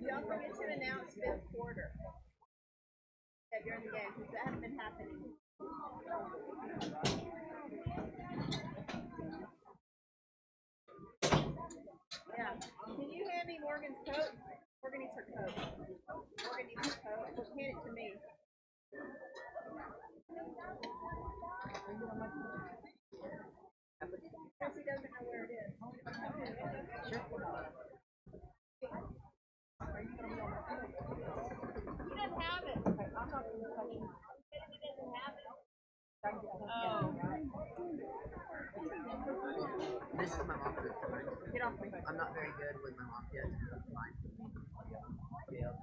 Don't forget to announce fifth quarter during the game, because that hasn't been happening. Yeah. Can you hand me Morgan's coat? Morgan needs her coat. Morgan needs her coat. Just hand it to me. Because he doesn't know where it is. Sure. He doesn't have it. I'm not going to touch him. He doesn't have it. Oh. This is my mom. Get off me. I'm not very good with my mom yet. Yeah.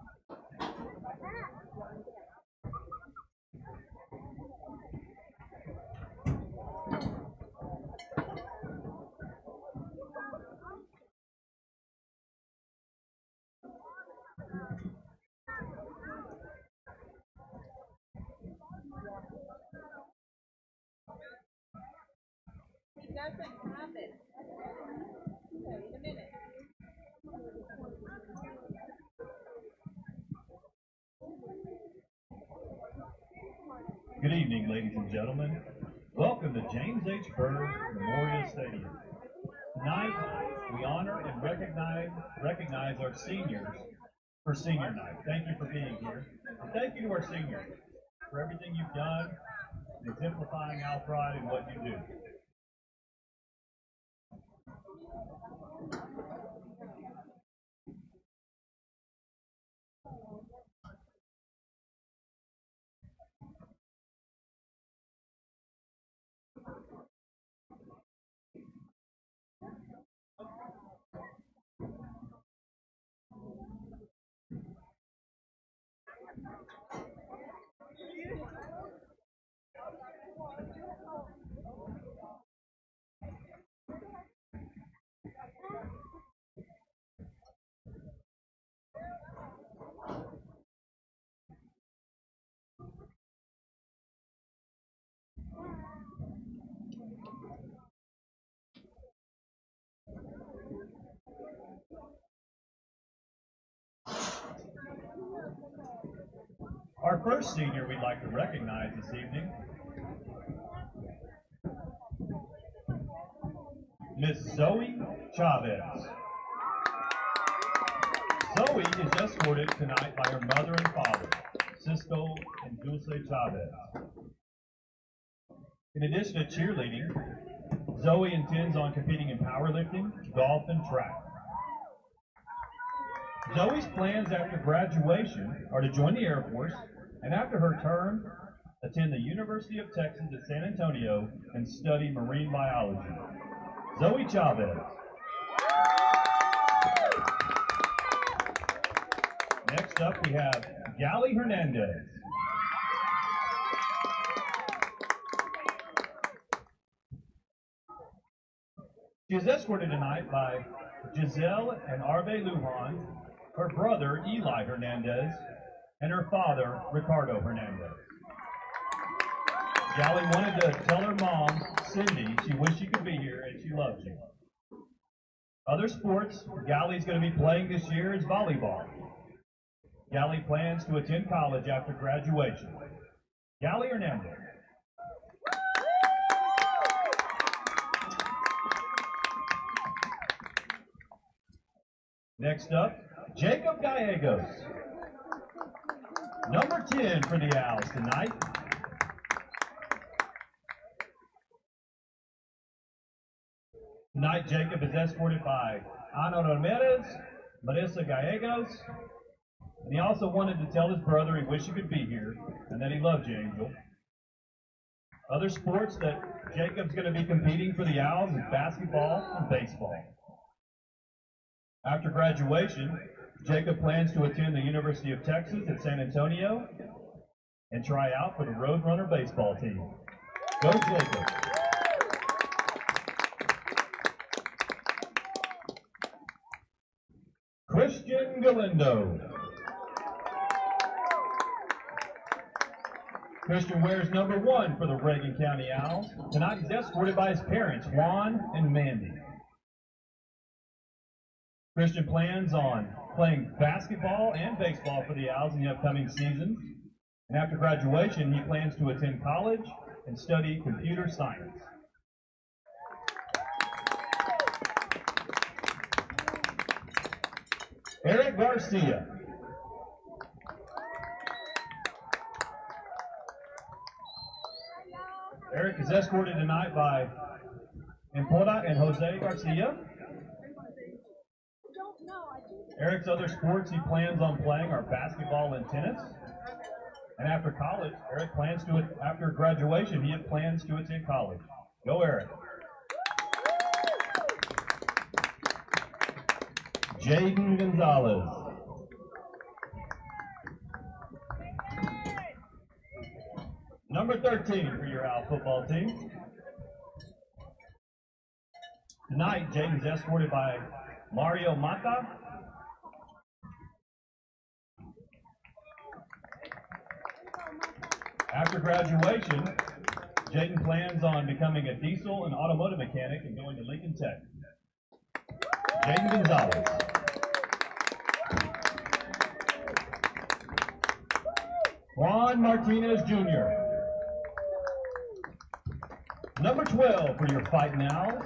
He doesn't have it. Wait a minute. Good evening, ladies and gentlemen. Welcome to James H. Byrd Memorial Stadium. Tonight, we honor and recognize our seniors for senior night. Thank you for being here. And thank you to our seniors for everything you've done, exemplifying our pride in what you do. Our first senior we'd like to recognize this evening, Miss Zoe Chavez. Zoe is escorted tonight by her mother and father, Cisco and Dulce Chavez. In addition to cheerleading, Zoe intends on competing in powerlifting, golf, and track. Zoe's plans after graduation are to join the Air Force, and after her term, attend the University of Texas at San Antonio and study marine biology. Zoe Chavez. Next up, we have Gally Hernandez. She is escorted tonight by Giselle and Arve Lujan, her brother Eli Hernandez, and her father Ricardo Hernandez. Gally wanted to tell her mom, Cindy, she wished she could be here and she loves you. Other sports Gally's going to be playing this year is volleyball. Gally plans to attend college after graduation. Gally Hernandez. Next up, Jacob Gallegos. Number 10 for the Owls tonight. Tonight, Jacob is escorted by Ana Ramirez, Marissa Gallegos, and he also wanted to tell his brother he wished he could be here and that he loved you, Angel. Other sports that Jacob's going to be competing for the Owls is basketball and baseball. After graduation, Jacob plans to attend the University of Texas at San Antonio and try out for the Roadrunner baseball team. Go Jacob! Christian Galindo. Christian wears number 1 for the Reagan County Owls. Tonight he's escorted by his parents, Juan and Mandy. Christian plans on playing basketball and baseball for the Owls in the upcoming season. And after graduation, he plans to attend college and study computer science. Eric Garcia. Eric is escorted tonight by Empoda and Jose Garcia. Eric's other sports he plans on playing are basketball and tennis. And after college, after graduation, he plans to attend college. Go Eric. Jaden Gonzalez. Number 13 for your Owl football team. Tonight, Jaden's escorted by Mario Mata. After graduation, Jaden plans on becoming a diesel and automotive mechanic and going to Lincoln Tech. Jaden Gonzalez. Juan Martinez Jr. Number 12 for your Fighting Owls.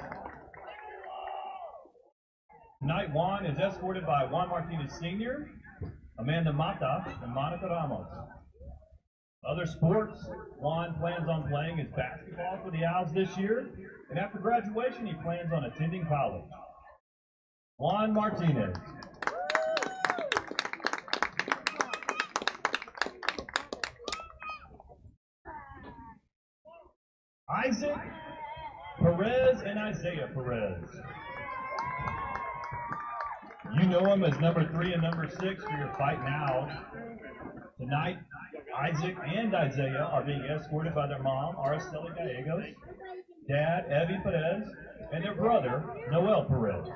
Tonight, Juan is escorted by Juan Martinez Sr., Amanda Mata, and Monica Ramos. Other sports Juan plans on playing is basketball for the Owls this year, and after graduation, he plans on attending college. Juan Martinez. Isaac Perez and Isaiah Perez. You know him as number 3 and number 6 for your Fighting Owls. Tonight, Isaac and Isaiah are being escorted by their mom, Araceli Gallegos, dad, Evie Perez, and their brother, Noel Perez.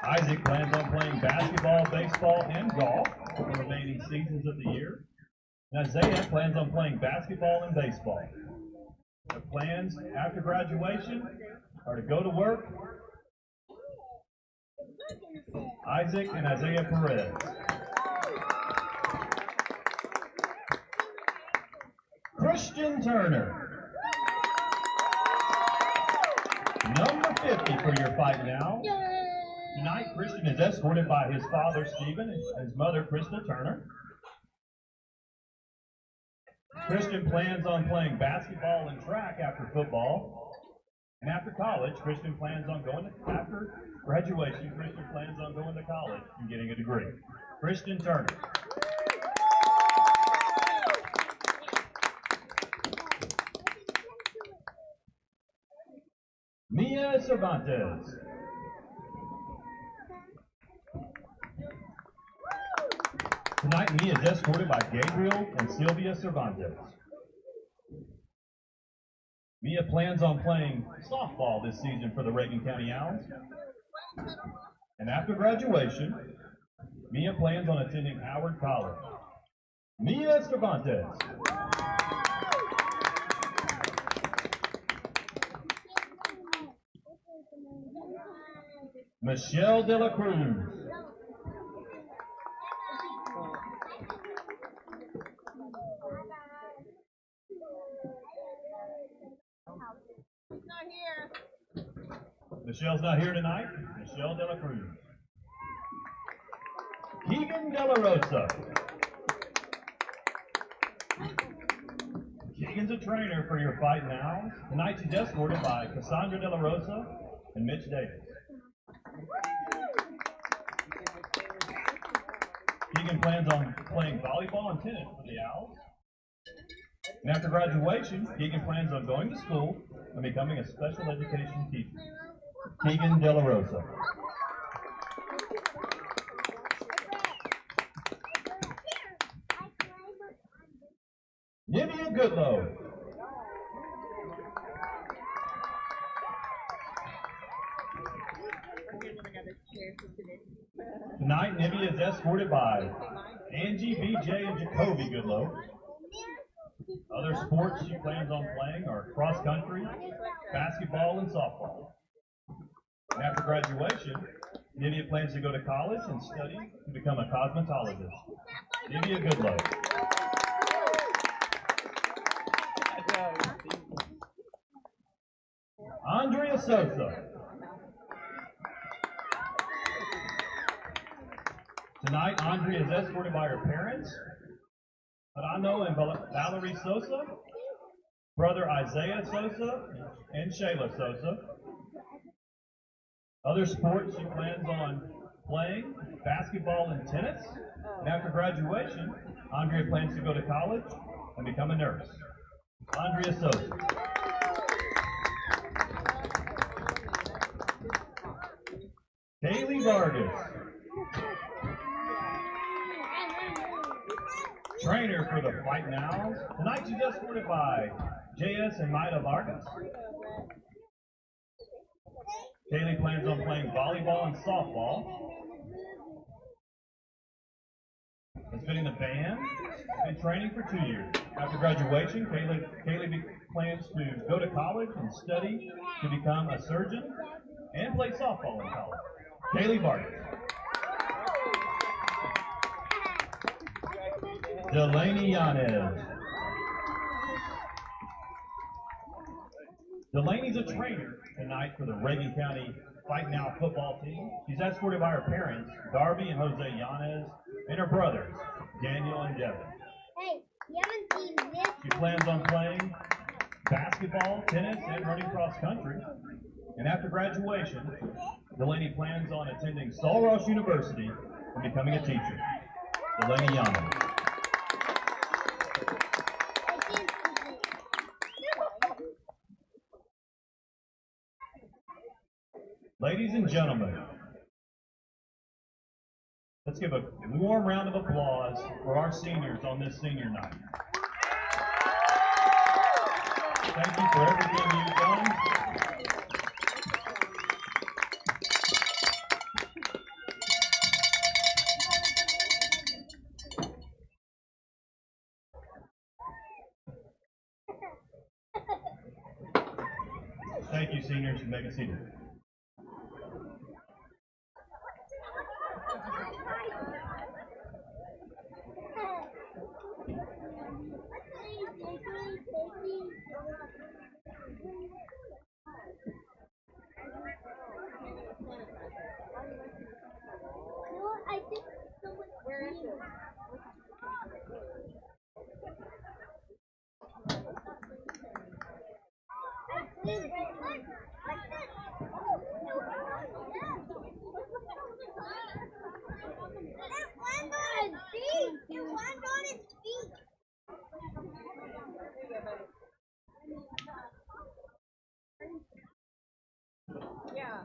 Isaac plans on playing basketball, baseball, and golf for the remaining seasons of the year. And Isaiah plans on playing basketball and baseball. Their plans after graduation are to go to work. Isaac and Isaiah Perez. Christian Turner. Number 50 for your Fighting Owls. Tonight, Christian is escorted by his father, Stephen, and his mother, Krista Turner. Christian plans on playing basketball and track after football. And after college, Christian plans on after graduation, Christian plans on going to college and getting a degree. Christian Turner. Mia Cervantes. Tonight, Mia is escorted by Gabriel and Sylvia Cervantes. Mia plans on playing softball this season for the Reagan County Owls. And after graduation, Mia plans on attending Howard College. Mia Cervantes. Michelle De La Cruz. He's not here. Michelle's not here tonight. Michelle De La Cruz. Keegan De La Rosa. Keegan's a trainer for your Fighting Owls. Tonight she's escorted by Cassandra De La Rosa and Mitch Davis. Keegan plans on playing volleyball and tennis for the Owls. And after graduation, Keegan plans on going to school and becoming a special education teacher. Keegan De La Rosa. Nivea Goodlow. Tonight, Nivea is escorted by Angie, BJ, and Jacoby Goodlow. Other sports she plans on playing are cross country, basketball, and softball. And after graduation, Nivea plans to go to college and study to become a cosmetologist. Nivea Goodlow. Andrea Sosa. Tonight, Andrea is escorted by her parents, Fernando and Valerie Sosa, brother Isaiah Sosa, and Shayla Sosa. Other sports she plans on playing, basketball and tennis. And after graduation, Andrea plans to go to college and become a nurse. Andrea Sosa. Kaylee Vargas. Trainer for the Fighting Owls. Tonight she's escorted by JS and Maida Vargas. Kaylee plans on playing volleyball and softball. Has been in the band, been training for 2 years. After graduation, Kaylee plans to go to college and study to become a surgeon and play softball in college. Kaylee Vargas. Delaney Yanez. Delaney's a trainer tonight for the Reagan County Fighting Owls football team. She's escorted by her parents, Darby and Jose Yanez, and her brothers, Daniel and Devin. Hey, you haven't seen this? She plans on playing basketball, tennis, and running cross country. And after graduation, Delaney plans on attending Sul Ross University and becoming a teacher. Delaney Yanez. Ladies and gentlemen, let's give a warm round of applause for our seniors on this senior night. Thank you for everything you've done. Thank you, seniors. You may be seated. Yeah.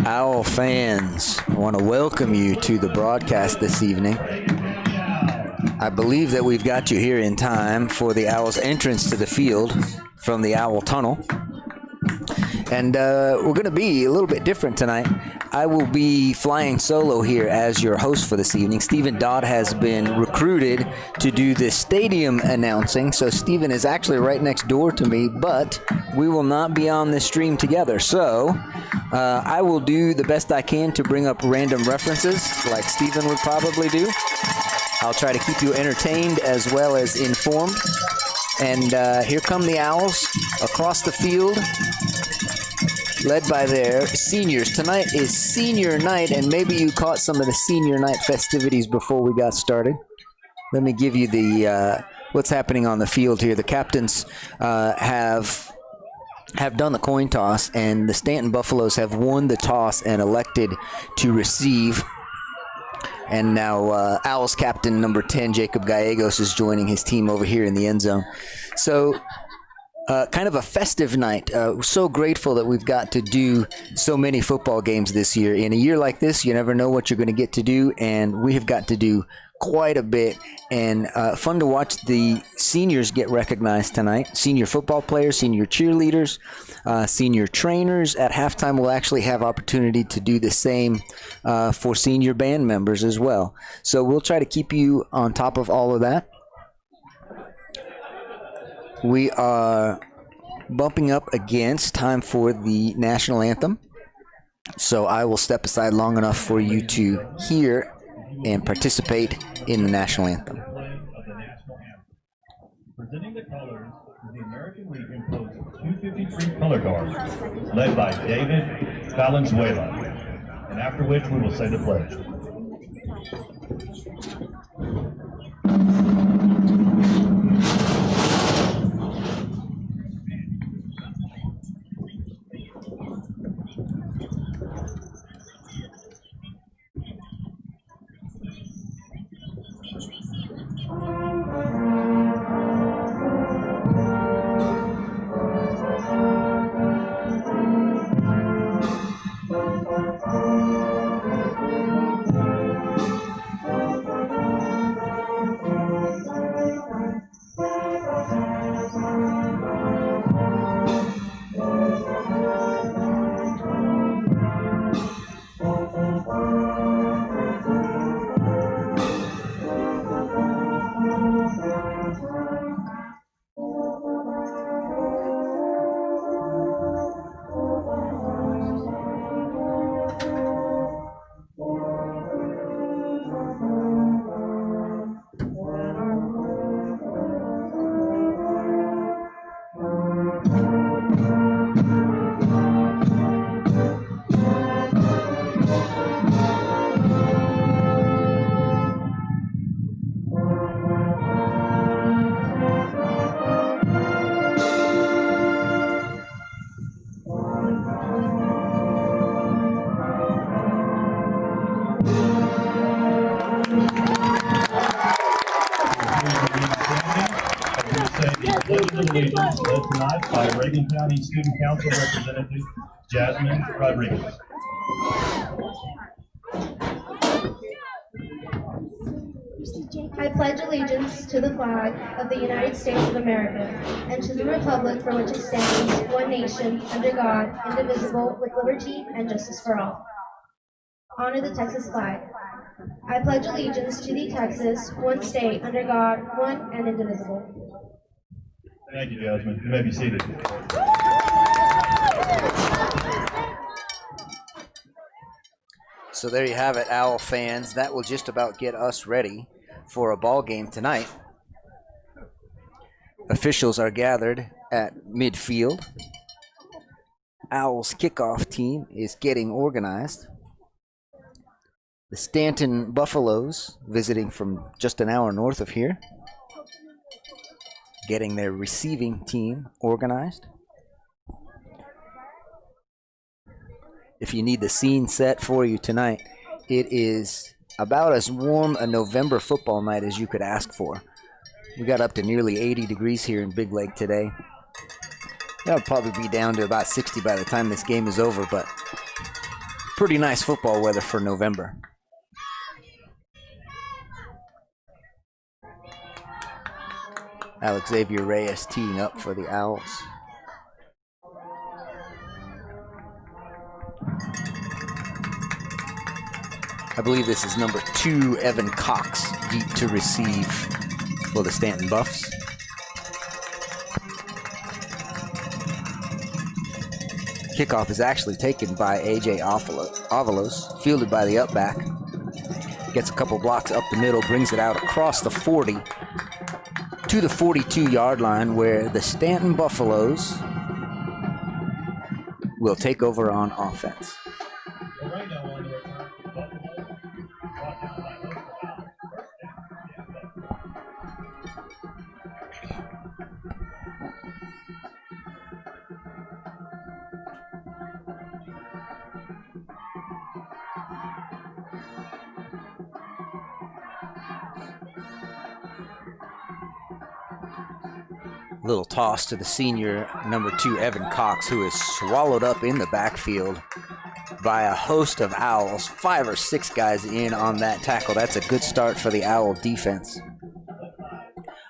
Owl fans, I want to welcome you to the broadcast this evening. I believe that we've got you here in time for the Owls' entrance to the field from the Owl Tunnel. And we're going to be a little bit different tonight. I will be flying solo here as your host for this evening. Stephen Dodd has been recruited to do the stadium announcing. So Stephen is actually right next door to me, but we will not be on this stream together. So I will do the best I can to bring up random references like Stephen would probably do. I'll try to keep you entertained as well as informed. And here come the Owls across the field, led by their seniors. Tonight is senior night, and maybe you caught some of the senior night festivities before we got started. Let me give you the what's happening on the field here. The captains have done the coin toss, and the Stanton Buffaloes have won the toss and elected to receive. And now Owls captain number 10, Jacob Gallegos, is joining his team over here in the end zone. So kind of a festive night. We're so grateful that we've got to do so many football games this year. In a year like this, you never know what you're going to get to do, and we have got to do quite a bit. And fun to watch the seniors get recognized tonight. Senior football players, senior cheerleaders, senior trainers. At halftime, we'll actually have opportunity to do the same for senior band members as well. So we'll try to keep you on top of all of that. We are bumping up against time for the national anthem. So I will step aside long enough for you to hear and participate in the national anthem. Presenting the colors is the American Legion Post 253 color guard, led by David Valenzuela. And after which we will say the pledge. Led tonight by Reagan County Student Council Representative Jasmine Rodriguez. I pledge allegiance to the flag of the United States of America and to the republic for which it stands, one nation, under God, indivisible, with liberty and justice for all. Honor the Texas flag. I pledge allegiance to the Texas, one state, under God, one and indivisible. Thank you, Jasmine. You may be seated. So there you have it, Owl fans. That will just about get us ready for a ball game tonight. Officials are gathered at midfield. Owls kickoff team is getting organized. The Stanton Buffaloes, visiting from just an hour north of here, getting their receiving team organized. If you need the scene set for you tonight, it is about as warm a November football night as you could ask for. We got up to nearly 80 degrees here in Big Lake today. That'll probably be down to about 60 by the time this game is over, but pretty nice football weather for November. Alex Xavier Reyes teeing up for the Owls. I believe this is number 2, Evan Cox, deep to receive for the Stanton Buffs. Kickoff is actually taken by A.J. Avalos, fielded by the upback. Gets a couple blocks up the middle, brings it out across the 40 to the 42-yard line, where the Stanton Buffaloes will take over on offense. Little toss to the senior, number 2, Evan Cox, who is swallowed up in the backfield by a host of Owls. 5 or 6 guys in on that tackle. That's a good start for the Owl defense.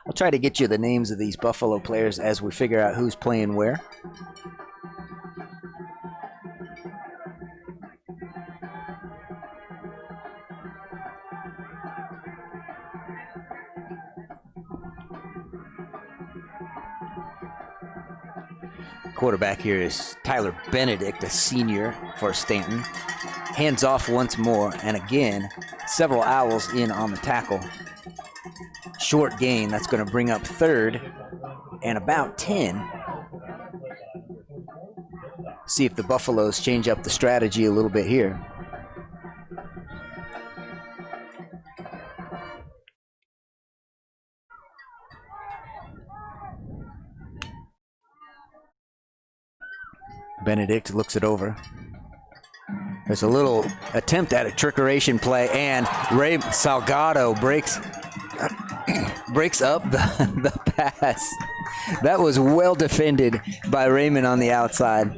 I'll try to get you the names of these Buffalo players as we figure out who's playing where. Quarterback here is Tyler Benedict, a senior for Stanton. Hands off once more, and again, several Owls in on the tackle. Short gain, that's going to bring up 3rd and about 10. See if the Buffaloes change up the strategy a little bit here. Benedict looks it over. There's a little attempt at a trickeration play, and Ray Salgado breaks up the pass. That was well defended by Raymond on the outside.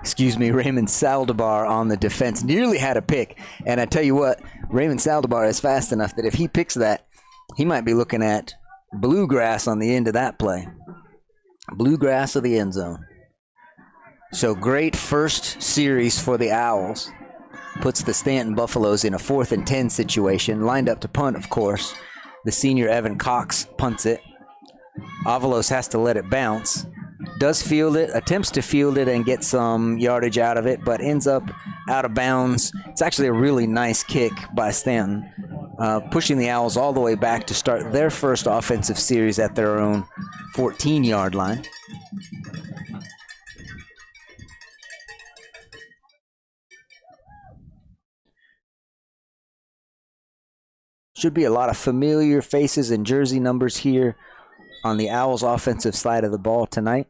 Excuse me, Raymond Saldivar on the defense. Nearly had a pick, and I tell you what, Raymond Saldivar is fast enough that if he picks that, he might be looking at bluegrass on the end of that play. Bluegrass of the end zone. So great first series for the Owls. Puts the Stanton Buffaloes in a 4th and 10 situation. Lined up to punt, of course. The senior Evan Cox punts it. Avalos has to let it bounce. Does field it, attempts to field it and get some yardage out of it, but ends up out of bounds. It's actually a really nice kick by Stanton. Pushing the Owls all the way back to start their first offensive series at their own 14-yard line. Should be a lot of familiar faces and jersey numbers here on the Owls' offensive side of the ball tonight.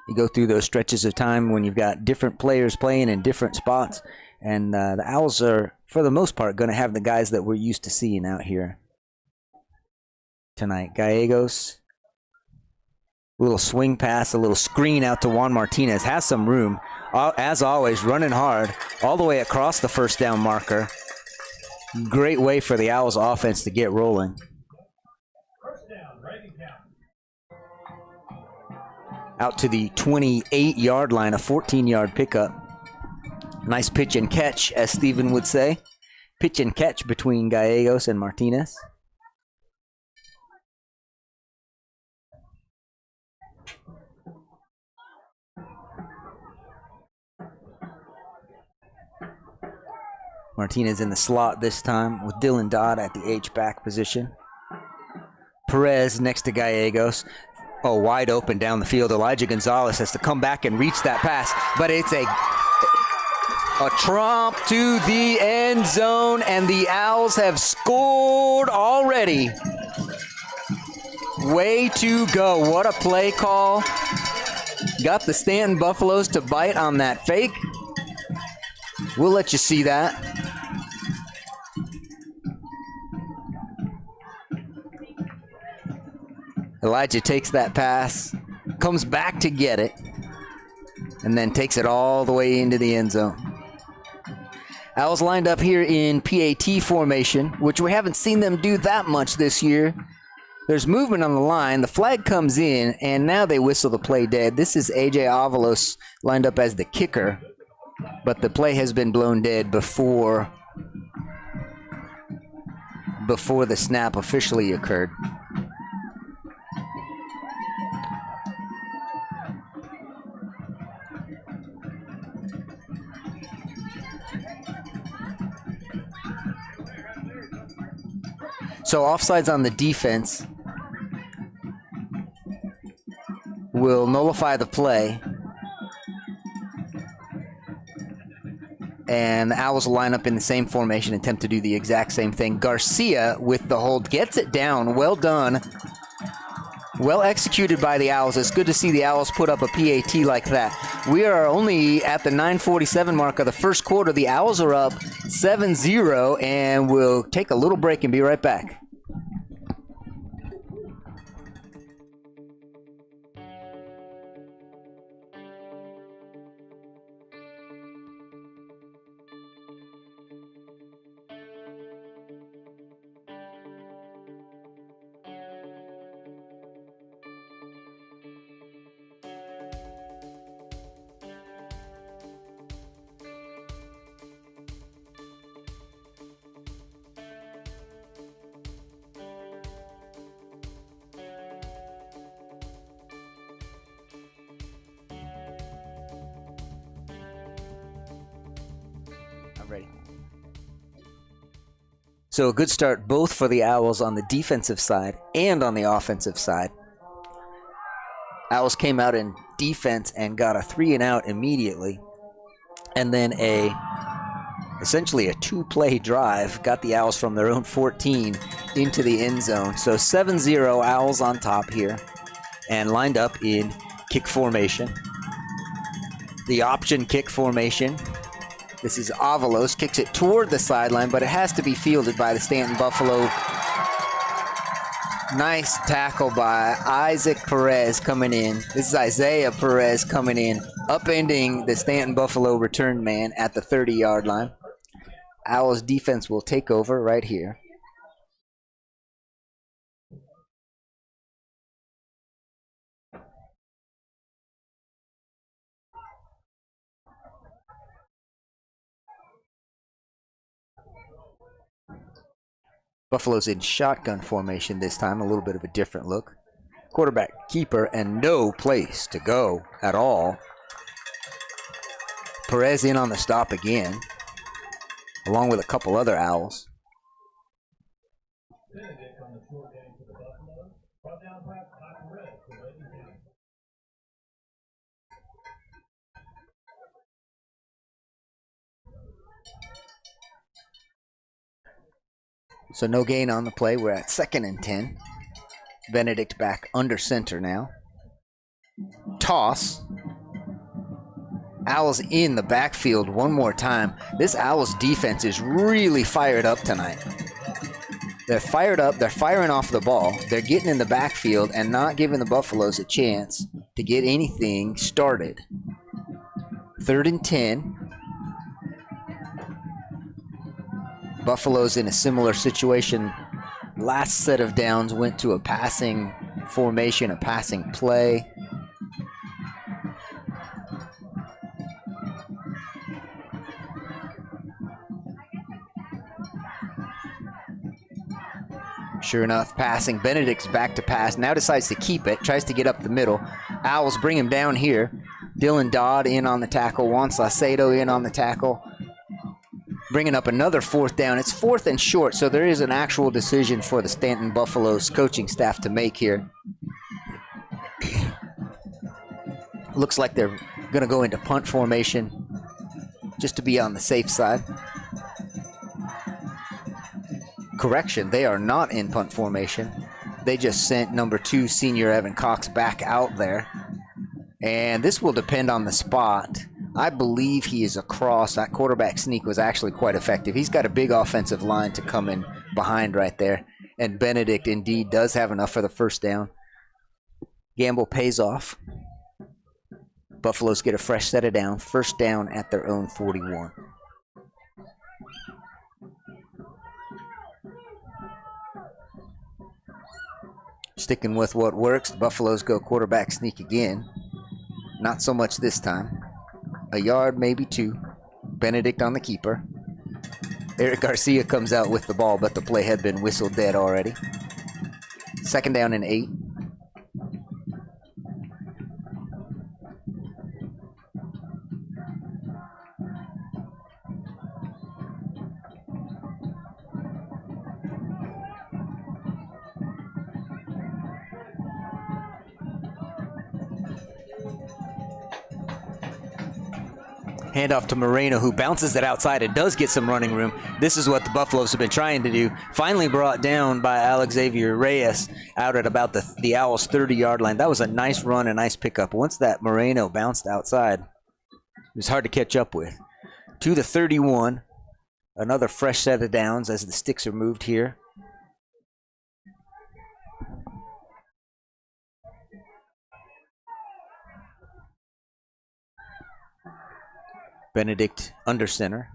You go through those stretches of time when you've got different players playing in different spots, and the Owls are, for the most part, going to have the guys that we're used to seeing out here tonight. Gallegos, a little swing pass, a little screen out to Juan Martinez. Has some room, as always, running hard all the way across the first down marker. Great way for the Owls offense to get rolling. First down, Reagan County. Out to the 28-yard line, a 14-yard pickup. Nice pitch and catch, as Steven would say. Pitch and catch between Gallegos and Martinez. Martinez in the slot this time with Dylan Dodd at the H-back position. Perez next to Gallegos. Oh, wide open down the field. Elijah Gonzalez has to come back and reach that pass, but it's a tromp to the end zone, and the Owls have scored already. Way to go. What a play call. Got the Stanton Buffaloes to bite on that fake. We'll let you see that. Elijah takes that pass, comes back to get it, and then takes it all the way into the end zone. Owls lined up here in PAT formation, which we haven't seen them do that much this year. There's movement on the line. The flag comes in, and now they whistle the play dead. This is AJ Avalos lined up as the kicker, but the play has been blown dead before the snap officially occurred. So offsides on the defense will nullify the play. And the Owls will line up in the same formation, attempt to do the exact same thing. Garcia with the hold, gets it down. Well done. Well executed by the Owls. It's good to see the Owls put up a PAT like that. We are only at the 9:47 mark of the first quarter. The Owls are up 7-0, and we'll take a little break and be right back. I'm ready. So a good start both for the Owls on the defensive side and on the offensive side. Owls came out in defense and got a 3-and-out immediately. And then essentially a two-play drive got the Owls from their own 14 into the end zone. So 7-0, Owls on top here and lined up in kick formation. The option kick formation. This is Avalos, kicks it toward the sideline, but it has to be fielded by the Stanton Buffalo. Nice tackle by Isaac Perez coming in. This is Isaiah Perez coming in, upending the Stanton Buffalo return man at the 30-yard line. Owls defense will take over right here. Buffalo's in shotgun formation this time, a little bit of a different look. Quarterback keeper and no place to go at all. Perez in on the stop again, along with a couple other Owls. So no gain on the play. We're at 2nd and 10. Benedict back under center now. Toss. Owls in the backfield one more time. This Owls defense is really fired up tonight. They're fired up. They're firing off the ball. They're getting in the backfield and not giving the Buffaloes a chance to get anything started. 3rd and 10. Buffalo's in a similar situation. Last set of downs went to a passing formation, a passing play. Sure enough, passing. Benedict's back to pass. Now decides to keep it. Tries to get up the middle. Owls bring him down here. Dylan Dodd in on the tackle. Juan Salcedo in on the tackle. Bringing up another 4th down. It's 4th and short, so there is an actual decision for the Stanton Buffaloes coaching staff to make here. Looks like they're going to go into punt formation just to be on the safe side. Correction, they are not in punt formation. They just sent number 2 senior Evan Cox back out there. And this will depend on the spot. I believe he is across. That quarterback sneak was actually quite effective. He's got a big offensive line to come in behind right there. And Benedict indeed does have enough for the 1st down. Gamble pays off. Buffaloes get a fresh set of down. First down at their own 41. Sticking with what works, the Buffaloes go quarterback sneak again. Not so much this time. A yard, maybe two. Benedict on the keeper. Eric Garcia comes out with the ball, but the play had been whistled dead already. Second down and 8. Handoff to Moreno, who bounces it outside and does get some running room. This is what the Buffaloes have been trying to do. Finally brought down by Alex Xavier Reyes out at about the Owls' 30-yard line. That was a nice run, a nice pickup. Once that Moreno bounced outside, it was hard to catch up with. To the 31, another fresh set of downs as the sticks are moved here. Benedict under center.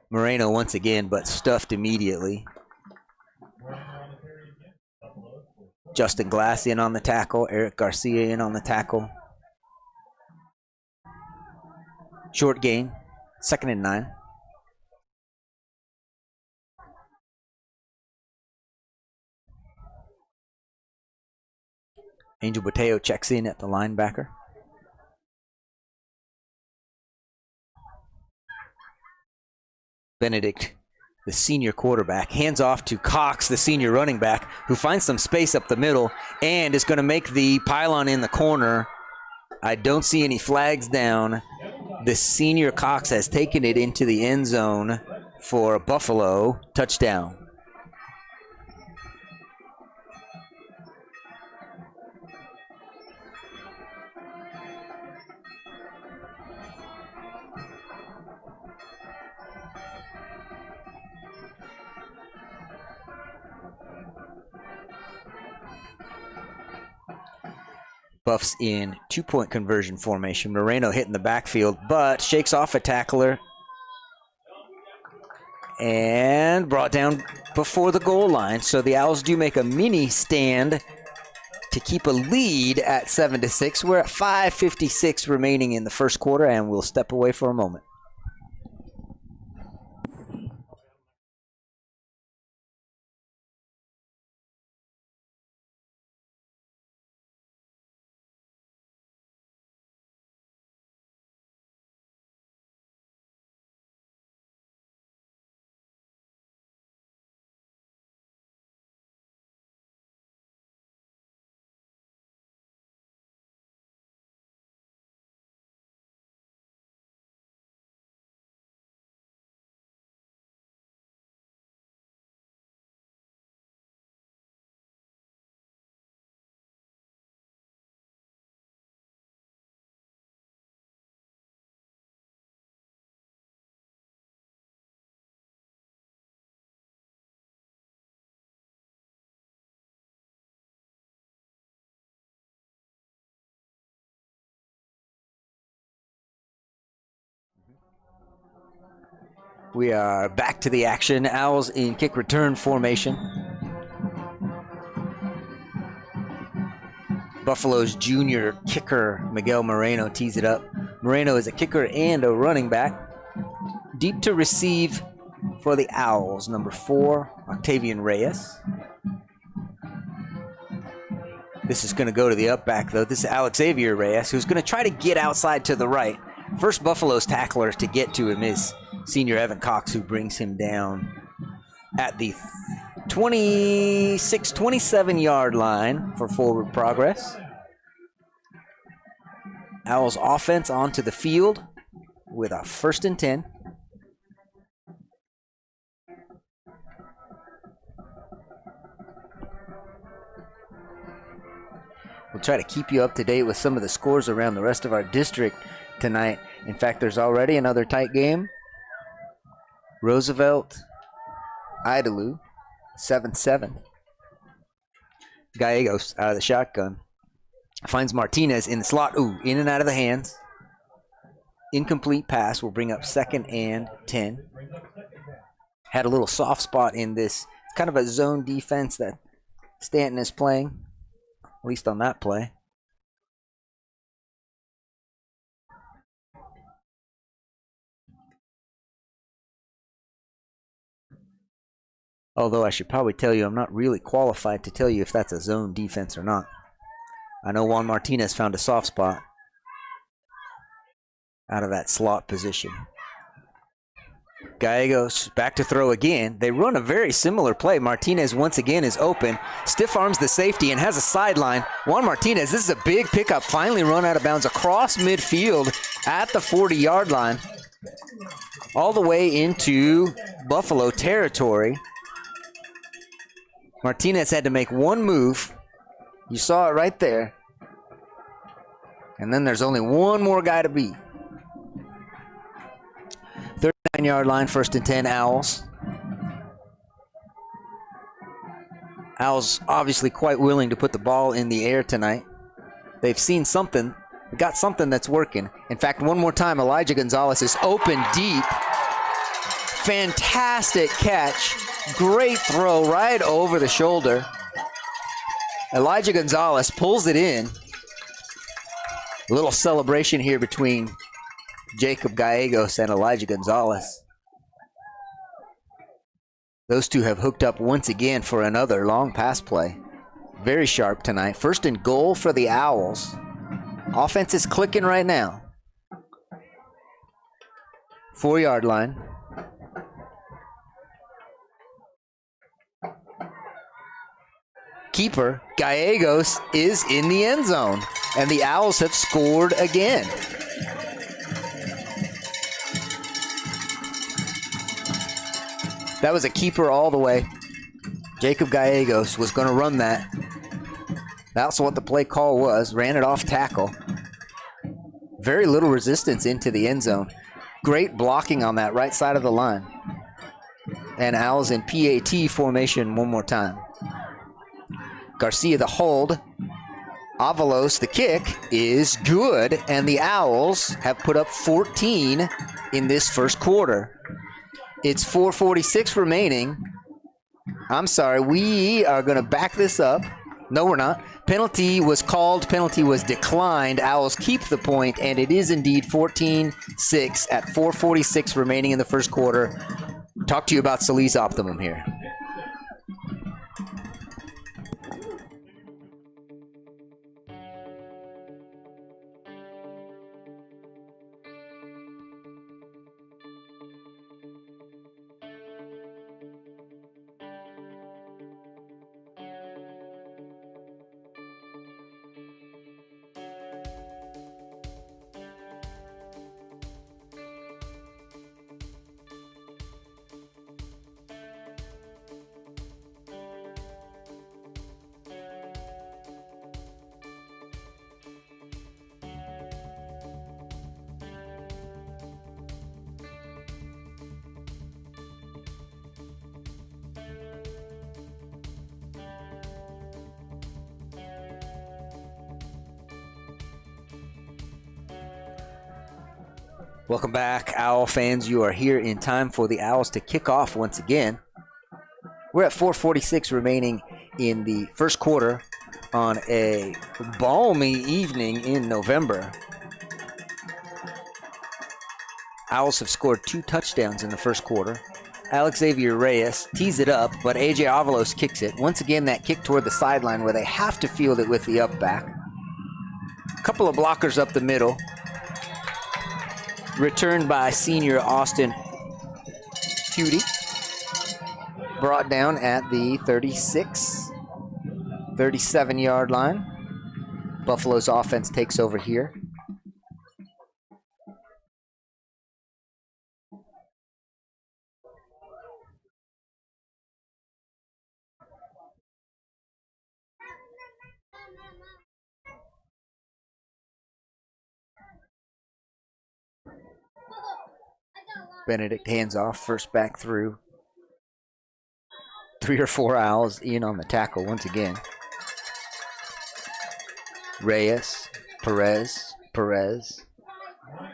Moreno once again, but stuffed immediately. Justin Glass in on the tackle. Eric Garcia in on the tackle. Short gain. 2nd and 9. Angel Boteo checks in at the linebacker. Benedict, the senior quarterback, hands off to Cox, the senior running back, who finds some space up the middle and is going to make the pylon in the corner. I don't see any flags down. The senior Cox has taken it into the end zone for a Buffalo touchdown. Buffs in 2-point conversion formation. Moreno hitting the backfield, but shakes off a tackler and brought down before the goal line. So the Owls do make a mini stand to keep a lead at 7-6. We're at 5:56 remaining in the first quarter, and we'll step away for a moment. We are back to the action. Owls in kick return formation. Buffalo's junior kicker, Miguel Moreno, tees it up. Moreno is a kicker and a running back. Deep to receive for the Owls, number 4, Octavian Reyes. This is going to go to the up back, though. This is Alex Xavier Reyes, who's going to try to get outside to the right. First Buffalo's tackler to get to him is senior Evan Cox, who brings him down at the 27-yard line for forward progress. Owls offense onto the field with a 1st and 10. We'll try to keep you up to date with some of the scores around the rest of our district tonight. In fact, there's already another tight game. Roosevelt, Idalou, 7-7. Gallegos out of the shotgun. Finds Martinez in the slot. Ooh, in and out of the hands. Incomplete pass will bring up 2nd and 10. Had a little soft spot in this. It's kind of a zone defense that Stanton is playing, at least on that play. Although I should probably tell you, I'm not really qualified to tell you if that's a zone defense or not. I know Juan Martinez found a soft spot out of that slot position. Gallegos back to throw again. They run a very similar play. Martinez once again is open. Stiff arms the safety and has a sideline. Juan Martinez, this is a big pickup. Finally run out of bounds across midfield at the 40-yard line. All the way into Buffalo territory. Martinez had to make one move. You saw it right there. And then there's only one more guy to beat. 39-yard line, 1st and 10, Owls. Owls obviously quite willing to put the ball in the air tonight. They've seen something, got something that's working. In fact, one more time, Elijah Gonzalez is open deep. Fantastic catch. Great throw right over the shoulder. Elijah Gonzalez pulls it in. A little celebration here between Jacob Gallegos and Elijah Gonzalez. Those two have hooked up once again for another long pass play. Very sharp tonight. 1st and goal for the Owls. Offense is clicking right now. 4-yard line. Keeper Gallegos is in the end zone, and the Owls have scored again. That was a keeper all the way. Jacob Gallegos was going to run that. That's what the play call was. Ran it off tackle. Very little resistance into the end zone. Great blocking on that right side of the line. And Owls in PAT formation one more time. Garcia the hold. Avalos the kick is good, and the Owls have put up 14 in this first quarter. It's 4:46 remaining. I'm sorry, we are going to back this up. No, we're not. Penalty was called, penalty was declined. Owls keep the point, and it is indeed 14-6 at 4:46 remaining in the first quarter. Talk to you about Soliz Optimum here. Welcome back, Owl fans. You are here in time for the Owls to kick off once again. We're at 4:46 remaining in the first quarter on a balmy evening in November. Owls have scored 2 touchdowns in the first quarter. Alex Xavier Reyes tees it up, but AJ Avalos kicks it. Once again, that kick toward the sideline where they have to field it with the up back. A couple of blockers up the middle. Returned by senior Austin Cutie. Brought down at the 36, 37-yard line. Buffalo's offense takes over here. Benedict hands off, first back through. 3 or 4 Owls in on the tackle once again. Reyes, Perez.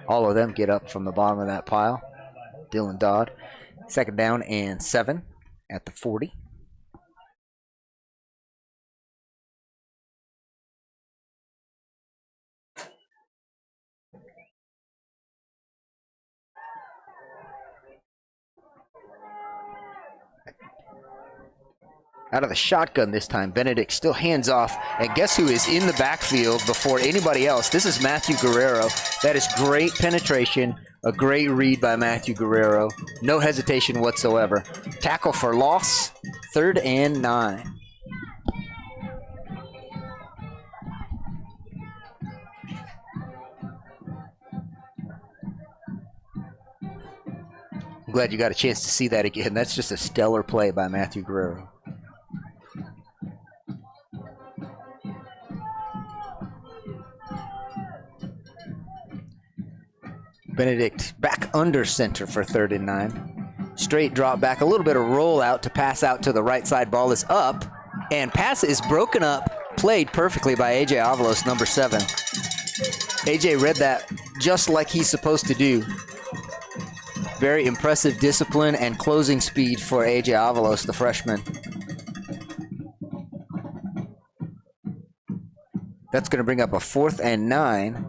All of them get up from the bottom of that pile. Dylan Dodd. 2nd down and 7 at the 40. Out of the shotgun this time, Benedict still hands off, and guess who is in the backfield before anybody else? This is Matthew Guerrero. That is great penetration, a great read by Matthew Guerrero. No hesitation whatsoever. Tackle for loss, 3rd and 9. I'm glad you got a chance to see that again. That's just a stellar play by Matthew Guerrero. Benedict back under center for 3rd and 9. Straight drop back, a little bit of rollout to pass out to the right side. Ball is up, and pass is broken up, played perfectly by A.J. Avalos, number 7. A.J. read that just like he's supposed to do. Very impressive discipline and closing speed for A.J. Avalos, the freshman. That's going to bring up a 4th and 9.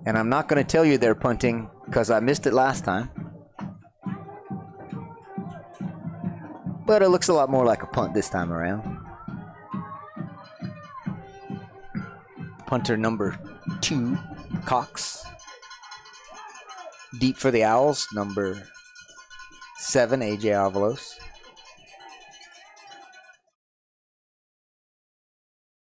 And I'm not going to tell you they're punting because I missed it last time. But it looks a lot more like a punt this time around. Punter number 2, Cox. Deep for the Owls, number 7, A.J. Avalos.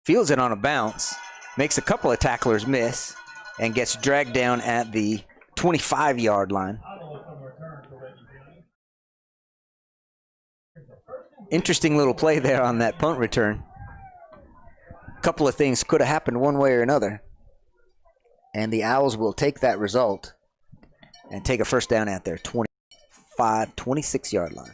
Fields it on a bounce. Makes a couple of tacklers miss. And gets dragged down at the 25-yard line. Interesting little play there on that punt return. A couple of things could have happened one way or another. And the Owls will take that result and take a first down at their 26-yard line.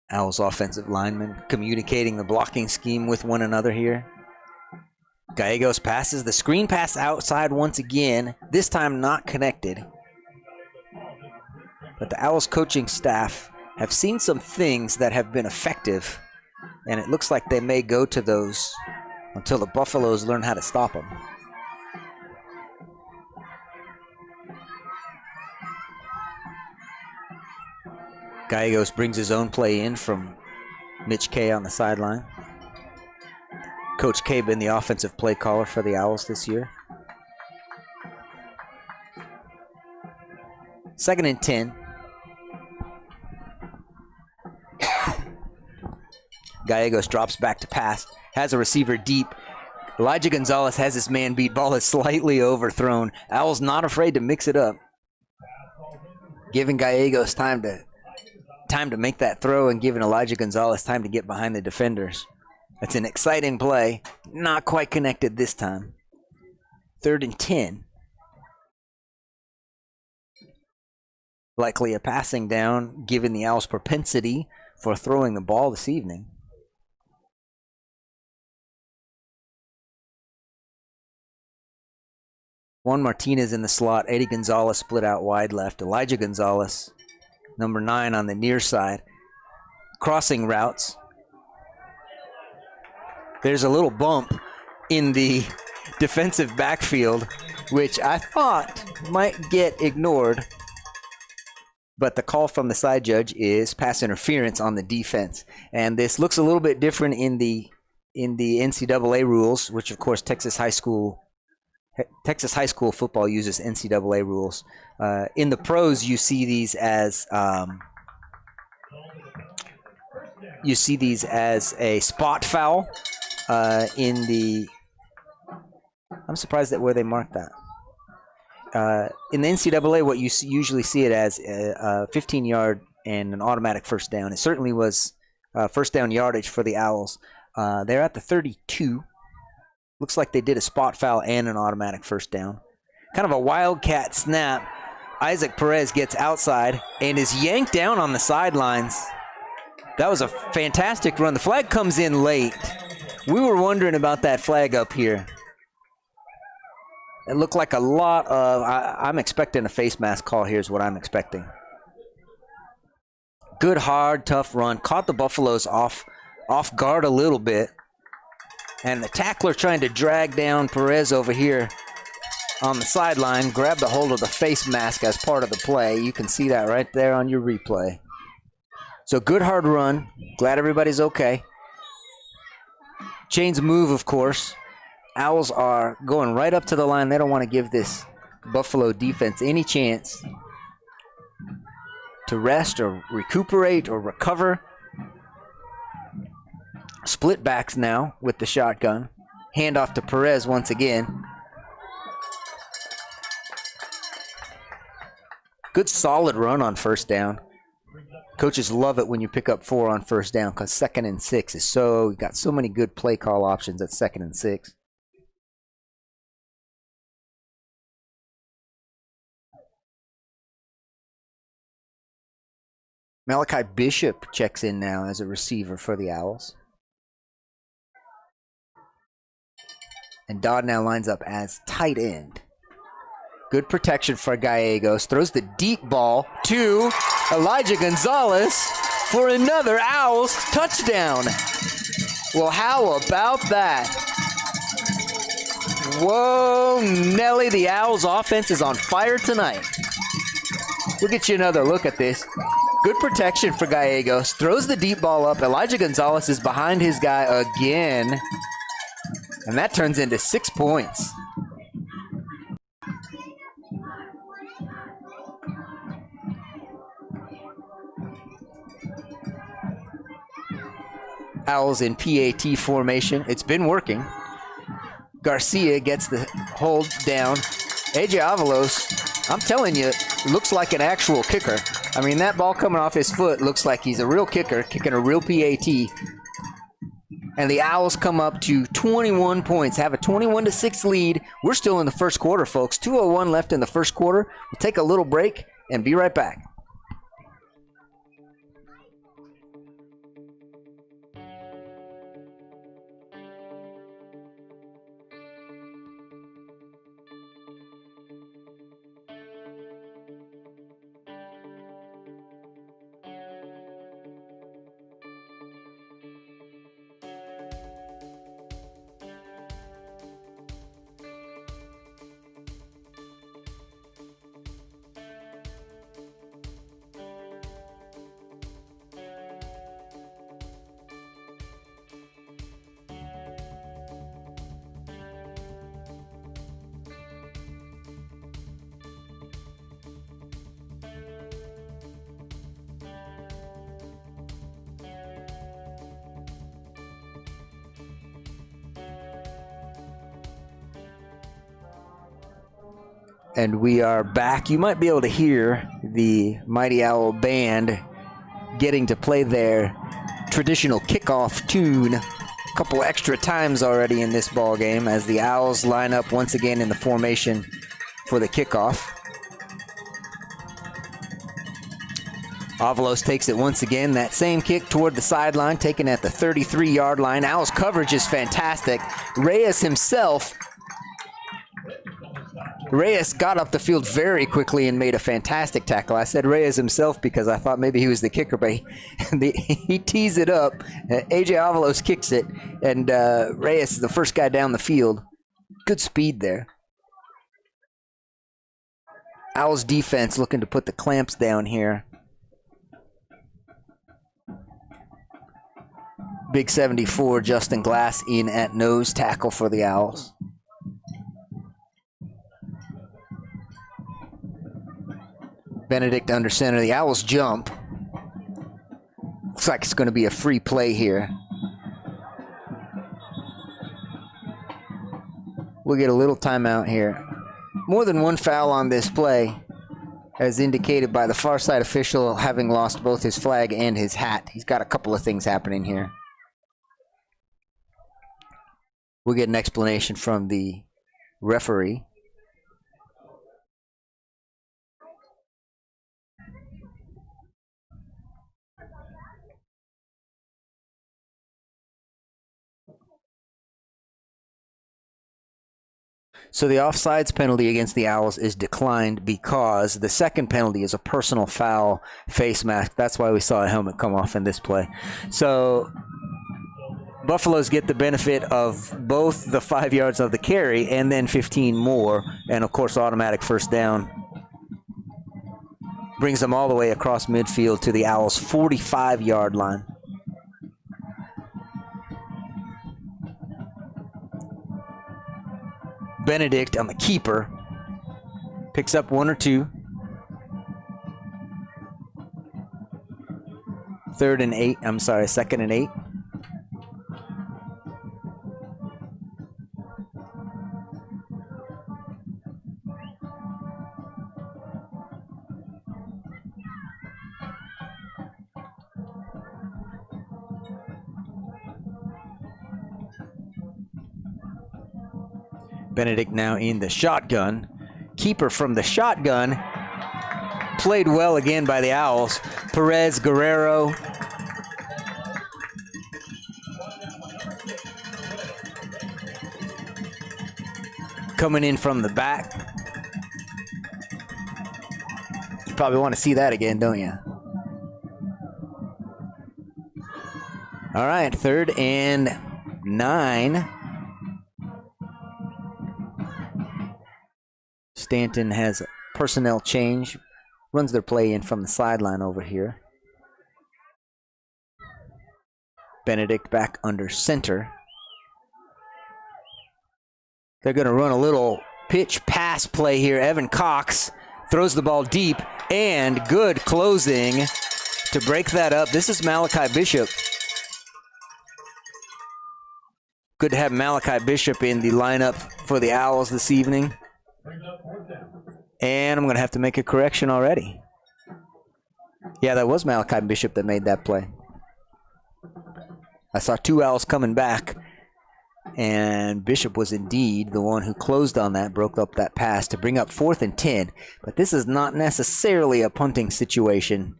Owls offensive linemen communicating the blocking scheme with one another here. Gallegos passes the screen pass outside once again, this time not connected. But the Owls coaching staff have seen some things that have been effective, and it looks like they may go to those until the Buffaloes learn how to stop them. Gallegos brings his own play in from Mitch Kay on the sideline. Coach Kay been the offensive play caller for the Owls this year. 2nd and 10. Gallegos drops back to pass. Has a receiver deep. Elijah Gonzalez has his man beat. Ball is slightly overthrown. Owls not afraid to mix it up. Giving Gallegos time to make that throw and giving Elijah Gonzalez time to get behind the defenders. That's an exciting play. Not quite connected this time. 3rd and 10. Likely a passing down, given the Owls' propensity for throwing the ball this evening. Juan Martinez in the slot. Eddie Gonzalez split out wide left. Elijah Gonzalez, number 9 on the near side. Crossing routes. There's a little bump in the defensive backfield, which I thought might get ignored. But the call from the side judge is pass interference on the defense. And this looks a little bit different in the NCAA rules, which of course Texas high school football uses NCAA rules. In the pros, you see these as a spot foul. I'm surprised at where they marked that. In the NCAA, what you usually see it as a 15-yard and an automatic first down. It certainly was first down yardage for the Owls. They're at the 32. Looks like they did a spot foul and an automatic first down. Kind of a wildcat snap. Isaac Perez gets outside and is yanked down on the sidelines. That was a fantastic run. The flag comes in late. We were wondering about that flag up here. It looked like a lot of, I'm expecting a face mask call here is what I'm expecting. Good, hard, tough run. Caught the Buffaloes off guard a little bit. And the tackler trying to drag down Perez over here on the sideline. Grabbed a hold of the face mask as part of the play. You can see that right there on your replay. So good, hard run. Glad everybody's okay. Chains move, of course. Owls are going right up to the line. They don't want to give this Buffalo defense any chance to rest or recuperate or recover. Split backs now with the shotgun. Handoff to Perez once again. Good solid run on first down. Coaches love it when you pick up 4 on first down because 2nd and 6 is you got so many good play call options at 2nd and 6. Malachi Bishop checks in now as a receiver for the Owls. And Dodd now lines up as tight end. Good protection for Gallegos. Throws the deep ball to Elijah Gonzalez for another Owls touchdown. Well, how about that? Whoa, Nelly, the Owls offense is on fire tonight. We'll get you another look at this. Good protection for Gallegos. Throws the deep ball up. Elijah Gonzalez is behind his guy again. And that turns into 6 points. Owls in PAT formation. It's been working. Garcia gets the hold down. AJ Avalos, I'm telling you, looks like an actual kicker. I mean, that ball coming off his foot looks like he's a real kicker, kicking a real PAT. And the Owls come up to 21 points, have a 21-6 lead. We're still in the first quarter, folks. 2:01 left in the first quarter. We'll take a little break and be right back. And we are back. You might be able to hear the Mighty Owl Band getting to play their traditional kickoff tune a couple extra times already in this ball game as the Owls line up once again in the formation for the kickoff. Avalos takes it once again. That same kick toward the sideline, taken at the 33-yard line. Owls coverage is fantastic. Reyes got up the field very quickly and made a fantastic tackle. I said Reyes himself because I thought maybe he was the kicker, but he tees it up. AJ Avalos kicks it, and Reyes is the first guy down the field. Good speed there. Owls defense looking to put the clamps down here. Big 74, Justin Glass in at nose tackle for the Owls. Benedict under center. The Owls jump. Looks like it's going to be a free play here. We'll get a little timeout here. More than one foul on this play, as indicated by the far side official having lost both his flag and his hat. He's got a couple of things happening here. We'll get an explanation from the referee. So the offsides penalty against the Owls is declined because the second penalty is a personal foul face mask. That's why we saw a helmet come off in this play. So Buffaloes get the benefit of both the 5 yards of the carry and then 15 more, and of course automatic first down. Brings them all the way across midfield to the Owls' 45-yard line. Benedict on the keeper picks up 1 or 2. 2nd and 8. Benedict now in the shotgun. Keeper from the shotgun. Played well again by the Owls. Perez, Guerrero. Coming in from the back. You probably want to see that again, don't you? All right, 3rd and 9. Stanton has personnel change, runs their play in from the sideline over here. Benedict back under center. They're going to run a little pitch pass play here. Evan Cox throws the ball deep, and good closing to break that up. This is Malachi Bishop. Good to have Malachi Bishop in the lineup for the Owls this evening. And I'm going to have to make a correction already. Yeah, that was Malachi Bishop that made that play. I saw 2 Owls coming back, and Bishop was indeed the one who closed on that, broke up that pass to bring up 4th and 10. But this is not necessarily a punting situation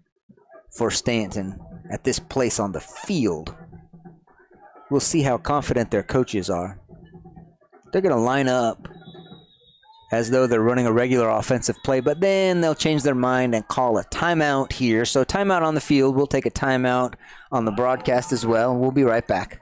for Stanton at this place on the field. We'll see how confident their coaches are. They're going to line up as though they're running a regular offensive play, but then they'll change their mind and call a timeout here. So timeout on the field. We'll take a timeout on the broadcast as well. We'll be right back.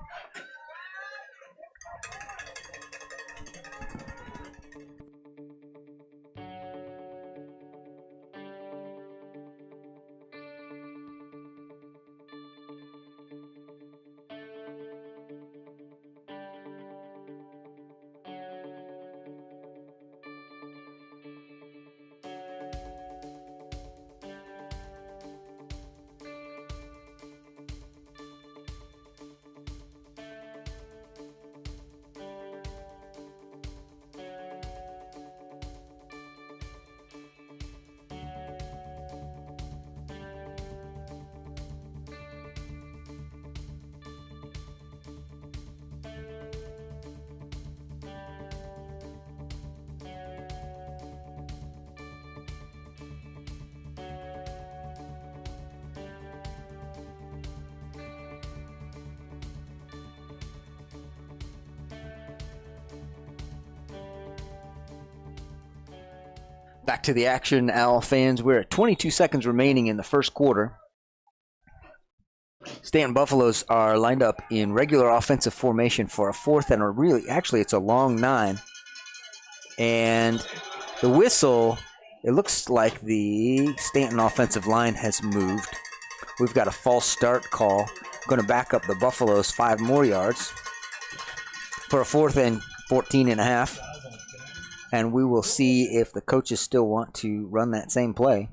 Back to the action, Owl fans. We're at 22 seconds remaining in the first quarter. Stanton Buffaloes are lined up in regular offensive formation for a 4th and actually it's a long 9. And the whistle, it looks like the Stanton offensive line has moved. We've got a false start call. Going to back up the Buffaloes 5 more yards for a 4th and 14 and a half. And we will see if the coaches still want to run that same play,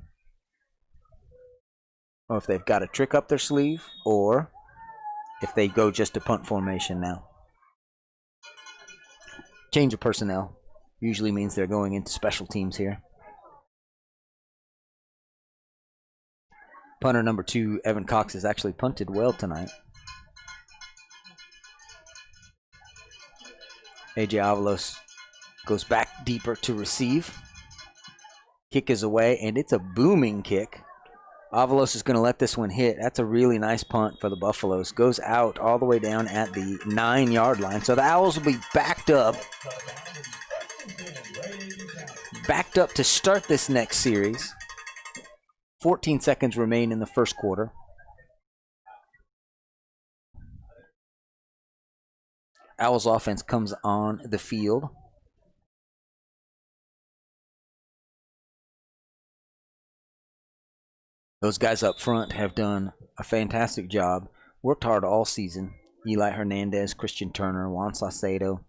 or if they've got a trick up their sleeve, or if they go just to punt formation now. Change of personnel usually means they're going into special teams here. Punter number 2, Evan Cox, has actually punted well tonight. AJ Avalos goes back deeper to receive. Kick is away, and it's a booming kick. Avalos is going to let this one hit. That's a really nice punt for the Buffaloes. Goes out all the way down at the 9-yard line. So the Owls will be backed up. Backed up to start this next series. 14 seconds remain in the first quarter. Owls offense comes on the field. Those guys up front have done a fantastic job. Worked hard all season. Eli Hernandez, Christian Turner, Juan Saucedo,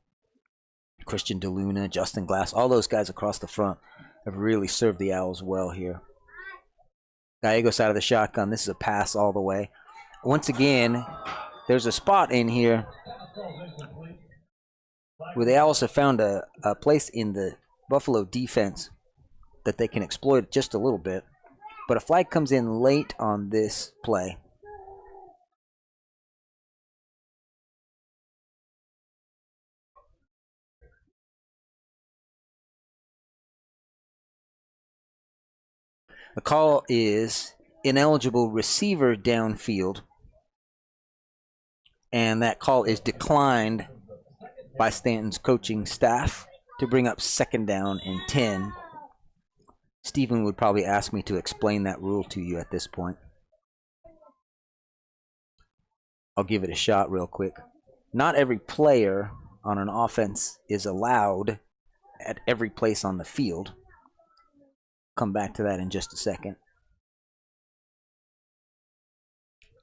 Christian DeLuna, Justin Glass. All those guys across the front have really served the Owls well here. Gallegos out of the shotgun. This is a pass all the way. Once again, there's a spot in here where the Owls have found a place in the Buffalo defense that they can exploit just a little bit. But a flag comes in late on this play. The call is ineligible receiver downfield. And that call is declined by Stanton's coaching staff to bring up 2nd down and 10. Stephen would probably ask me to explain that rule to you at this point. I'll give it a shot real quick. Not every player on an offense is allowed at every place on the field. Come back to that in just a second.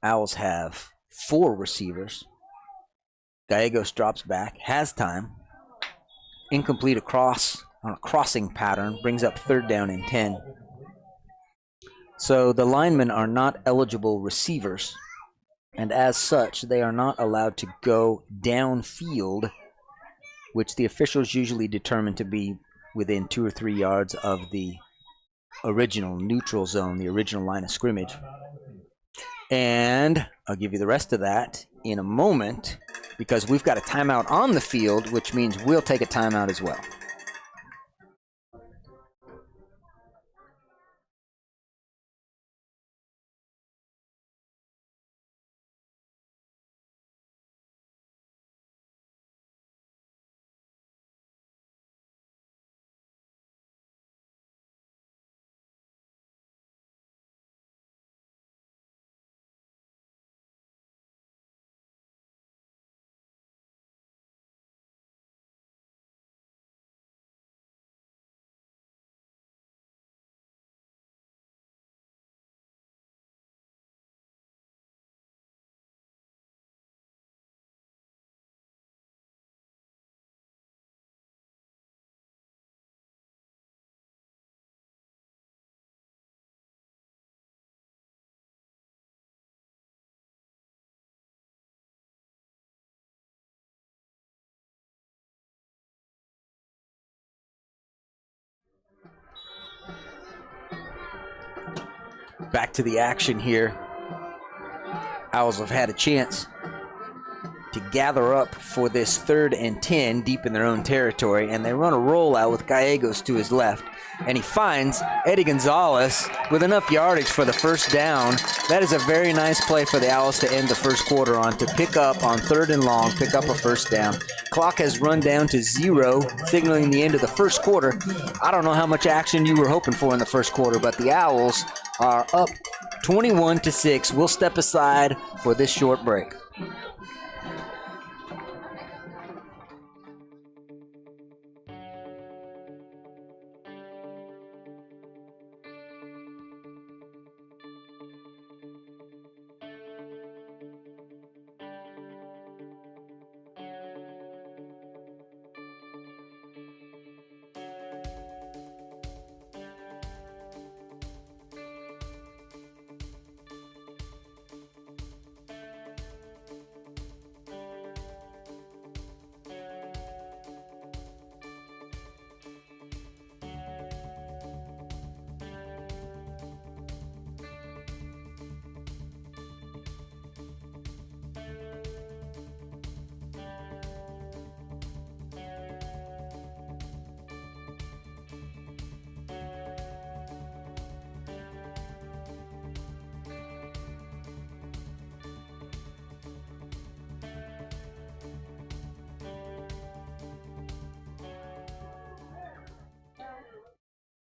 Owls have 4 receivers. Gallegos drops back, has time. Incomplete across on a crossing pattern, brings up 3rd down and 10. So the linemen are not eligible receivers, and as such, they are not allowed to go downfield, which the officials usually determine to be within 2 or 3 yards of the original neutral zone, the original line of scrimmage. And I'll give you the rest of that in a moment, because we've got a timeout on the field, which means we'll take a timeout as well. Back to the action here. Owls have had a chance to gather up for this 3rd and 10 deep in their own territory, and they run a rollout with Gallegos to his left, and he finds Eddie Gonzalez with enough yardage for the 1st down. That is a very nice play for the Owls to end the first quarter on, to pick up on 3rd and long, pick up a 1st down. Clock has run down to 0, signaling the end of the first quarter. I don't know how much action you were hoping for in the first quarter, but the Owls are up 21-6. We'll step aside for this short break.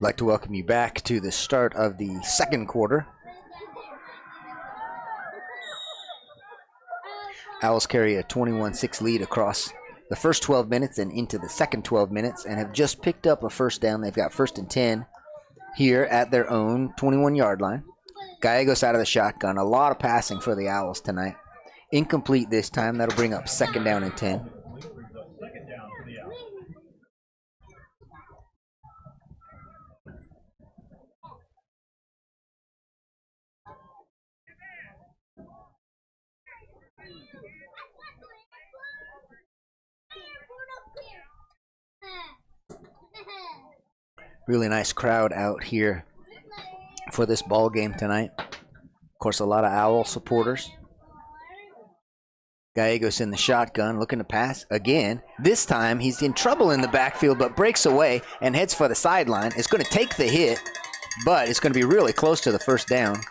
I'd like to welcome you back to the start of the second quarter. Owls carry a 21-6 lead across the first 12 minutes and into the second 12 minutes and have just picked up a first down. They've got 1st and 10 here at their own 21-yard line. Gallegos out of the shotgun. A lot of passing for the Owls tonight. Incomplete this time. That'll bring up 2nd down and 10. Really nice crowd out here for this ball game tonight. Of course, a lot of Owl supporters. Gallegos in the shotgun, looking to pass again. This time, he's in trouble in the backfield, but breaks away and heads for the sideline. It's going to take the hit, but it's going to be really close to the first down.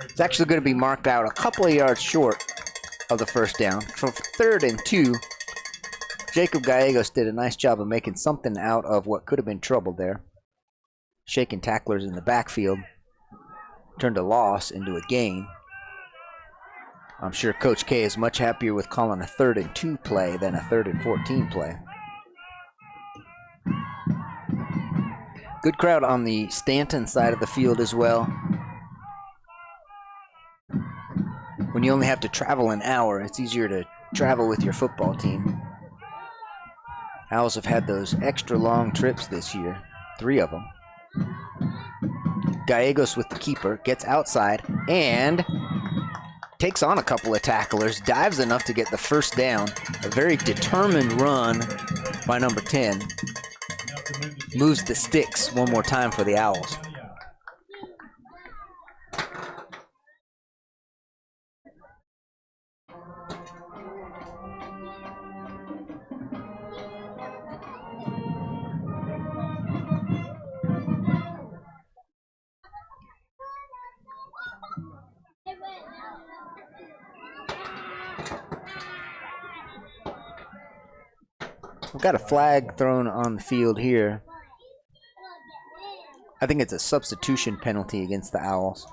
It's actually going to be marked out a couple of yards short of the first down. For 3rd and 2, Jacob Gallegos did a nice job of making something out of what could have been trouble there. Shaking tacklers in the backfield. Turned a loss into a gain. I'm sure Coach K is much happier with calling a 3rd and 2 play than a 3rd and 14 play. Good crowd on the Stanton side of the field as well. When you only have to travel an hour, it's easier to travel with your football team. Owls have had those extra long trips this year, 3 of them. Gallegos with the keeper, gets outside and takes on a couple of tacklers, dives enough to get the first down. A very determined run by number 10. Moves the sticks one more time for the Owls. We've got a flag thrown on the field here. I think it's a substitution penalty against the Owls.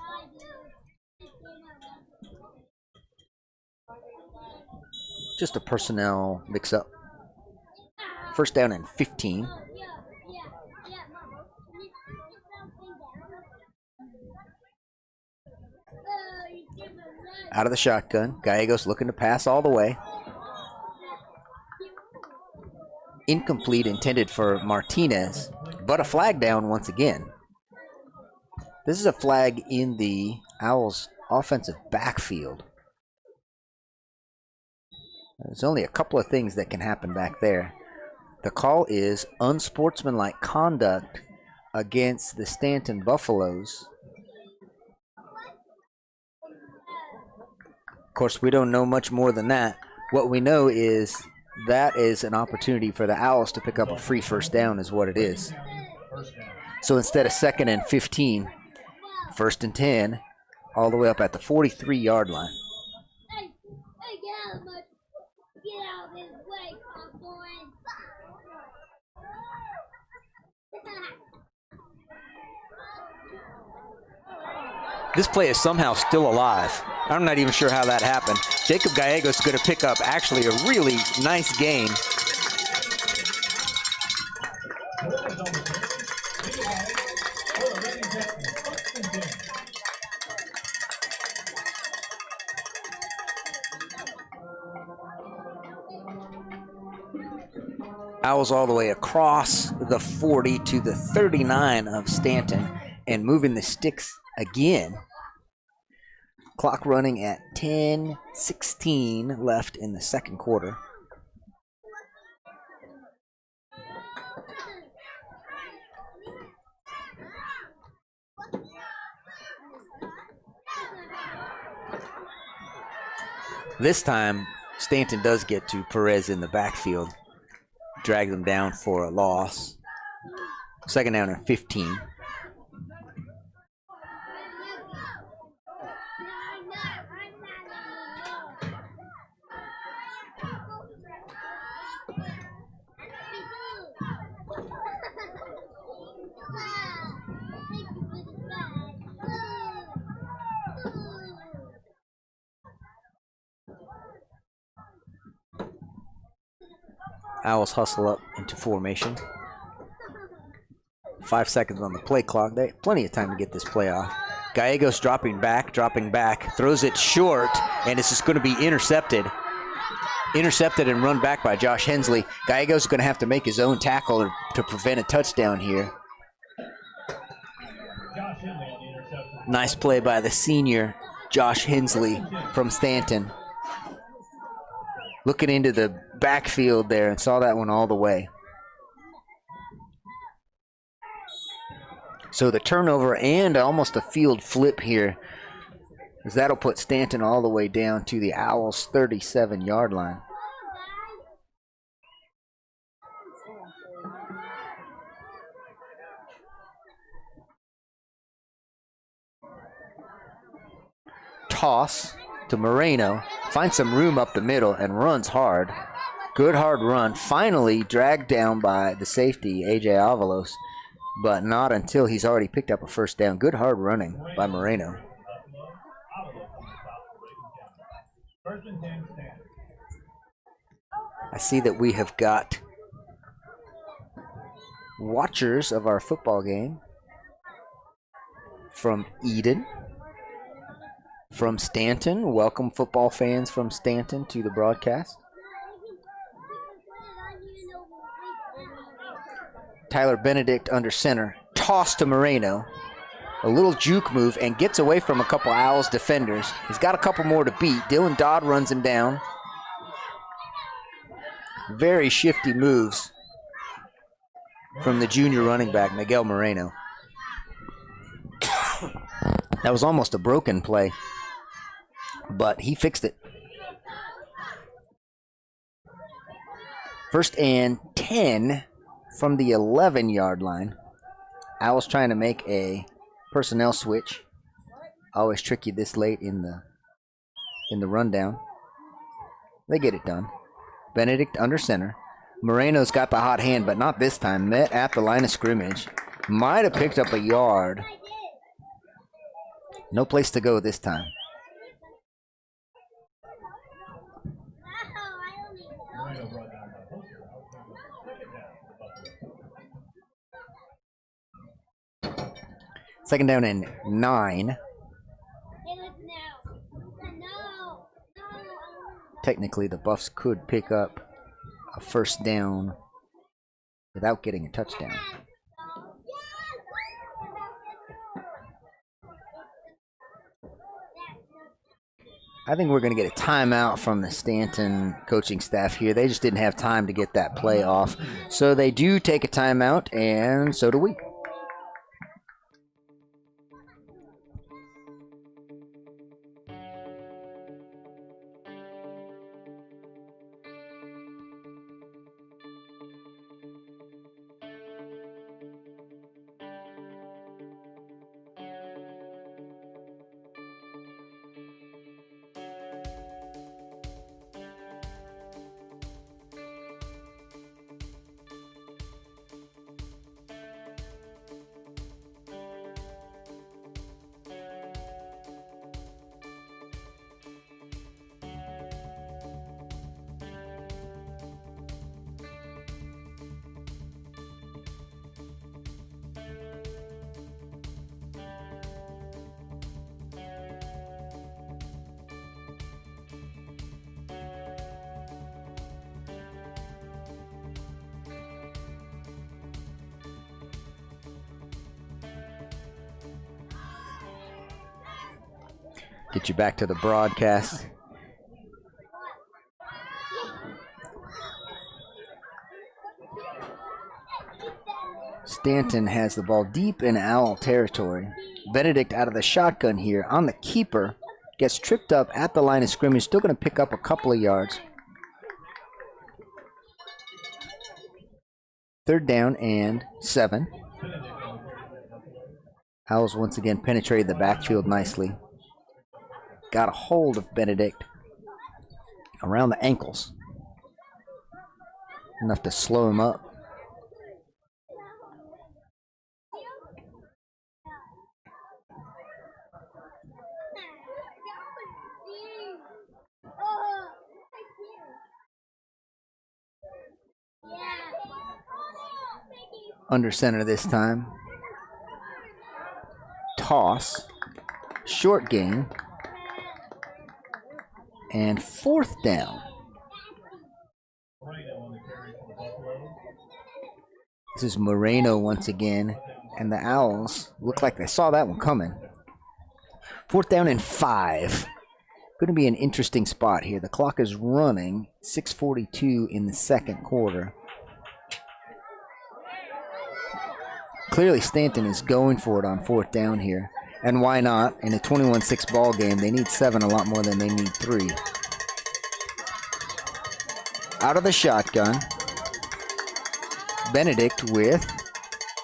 Just a personnel mix-up. 1st down and 15. Out of the shotgun. Gallegos looking to pass all the way. Incomplete, intended for Martinez, but a flag down once again. This is a flag in the Owls' offensive backfield. There's only a couple of things that can happen back there. The call is unsportsmanlike conduct against the Stanton Buffaloes. Of course, we don't know much more than that. What we know is that is an opportunity for the Owls to pick up a free first down is what it is. So instead of 2nd and 15, 1st and 10, all the way up at the 43-yard line. Get out of his way, Popcorn. This play is somehow still alive. I'm not even sure how that happened. Jacob Gallegos is going to pick up actually a really nice gain. Owls all the way across the 40 to the 39 of Stanton and moving the sticks again. Clock running at 10:16 left in the second quarter. This time, Stanton does get to Perez in the backfield. Drag them down for a loss. 2nd down and 15. Owls hustle up into formation. 5 seconds on the play clock. They plenty of time to get this play off. Gallegos dropping back, throws it short, and it's just going to be intercepted. Intercepted and run back by Josh Hensley. Gallegos is going to have to make his own tackle to prevent a touchdown here. Nice play by the senior, Josh Hensley from Stanton. Looking into the backfield there and saw that one all the way. So the turnover and almost a field flip here, as that'll put Stanton all the way down to the Owls' 37-yard line. Toss to Moreno, finds some room up the middle and runs hard. Good hard run, finally dragged down by the safety, AJ Avalos, but not until he's already picked up a first down. Good hard running by Moreno. I see that we have got watchers of our football game from Eden, from Stanton. Welcome, football fans from Stanton, to the broadcast. Tyler Benedict under center. Toss to Moreno. A little juke move and gets away from a couple Owls defenders. He's got a couple more to beat. Dylan Dodd runs him down. Very shifty moves from the junior running back, Miguel Moreno. That was almost a broken play, but he fixed it. 1st and 10 from the 11-yard line. Owls trying to make a personnel switch. Always tricky this late in the rundown. They get it done. Benedict under center. Moreno's got the hot hand, but not this time. Met at the line of scrimmage. Might have picked up a yard. No place to go this time. Second down and 9. Technically, the Buffs could pick up a first down without getting a touchdown. I think we're going to get a timeout from the Stanton coaching staff here. They just didn't have time to get that play off. So they do take a timeout, and so do we. Get you back to the broadcast. Stanton has the ball deep in Owl territory. Benedict out of the shotgun here on the keeper. Gets tripped up at the line of scrimmage. Still going to pick up a couple of yards. 3rd down and 7. Owls once again penetrated the backfield nicely. Got a hold of Benedict around the ankles. Enough to slow him up. under center this time. Toss. Short gain. And fourth down. This is Moreno once again. And the Owls look like they saw that one coming. Fourth down and 5. Going to be an interesting spot here. The clock is running. 6:42 in the second quarter. Clearly Stanton is going for it on fourth down here. And why not? In a 21-6 ball game, they need 7 a lot more than they need 3. Out of the shotgun. Benedict with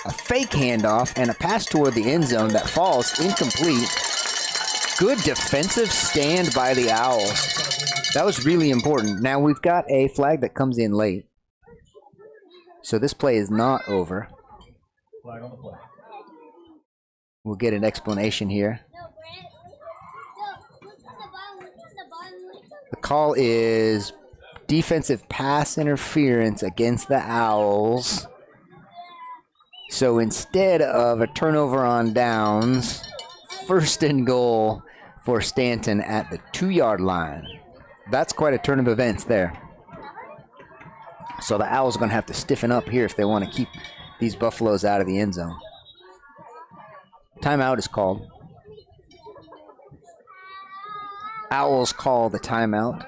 a fake handoff and a pass toward the end zone that falls incomplete. Good defensive stand by the Owls. That was really important. Now we've got a flag that comes in late. So this play is not over. Flag on the play. We'll get an explanation here. The call is defensive pass interference against the Owls. So instead of a turnover on downs, first and goal for Stanton at the 2-yard line. That's quite a turn of events there. So the Owls are going to have to stiffen up here if they want to keep these Buffaloes out of the end zone. Timeout is called. Owls call the timeout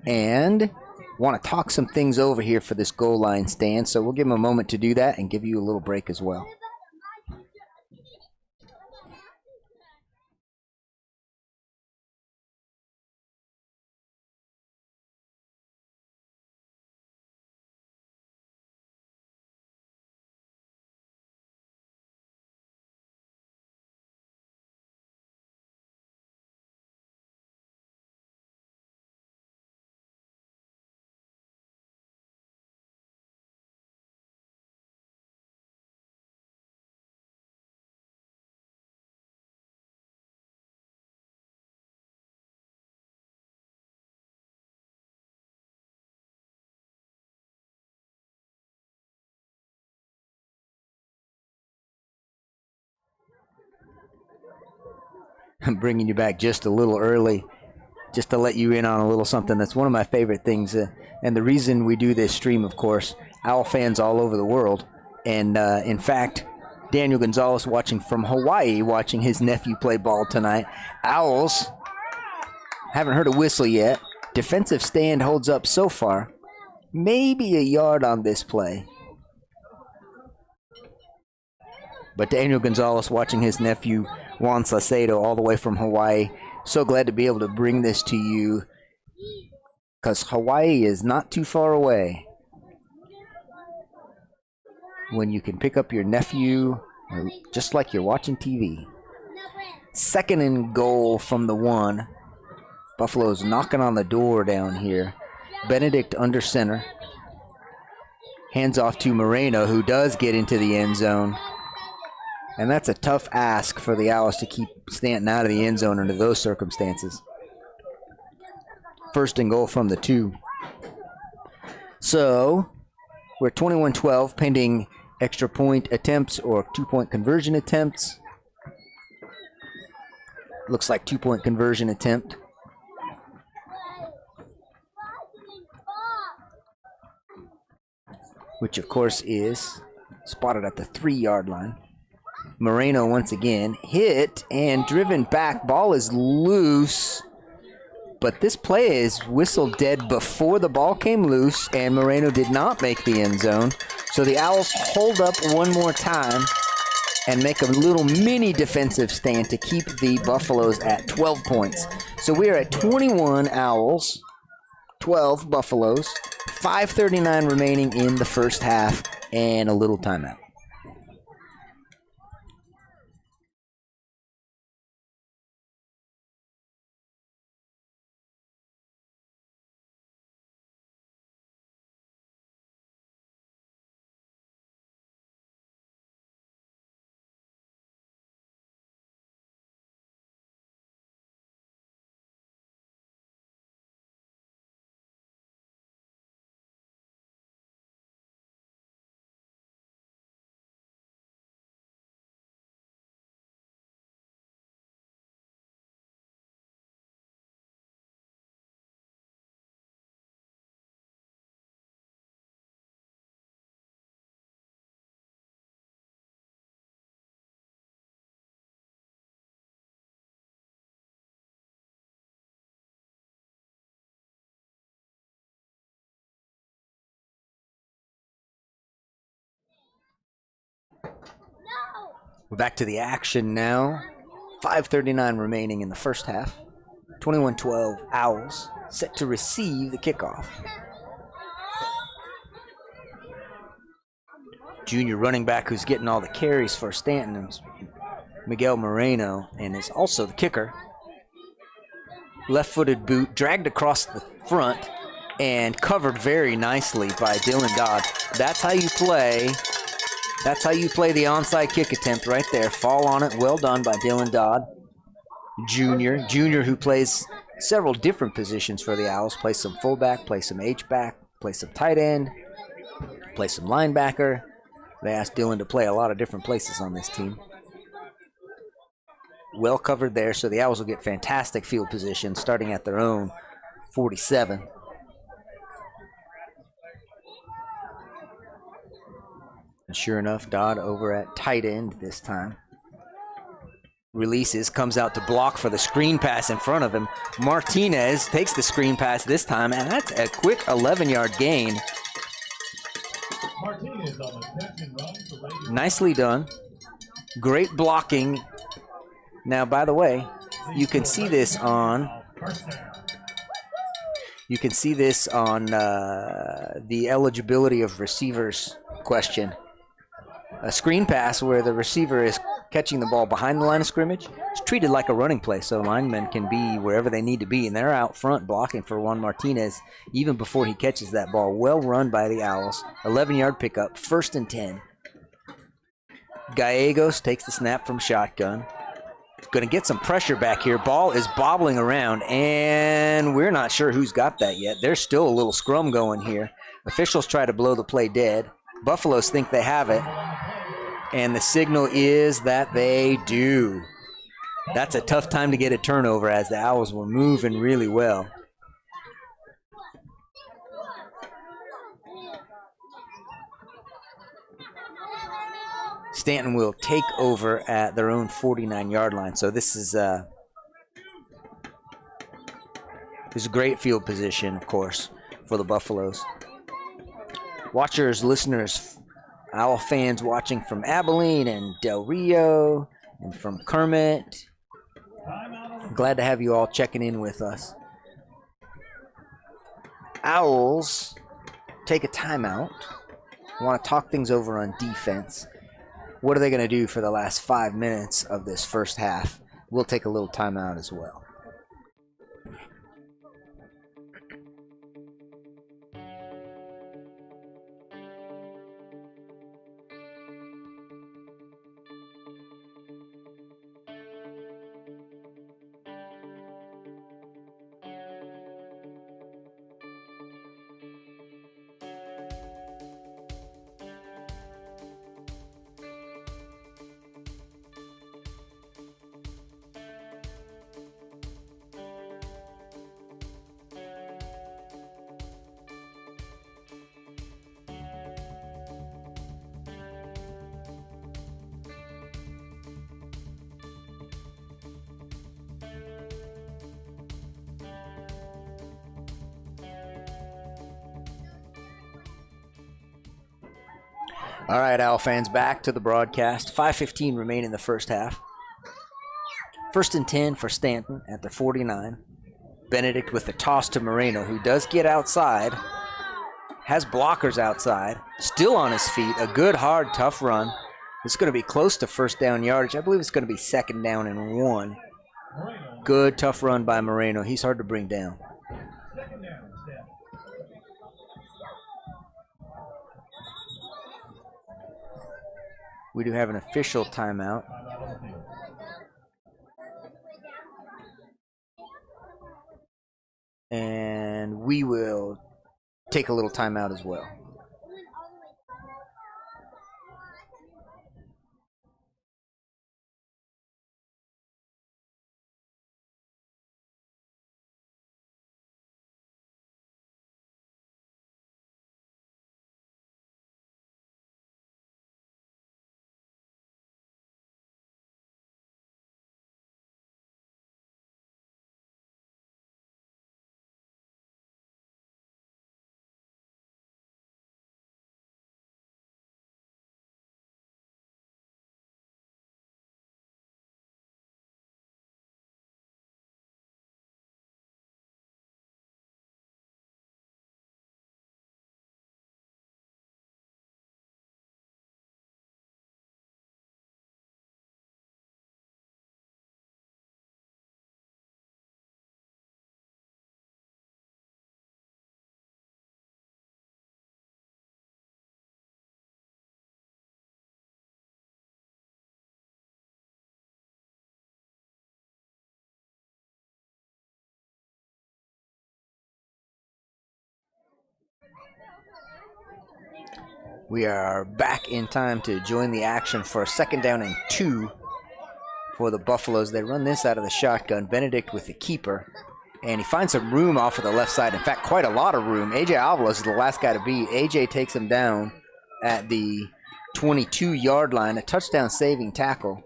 and want to talk some things over here for this goal line stand, so we'll give them a moment to do that and give you a little break as well. I'm bringing you back just a little early, just to let you in on a little something that's one of my favorite things. And the reason we do this stream, of course, Owl fans all over the world. And in fact, Daniel Gonzalez watching from Hawaii, watching his nephew play ball tonight. Owls haven't heard a whistle yet. Defensive stand holds up so far. Maybe a yard on this play. But Daniel Gonzalez watching his nephew Juan Salcedo all the way from Hawaii. So glad to be able to bring this to you because Hawaii is not too far away. When you can pick up your nephew just like you're watching TV. Second and goal from the 1. Buffalo's knocking on the door down here. Benedict under center. Hands off to Moreno, who does get into the end zone. And that's a tough ask for the Owls to keep Stanton out of the end zone under those circumstances. First and goal from the 2. So we're 21-12 pending extra point attempts or 2-point conversion attempts. Looks like 2-point conversion attempt. Which of course is spotted at the 3-yard line. Moreno once again hit and driven back. Ball is loose, but this play is whistled dead before the ball came loose, and Moreno did not make the end zone. So the Owls hold up one more time and make a little mini defensive stand to keep the Buffaloes at 12 points. So we are at 21 Owls, 12 Buffaloes, 5:39 remaining in the first half, and a little timeout. We're back to the action now. 5:39 remaining in the first half. 21-12 Owls set to receive the kickoff. Junior running back who's getting all the carries for Stanton is Miguel Moreno, and is also the kicker. Left-footed boot dragged across the front and covered very nicely by Dylan Dodd. That's how you play. That's how you play the onside kick attempt right there. Fall on it. Well done by Dylan Dodd. Junior who plays several different positions for the Owls. Plays some fullback, plays some H-back, plays some tight end, plays some linebacker. They asked Dylan to play a lot of different places on this team. Well covered there, so the Owls will get fantastic field position starting at their own 47. And sure enough, Dodd over at tight end this time. Releases, comes out to block for the screen pass in front of him. Martinez takes the screen pass this time, and that's a quick 11-yard gain. Martinez on the catch and run for Reagan. Nicely done. Great blocking. Now, by the way, you can see this on the eligibility of receivers question. A screen pass where the receiver is catching the ball behind the line of scrimmage is treated like a running play, so linemen can be wherever they need to be, and they're out front blocking for Juan Martinez even before he catches that ball. Well run by the Owls. 11-yard pickup, 1st and 10. Gallegos takes the snap from shotgun. Going to get some pressure back here. Ball is bobbling around, and we're not sure who's got that yet. There's still a little scrum going here. Officials try to blow the play dead. Buffaloes think they have it, and the signal is that they do. That's a tough time to get a turnover as the Owls were moving really well. Stanton will take over at their own 49-yard line. So this is a great field position, of course, for the Buffaloes. Watchers, listeners, Owl fans watching from Abilene and Del Rio and from Kermit. Glad to have you all checking in with us. Owls take a timeout. Want to talk things over on defense. What are they going to do for the last 5 minutes of this first half? We'll take a little timeout as well. All right, Owl fans, back to the broadcast. 5:15 remain in the first half. 1st and 10 for Stanton at the 49. Benedict with the toss to Moreno, who does get outside. Has blockers outside. Still on his feet. A good, hard, tough run. It's going to be close to first down yardage. I believe it's going to be 2nd down and 1. Good, tough run by Moreno. He's hard to bring down. We do have an official timeout. And we will take a little timeout as well. We are back in time to join the action for a 2nd down and 2 for the Buffaloes. They run this out of the shotgun. Benedict with the keeper. And he finds some room off of the left side. In fact, quite a lot of room. A.J. Avalos is the last guy to beat. A.J. takes him down at the 22-yard line. A touchdown saving tackle.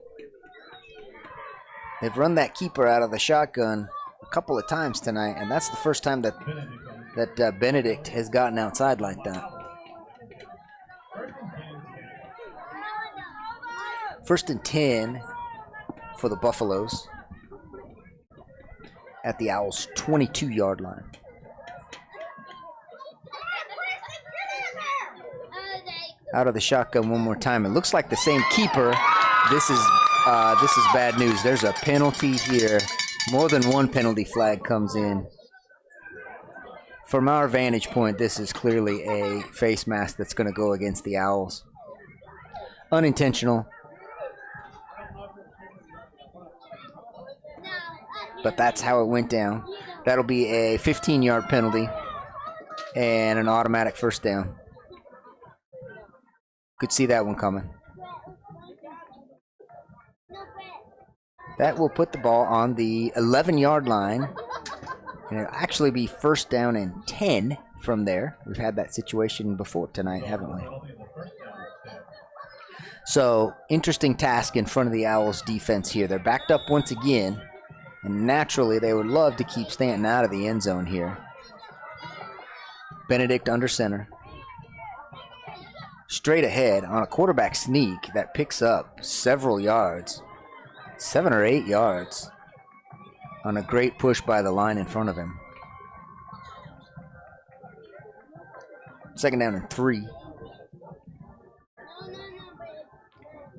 They've run that keeper out of the shotgun a couple of times tonight. And that's the first time that Benedict has gotten outside like that. 1st and 10 for the Buffaloes at the Owls' 22-yard line. Out of the shotgun one more time. It looks like the same keeper. This is bad news. There's a penalty here. More than one penalty flag comes in. From our vantage point, this is clearly a face mask that's going to go against the Owls. Unintentional. But that's how it went down. That'll be a 15-yard penalty and an automatic 1st down. Could see that one coming. That will put the ball on the 11-yard line. And it'll actually be 1st down and 10 from there. We've had that situation before tonight, haven't we? So, interesting task in front of the Owls defense here. They're backed up once again. And naturally, they would love to keep Stanton out of the end zone here. Benedict under center. Straight ahead on a quarterback sneak that picks up several yards. 7 or 8 yards. On a great push by the line in front of him. 2nd down and 3.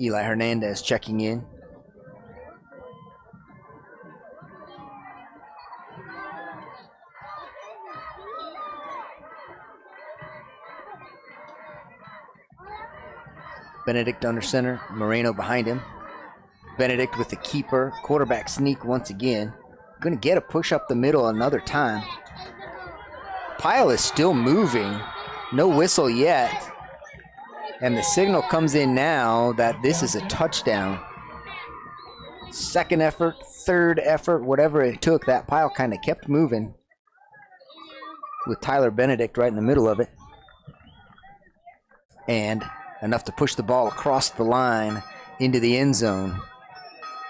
Eli Hernandez checking in. Benedict under center, Moreno behind him. Benedict with the keeper, quarterback sneak once again. Going to get a push up the middle another time. Pile is still moving, no whistle yet. And the signal comes in now that this is a touchdown. 2nd effort, 3rd effort, whatever it took, that pile kind of kept moving with Tyler Benedict right in the middle of it. And enough to push the ball across the line into the end zone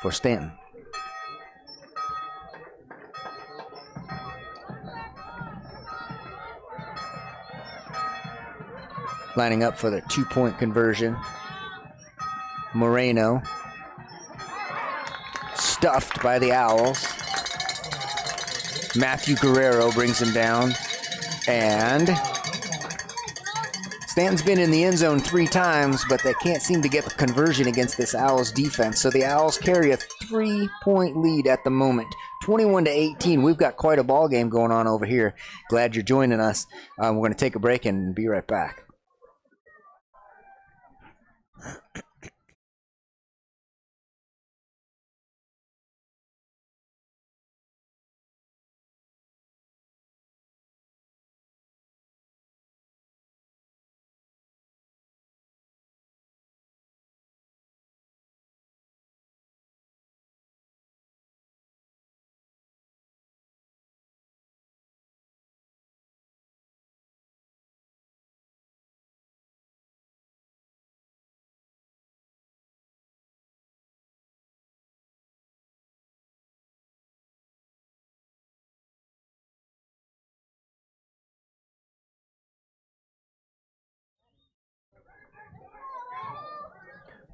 for Stanton. Lining up for the 2-point conversion. Moreno. Stuffed by the Owls. Matthew Guerrero brings him down. And Stanton's been in the end zone 3 times, but they can't seem to get the conversion against this Owls defense. So the Owls carry a 3-point lead at the moment. 21-18. We've got quite a ball game going on over here. Glad you're joining us. We're going to take a break and be right back.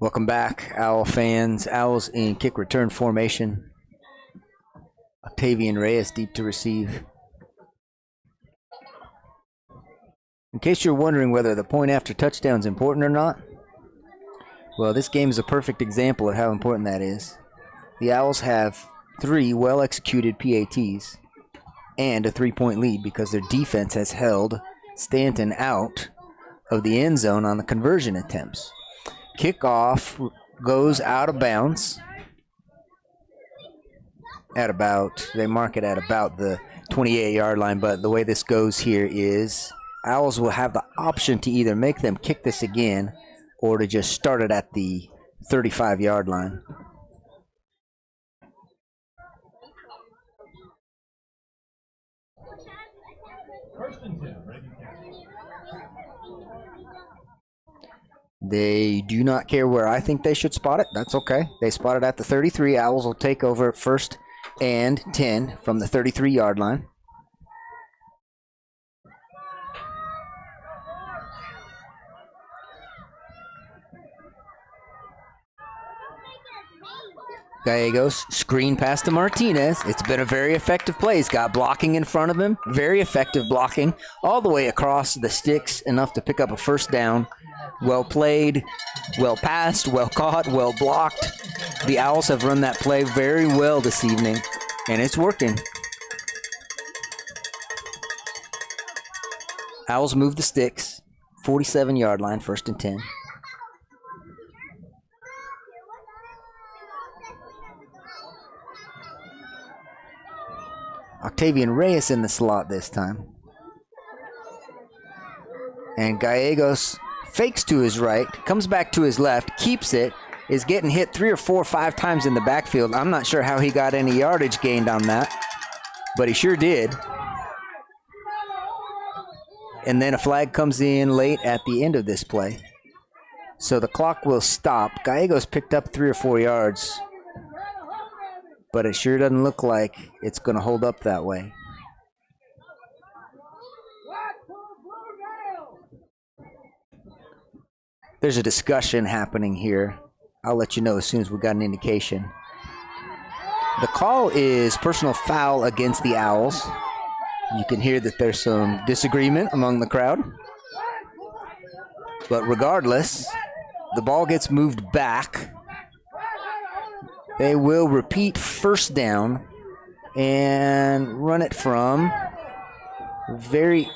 Welcome back, Owl fans. Owls in kick return formation. Octavian Reyes deep to receive. In case you're wondering whether the point after touchdown is important or not, well, this game is a perfect example of how important that is. The Owls have 3 well-executed PATs and a 3-point lead because their defense has held Stanton out of the end zone on the conversion attempts. Kickoff goes out of bounds at about, they mark it at about the 28-yard line, but the way this goes here is Owls will have the option to either make them kick this again or to just start it at the 35-yard line. First and 10, Reagan County. They do not care where I think they should spot it. That's okay. They spot it at the 33. Owls will take over first and 10 from the 33-yard line. Gallegos screen pass to Martinez. It's been a very effective play. He's got blocking in front of him. Very effective blocking all the way across the sticks, enough to pick up a first down. Well played, well passed, well caught, well blocked. The Owls have run that play very well this evening, and it's working. Owls move the sticks. 47-yard line, first and 10. Octavian Reyes in the slot this time. And Gallegos fakes to his right, comes back to his left, keeps it, is getting hit 3 or 4 or 5 times in the backfield. I'm not sure how he got any yardage gained on that, but he sure did. And then a flag comes in late at the end of this play. So the clock will stop. Gallegos picked up 3 or 4 yards, but it sure doesn't look like it's going to hold up that way. There's a discussion happening here. I'll let you know as soon as we got an indication. The call is personal foul against the Owls. You can hear that there's some disagreement among the crowd. But regardless, the ball gets moved back. They will repeat first down and run it from very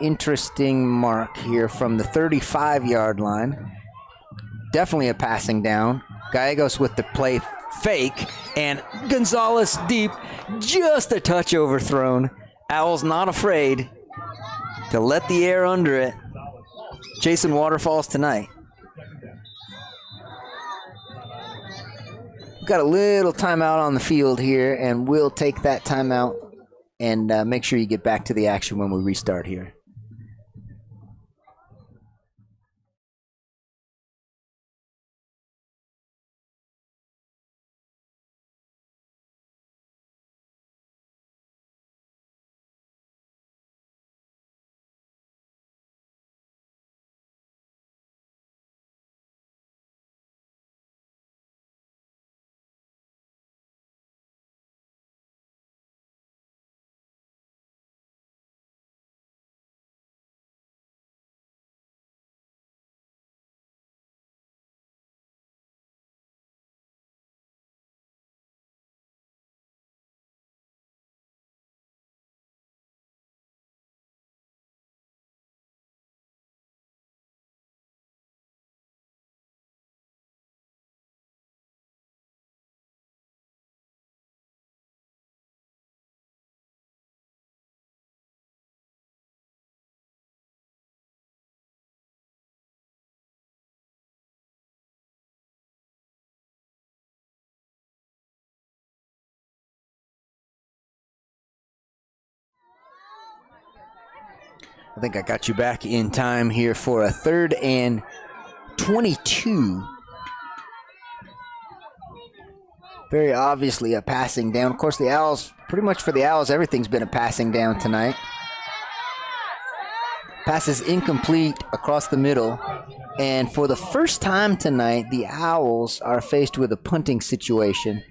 interesting mark here from the 35-yard line. Definitely a passing down. Gallegos with the play fake, and Gonzalez deep, just a touch overthrown. Owls not afraid to let the air under it. Chasing waterfalls tonight. We've got a little timeout on the field here, and we'll take that timeout and make sure you get back to the action when we restart here. I think I got you back in time here for a 3rd and 22. Very obviously a passing down. Of course, the Owls, pretty much for the Owls, everything's been a passing down tonight. Pass is incomplete across the middle. And for the first time tonight, the Owls are faced with a punting situation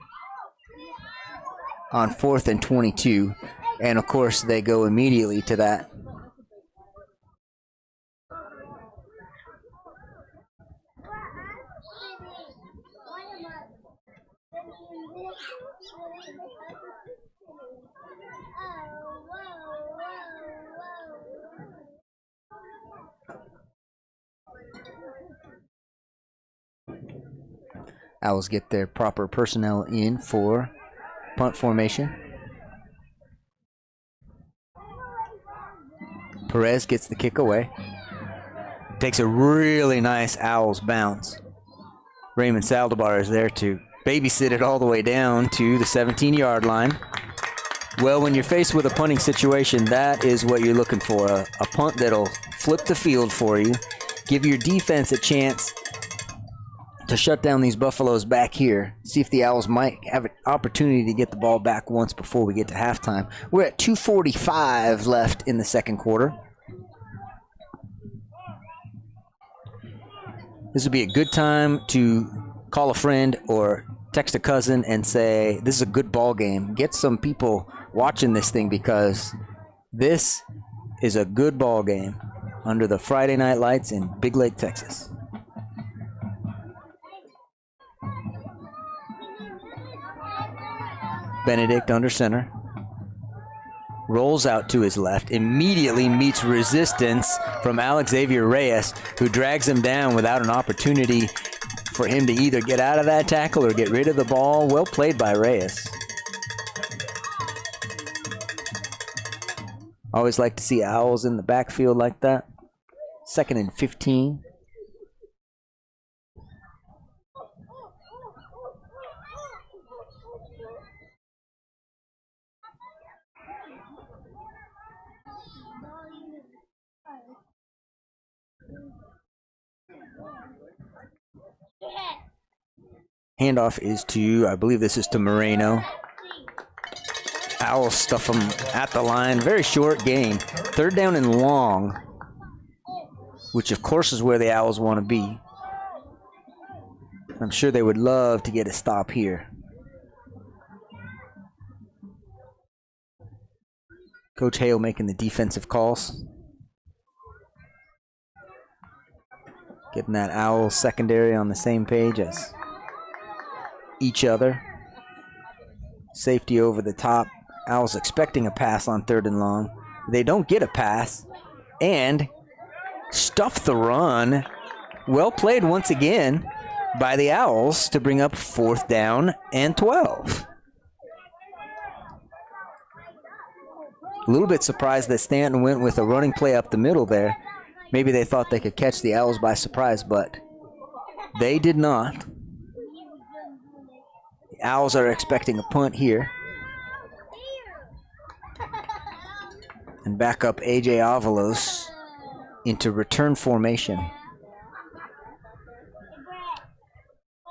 on 4th and 22. And of course, they go immediately to that. Owls get their proper personnel in for punt formation. Perez gets the kick away. Takes a really nice Owls bounce. Raymond Saldivar is there to babysit it all the way down to the 17-yard line. Well, when you're faced with a punting situation, that is what you're looking for. A punt that'll flip the field for you, give your defense a chance to shut down these Buffaloes back here. See if the Owls might have an opportunity to get the ball back once before we get to halftime. We're at 2:45 left in the second quarter. This would be a good time to call a friend or text a cousin and say, this is a good ball game. Get some people watching this thing because this is a good ball game under the Friday night lights in Big Lake, Texas. Benedict under center. Rolls out to his left, immediately meets resistance from Alex Xavier Reyes, who drags him down without an opportunity for him to either get out of that tackle or get rid of the ball. Well played by Reyes. Always like to see Owls in the backfield like that. 2nd and 15. Handoff is to, I believe this is to Moreno. Owls stuff him at the line. Very short gain. 3rd down and long, which of course is where the Owls want to be. I'm sure they would love to get a stop here. Coach Hale making the defensive calls. Getting that Owls secondary on the same page as each other. Safety over the top. Owls expecting a pass on 3rd and long. They don't get a pass and stuff the run. Well played once again by the Owls to bring up 4th down and 12. A little bit surprised that Stanton went with a running play up the middle there. Maybe they thought they could catch the Owls by surprise, but they did not. The Owls are expecting a punt here. And back up A.J. Avalos into return formation.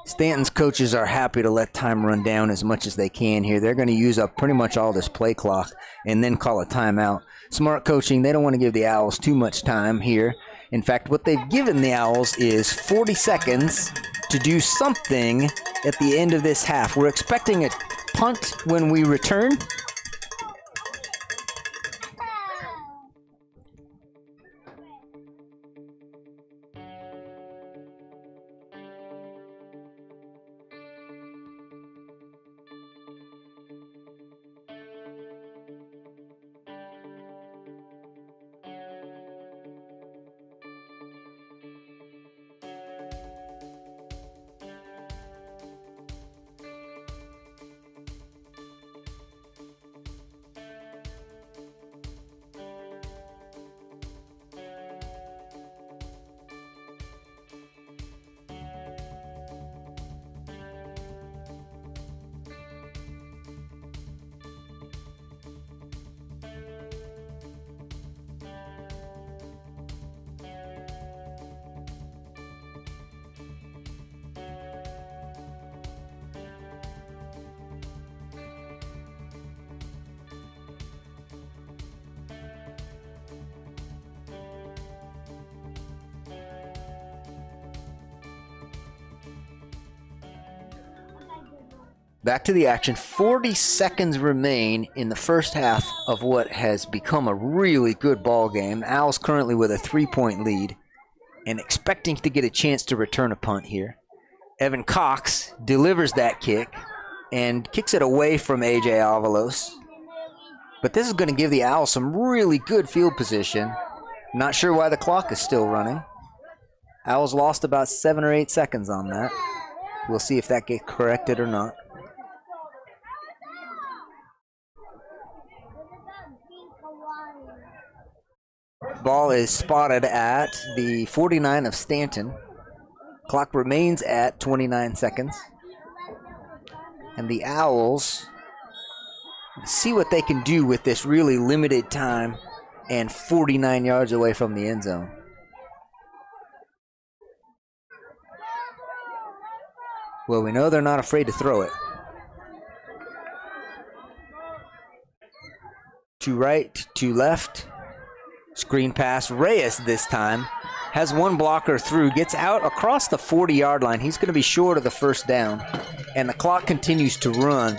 Stanton's coaches are happy to let time run down as much as they can here. They're going to use up pretty much all this play clock and then call a timeout. Smart coaching, they don't want to give the Owls too much time here. In fact, what they've given the Owls is 40 seconds to do something at the end of this half. We're expecting a punt when we return. Back to the action. 40 seconds remain in the first half of what has become a really good ball game. Owls currently with a 3-point lead and expecting to get a chance to return a punt here. Evan Cox delivers that kick and kicks it away from A.J. Avalos. But this is going to give the Owls some really good field position. Not sure why the clock is still running. Owls lost about 7 or 8 seconds on that. We'll see if that gets corrected or not. Ball is spotted at the 49 of Stanton. Clock remains at 29 seconds. And the Owls see what they can do with this really limited time and 49 yards away from the end zone. Well, we know they're not afraid to throw it. To right, to left. Screen pass. Reyes this time has one blocker through, gets out across the 40-yard line. He's going to be short of the first down, and the clock continues to run.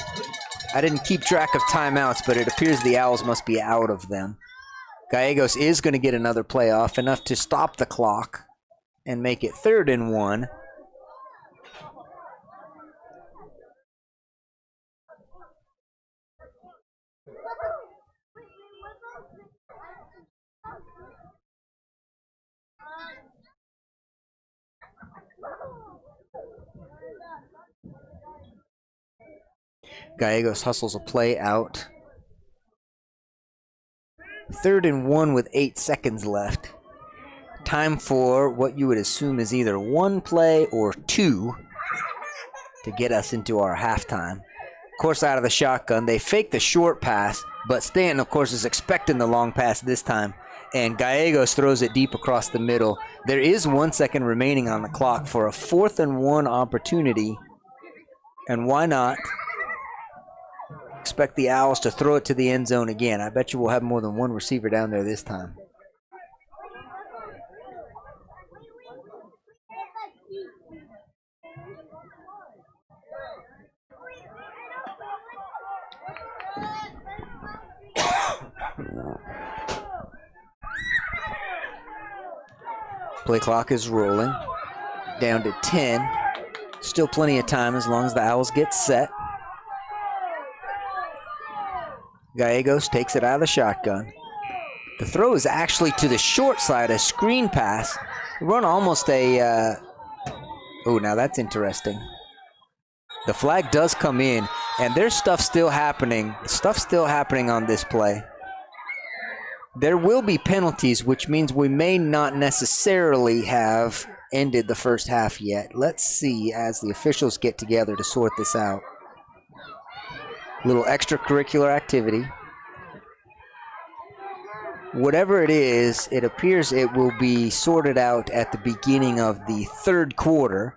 I didn't keep track of timeouts, but it appears the Owls must be out of them. Gallegos is going to get another play off, enough to stop the clock and make it 3rd and 1. Gallegos hustles a play out. 3rd and 1 with 8 seconds left. Time for what you would assume is either one play or two to get us into our halftime. Of course, out of the shotgun, they fake the short pass, but Stanton, of course, is expecting the long pass this time, and Gallegos throws it deep across the middle. There is 1 second remaining on the clock for a 4th and 1 opportunity, and why not expect the Owls to throw it to the end zone again? I bet you we'll have more than one receiver down there this time. Play clock is rolling. Down to 10. Still plenty of time as long as the Owls get set. Gallegos takes it out of the shotgun. The throw is actually to the short side, a screen pass. Run almost a, oh, now that's interesting. The flag does come in, and there's stuff still happening. Stuff still happening on this play. There will be penalties, which means we may not necessarily have ended the first half yet. Let's see as the officials get together to sort this out. Little extracurricular activity. Whatever it is, it appears it will be sorted out at the beginning of the 3rd quarter.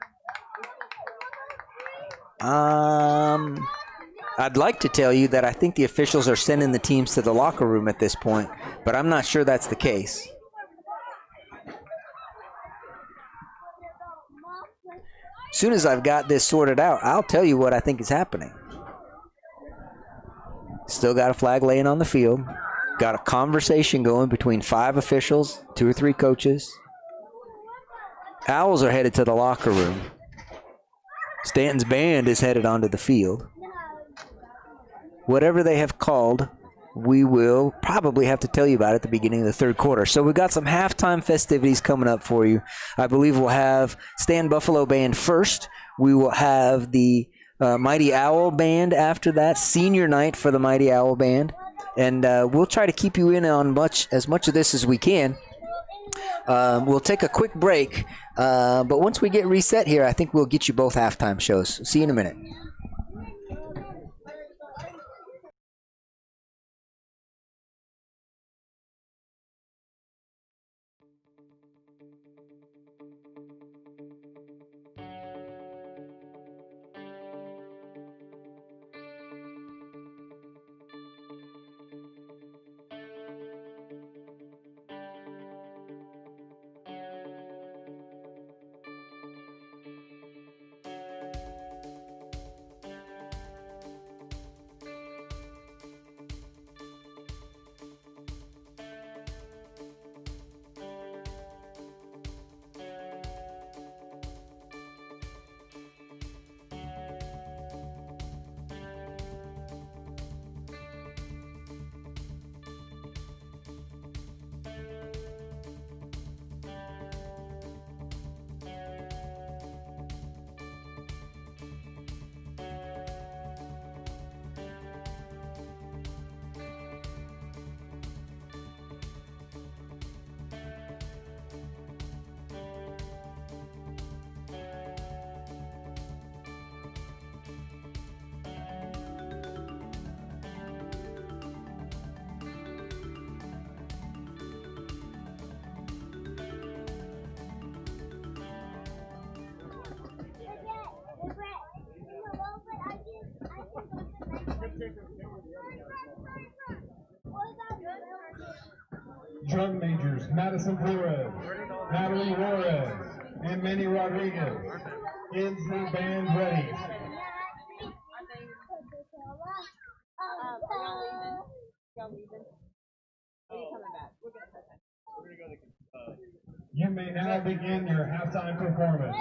I'd like to tell you that I think the officials are sending the teams to the locker room at this point, but I'm not sure that's the case. As soon as I've got this sorted out, I'll tell you what I think is happening. Still got a flag laying on the field. Got a conversation going between 5 officials, 2 or 3 coaches. Owls are headed to the locker room. Stanton's band is headed onto the field. Whatever they have called, we will probably have to tell you about at the beginning of the 3rd quarter. So we've got some halftime festivities coming up for you. I believe we'll have Stan Buffalo Band first. We will have the Mighty Owl Band after that, senior night for the Mighty Owl Band. And we'll try to keep you in on as much of this as we can. We'll take a quick break, but once we get reset here, I think we'll get you both halftime shows. See you in a minute. Drum majors Madison Flores, Natalie Juarez, and Manny Rodriguez. Is the band ready? Y'all leaving? Are you coming back? We're gonna go. You may now begin your halftime performance.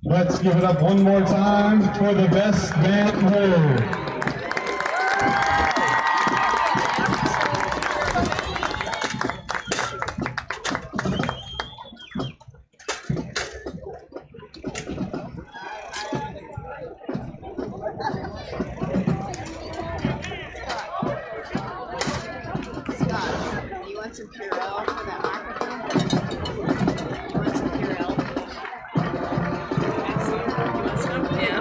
Let's give it up one more time for the best band heard. Scott, you want some Purell for that microphone? You want some Purell? You want some? Yeah.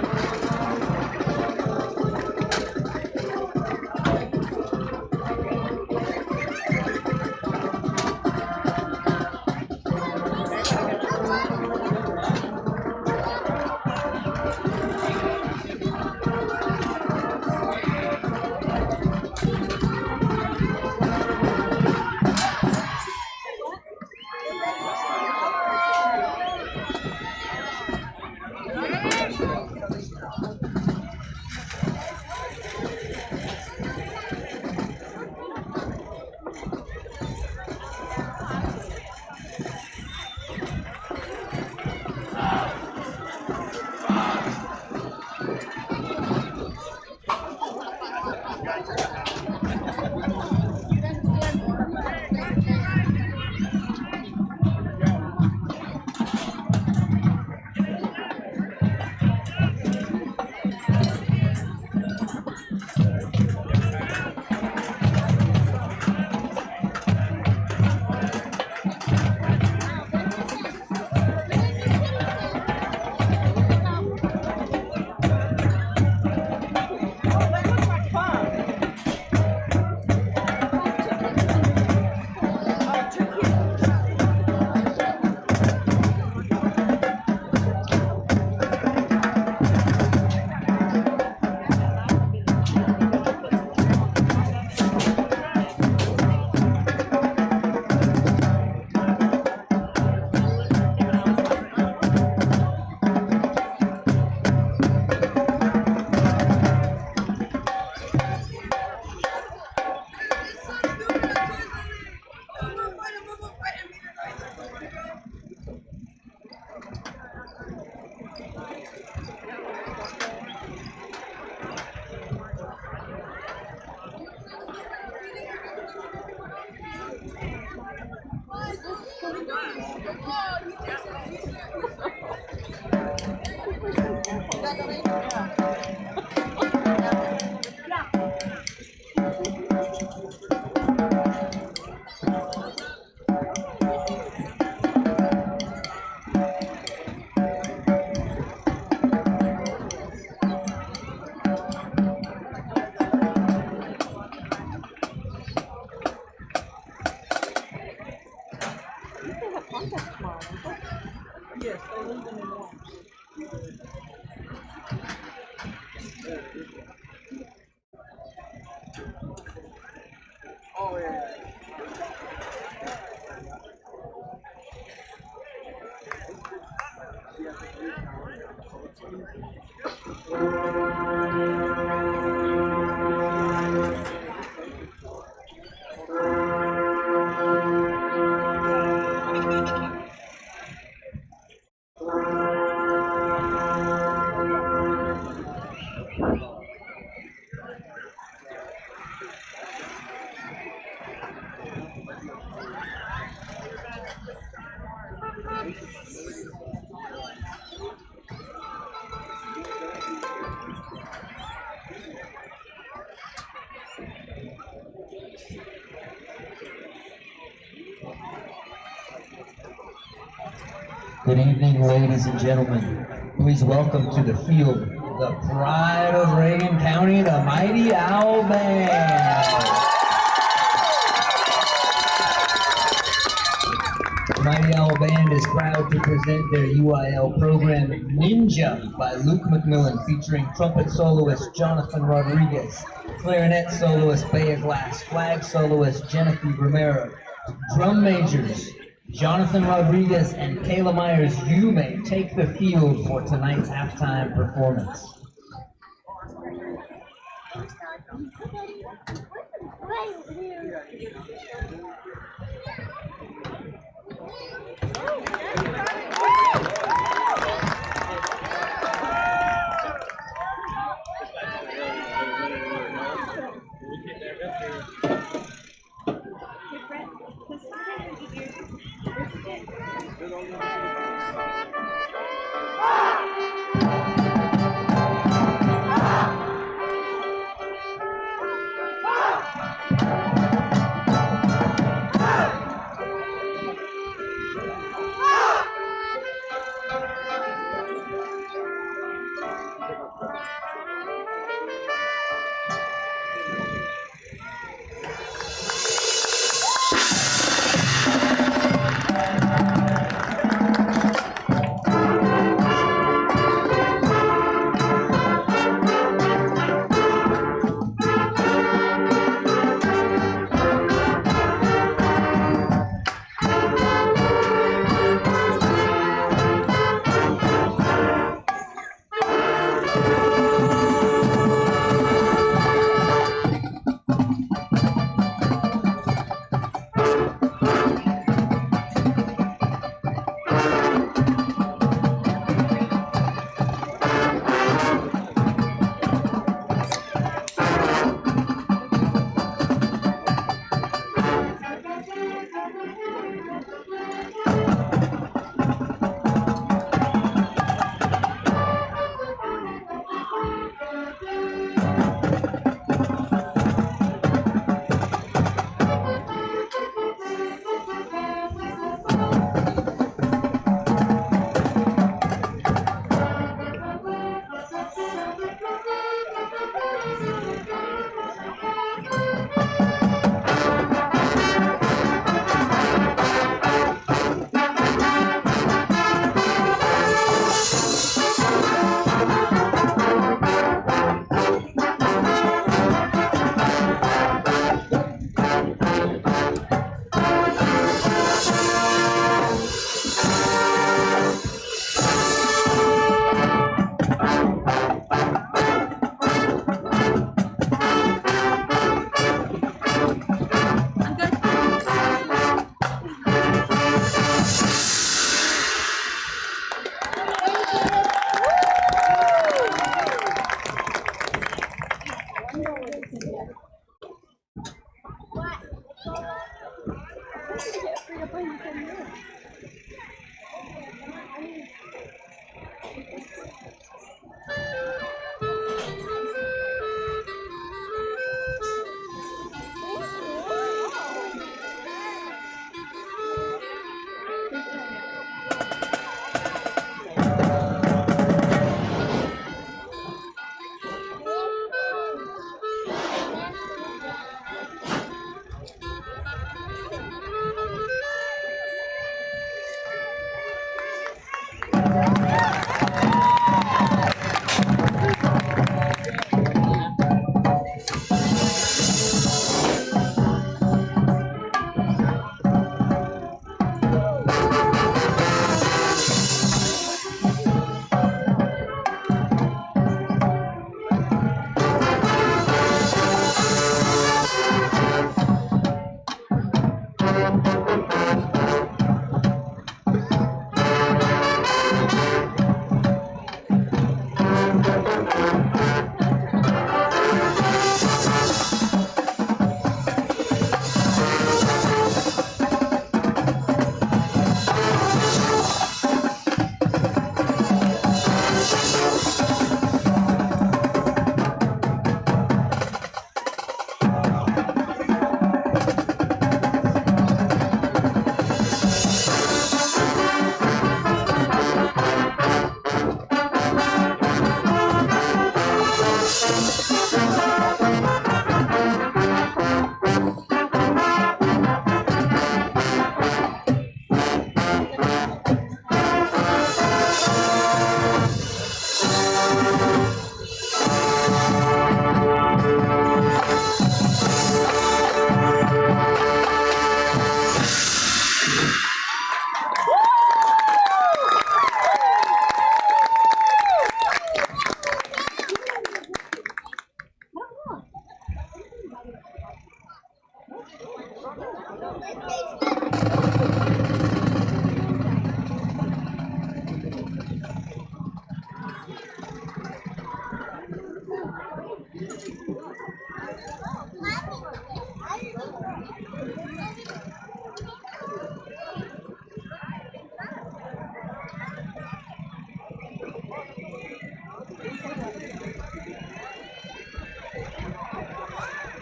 Good evening, ladies and gentlemen. Please welcome to the field the pride of Reagan County, the mighty Owl Band. The mighty Owl Band is proud to present their UIL program, Ninja, by Luke McMillan, featuring trumpet soloist Jonathan Rodriguez, clarinet soloist Bea Glass, flag soloist Jennifer Romero, drum majors Jonathan Rodriguez and Kayla Myers. You may take the field for tonight's halftime performance.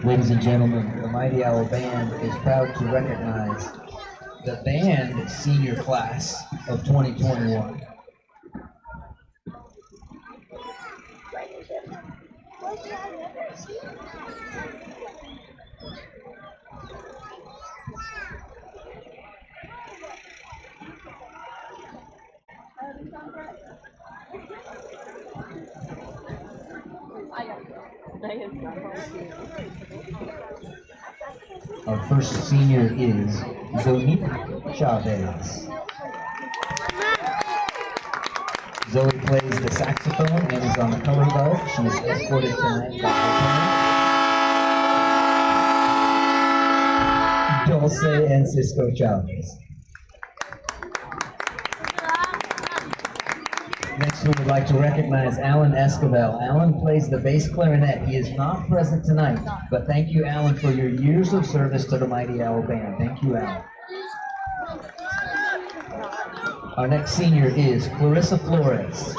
Ladies and gentlemen, the Mighty Owl Band is proud to recognize the band senior class of 2021. Our first senior is Zoe Chavez. Zoe plays the saxophone and is on the color guard. She is escorted tonight by her parents, Dulce and Cisco Chavez. Next, we would like to recognize Alan Escobar. Alan plays the bass clarinet. He is not present tonight, but thank you, Alan, for your years of service to the Mighty Owl Band. Thank you, Alan. Our next senior is Clarissa Flores.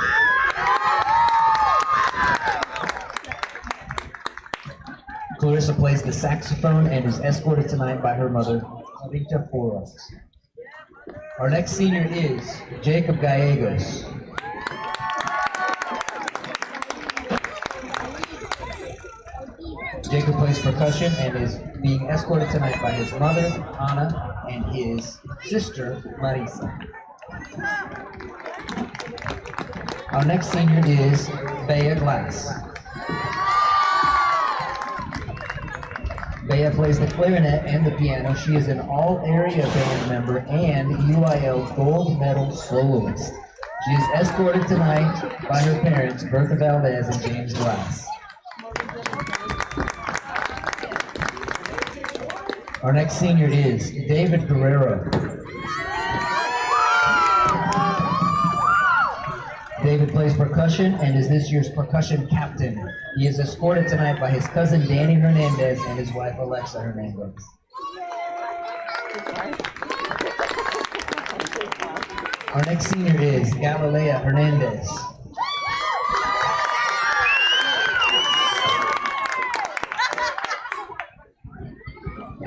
Clarissa plays the saxophone and is escorted tonight by her mother, Clarita Flores. Our next senior is Jacob Gallegos. Jacob plays percussion and is being escorted tonight by his mother, Anna, and his sister, Marisa. Our next senior is Bea Glass. Bea plays the clarinet and the piano. She is an all-area band member and UIL gold medal soloist. She is escorted tonight by her parents, Bertha Valdez and James Glass. Our next senior is David Guerrero. David plays percussion and is this year's percussion captain. He is escorted tonight by his cousin Danny Hernandez and his wife Alexa Hernandez. Our next senior is Galilea Hernandez.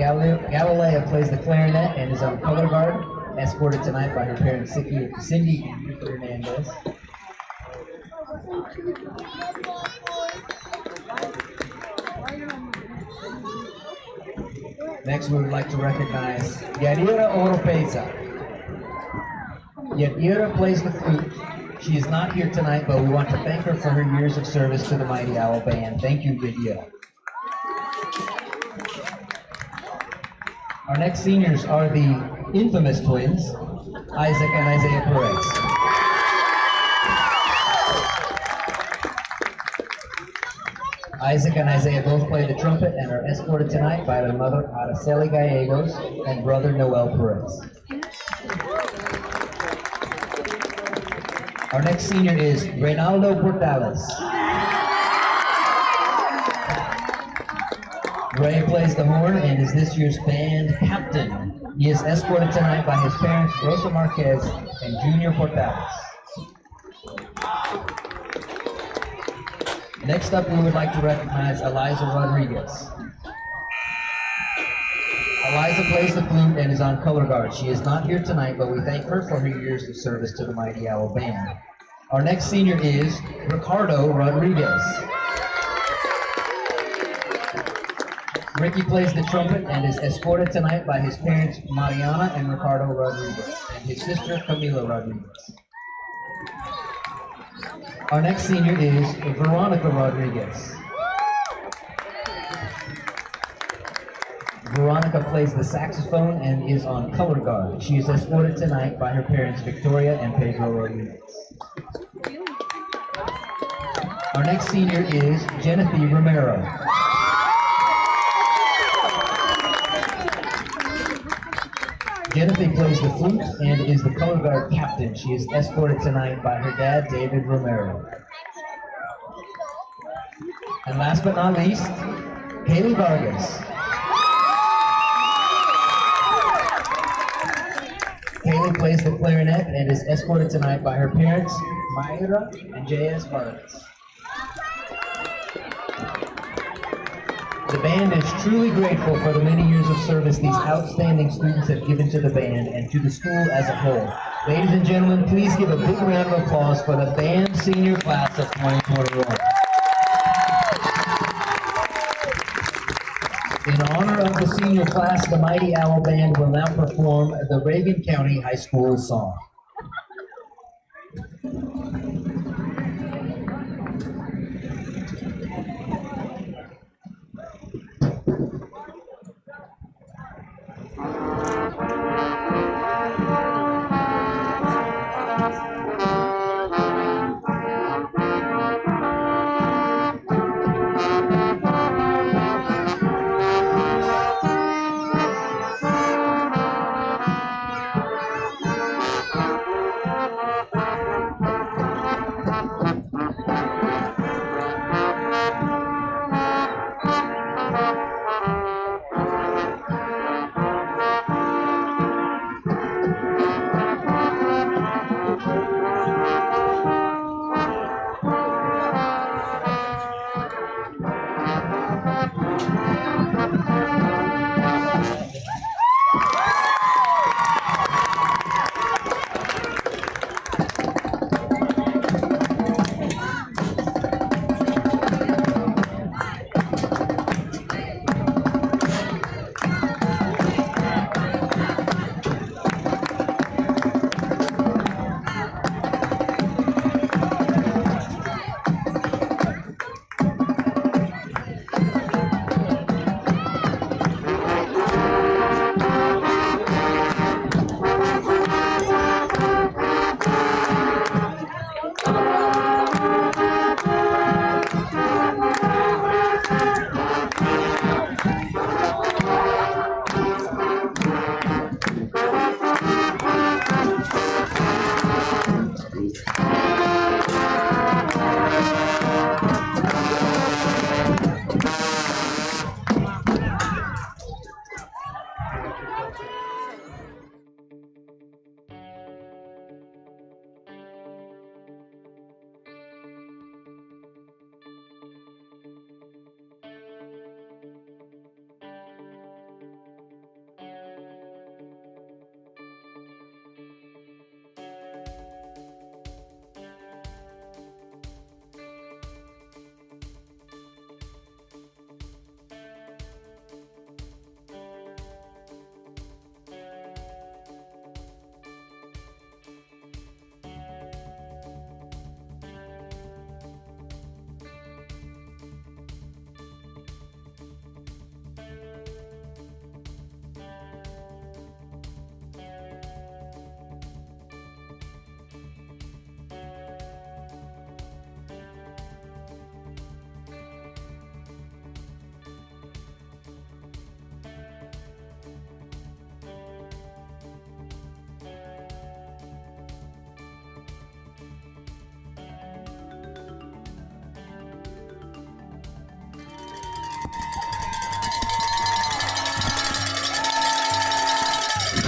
Galilea plays the clarinet and is on color guard, escorted tonight by her parents Cindy and Ricky Hernandez. Next, we would like to recognize Yadira Oropeza. Yadira plays the flute. She is not here tonight, but we want to thank her for her years of service to the Mighty Owl Band. Thank you, Yadira. Our next seniors are the infamous twins, Isaac and Isaiah Perez. Isaac and Isaiah both play the trumpet and are escorted tonight by their mother, Araceli Gallegos, and brother, Noel Perez. Our next senior is Reynaldo Portales. Ray plays the horn and is this year's band captain. He is escorted tonight by his parents, Rosa Marquez and Junior Portales. Next up, we would like to recognize Eliza Rodriguez. Eliza plays the flute and is on color guard. She is not here tonight, but we thank her for her years of service to the Mighty Owl Band. Our next senior is Ricardo Rodriguez. Ricky plays the trumpet and is escorted tonight by his parents, Mariana and Ricardo Rodriguez, and his sister, Camila Rodriguez. Our next senior is Veronica Rodriguez. Veronica plays the saxophone and is on color guard. She is escorted tonight by her parents, Victoria and Pedro Rodriguez. Our next senior is Genevieve Romero. Genevieve plays the flute and is the color guard captain. She is escorted tonight by her dad, David Romero. And last but not least, Haley Vargas. Haley plays the clarinet and is escorted tonight by her parents, Mayra and J.S. Vargas. The band is truly grateful for the many years of service these outstanding students have given to the band and to the school as a whole. Ladies and gentlemen, please give a big round of applause for the band senior class of 2021. In honor of the senior class, the Mighty Owl Band will now perform the Reagan County High School song.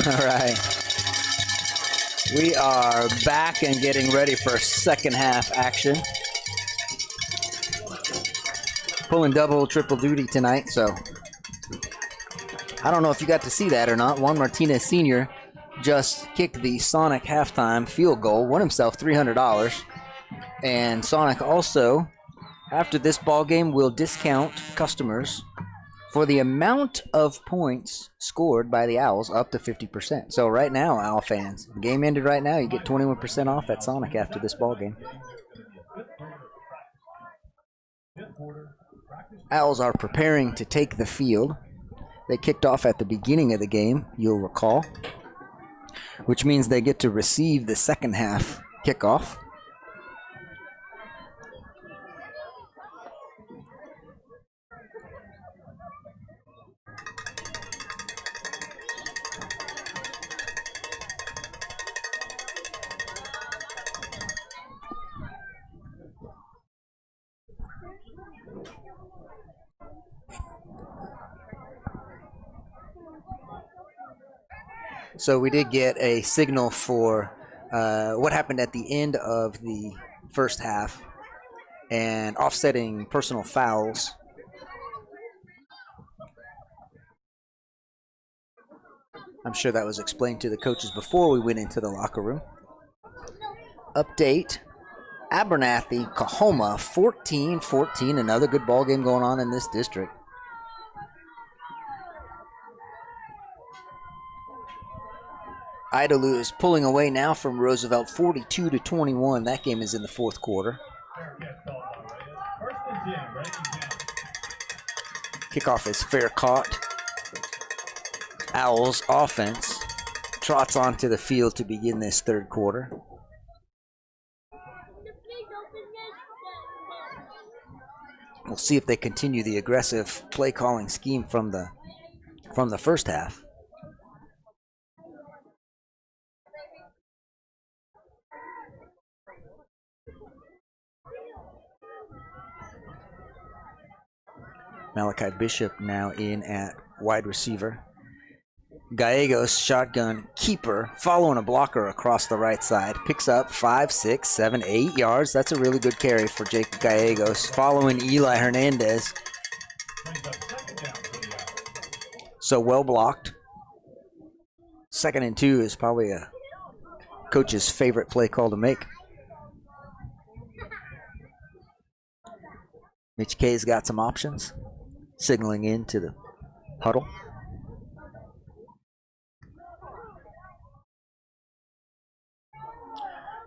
All right. We are back and getting ready for second half action. Pulling double, triple duty tonight, so I don't know if you got to see that or not. Juan Martinez Sr. just kicked the Sonic halftime field goal, won himself $300. And Sonic also, after this ball game, will discount customers for the amount of points scored by the Owls up to 50%. So right now, Owl fans, the game ended right now. You get 21% off at Sonic after this ball game. Owls are preparing to take the field. They kicked off at the beginning of the game, you'll recall, which means they get to receive the second half kickoff. So we did get a signal for what happened at the end of the first half and offsetting personal fouls. I'm sure that was explained to the coaches before we went into the locker room. Update, Abernathy, Coahoma, 14-14. Another good ball game going on in this district. Idalou is pulling away now from Roosevelt, 42-21. That game is in the fourth quarter. Kickoff is fair caught. Owls offense trots onto the field to begin this third quarter. We'll see if they continue the aggressive play calling scheme from the first half. Malachi Bishop now in at wide receiver. Gallegos, shotgun keeper, following a blocker across the right side. Picks up 5, 6, 7, 8 yards. That's a really good carry for Jacob Gallegos, following Eli Hernandez. So well blocked. 2nd and 2 is probably a coach's favorite play call to make. Mitch K's got some options, signaling into the huddle.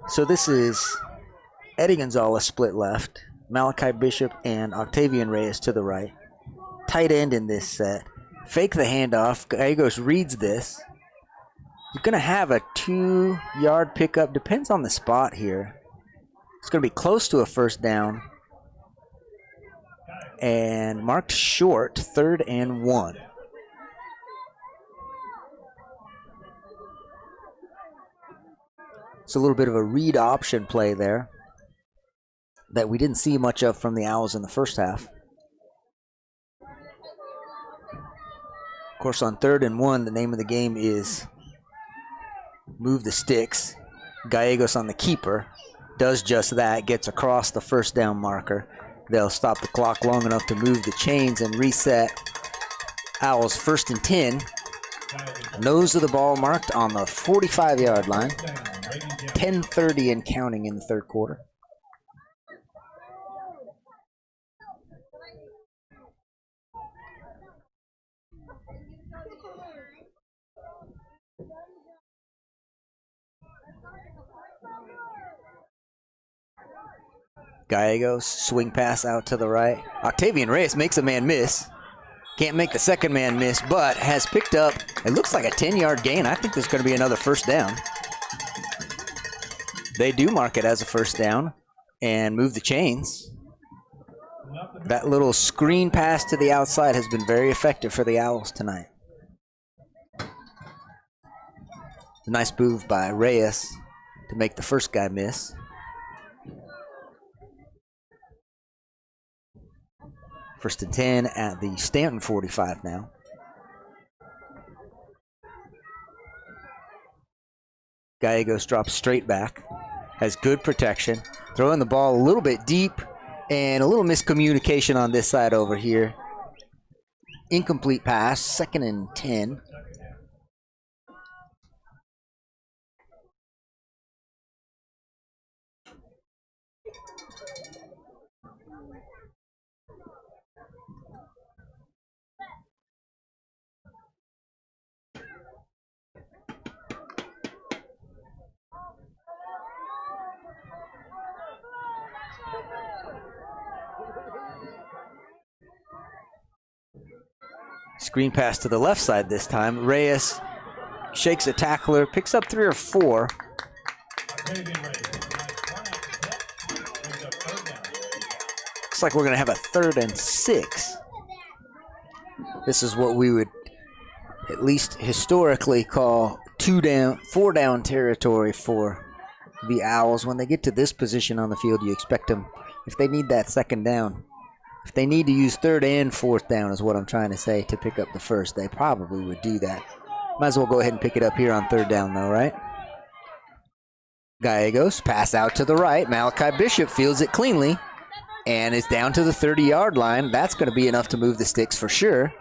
So this is Eddie Gonzalez split left, Malachi Bishop and Octavian Reyes to the right. Tight end in this set. Fake the handoff. Gallegos reads this. He's going to have a 2-yard pickup. Depends on the spot here. It's going to be close to a first down. And marked short, 3rd and 1. It's a little bit of a read option play there that we didn't see much of from the Owls in the first half. Of course, on 3rd and 1, the name of the game is move the sticks. Gallegos on the keeper does just that, gets across the first down marker. They'll stop the clock long enough to move the chains and reset. Owls 1st and 10. Nose of the ball marked on the 45-yard line. 10:30 and counting in the third quarter. Gallegos, swing pass out to the right. Octavian Reyes makes a man miss. Can't make the second man miss, but has picked up, it looks like a 10-yard gain. I think there's going to be another first down. They do mark it as a first down and move the chains. That little screen pass to the outside has been very effective for the Owls tonight. A nice move by Reyes to make the first guy miss. First and 10 at the Stanton 45 now. Gallegos drops straight back. Has good protection. Throwing the ball a little bit deep and a little miscommunication on this side over here. Incomplete pass, 2nd and 10. Screen pass to the left side this time. Reyes shakes a tackler, picks up 3 or 4. Looks like we're going to have a 3rd and 6. This is what we would at least historically call 4 down territory for the Owls. When they get to this position on the field, you expect them, if they need that second down, if they need to use 3rd and 4th down is what I'm trying to say to pick up the first, they probably would do that. Might as well go ahead and pick it up here on 3rd down though, right? Gallegos, pass out to the right. Malachi Bishop fields it cleanly and is down to the 30-yard line. That's going to be enough to move the sticks for sure.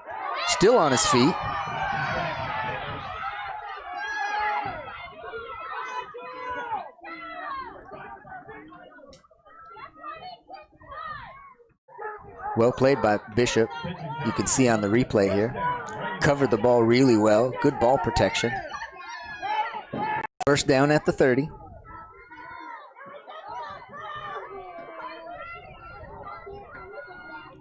Still on his feet. Well played by Bishop. You can see on the replay here. Covered the ball really well. Good ball protection. First down at the 30.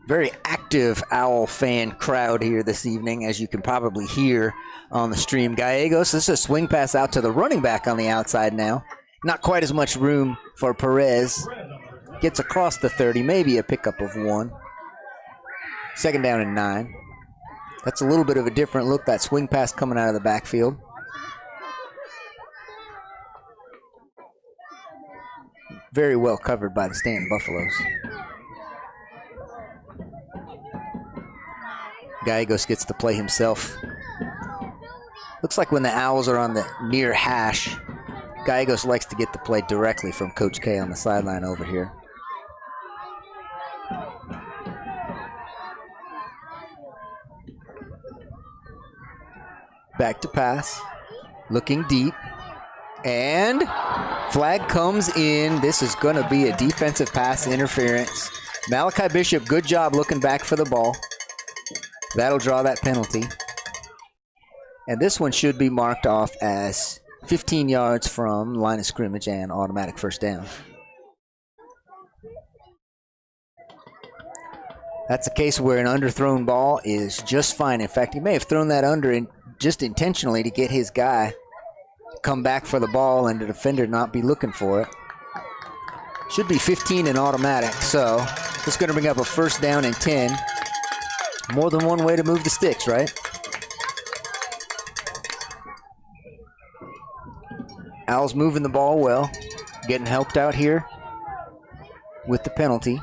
Very active Owl fan crowd here this evening, as you can probably hear on the stream. Gallegos, this is a swing pass out to the running back on the outside now. Not quite as much room for Perez. Gets across the 30, maybe a pickup of 1. Second down and 9. That's a little bit of a different look, that swing pass coming out of the backfield. Very well covered by the Stanton Buffaloes. Gallegos gets to play himself. Looks like when the Owls are on the near hash, Gallegos likes to get the play directly from Coach K on the sideline over here. Back to pass, looking deep, and flag comes in. This is going to be a defensive pass interference. Malachi Bishop, good job looking back for the ball. That'll draw that penalty. And this one should be marked off as 15 yards from line of scrimmage and automatic first down. That's a case where an underthrown ball is just fine. In fact, he may have thrown that under just intentionally to get his guy to come back for the ball and the defender not be looking for it. Should be 15 and automatic, so it's going to bring up a first down and 10. More than one way to move the sticks, right? Owls moving the ball well, getting helped out here with the penalty.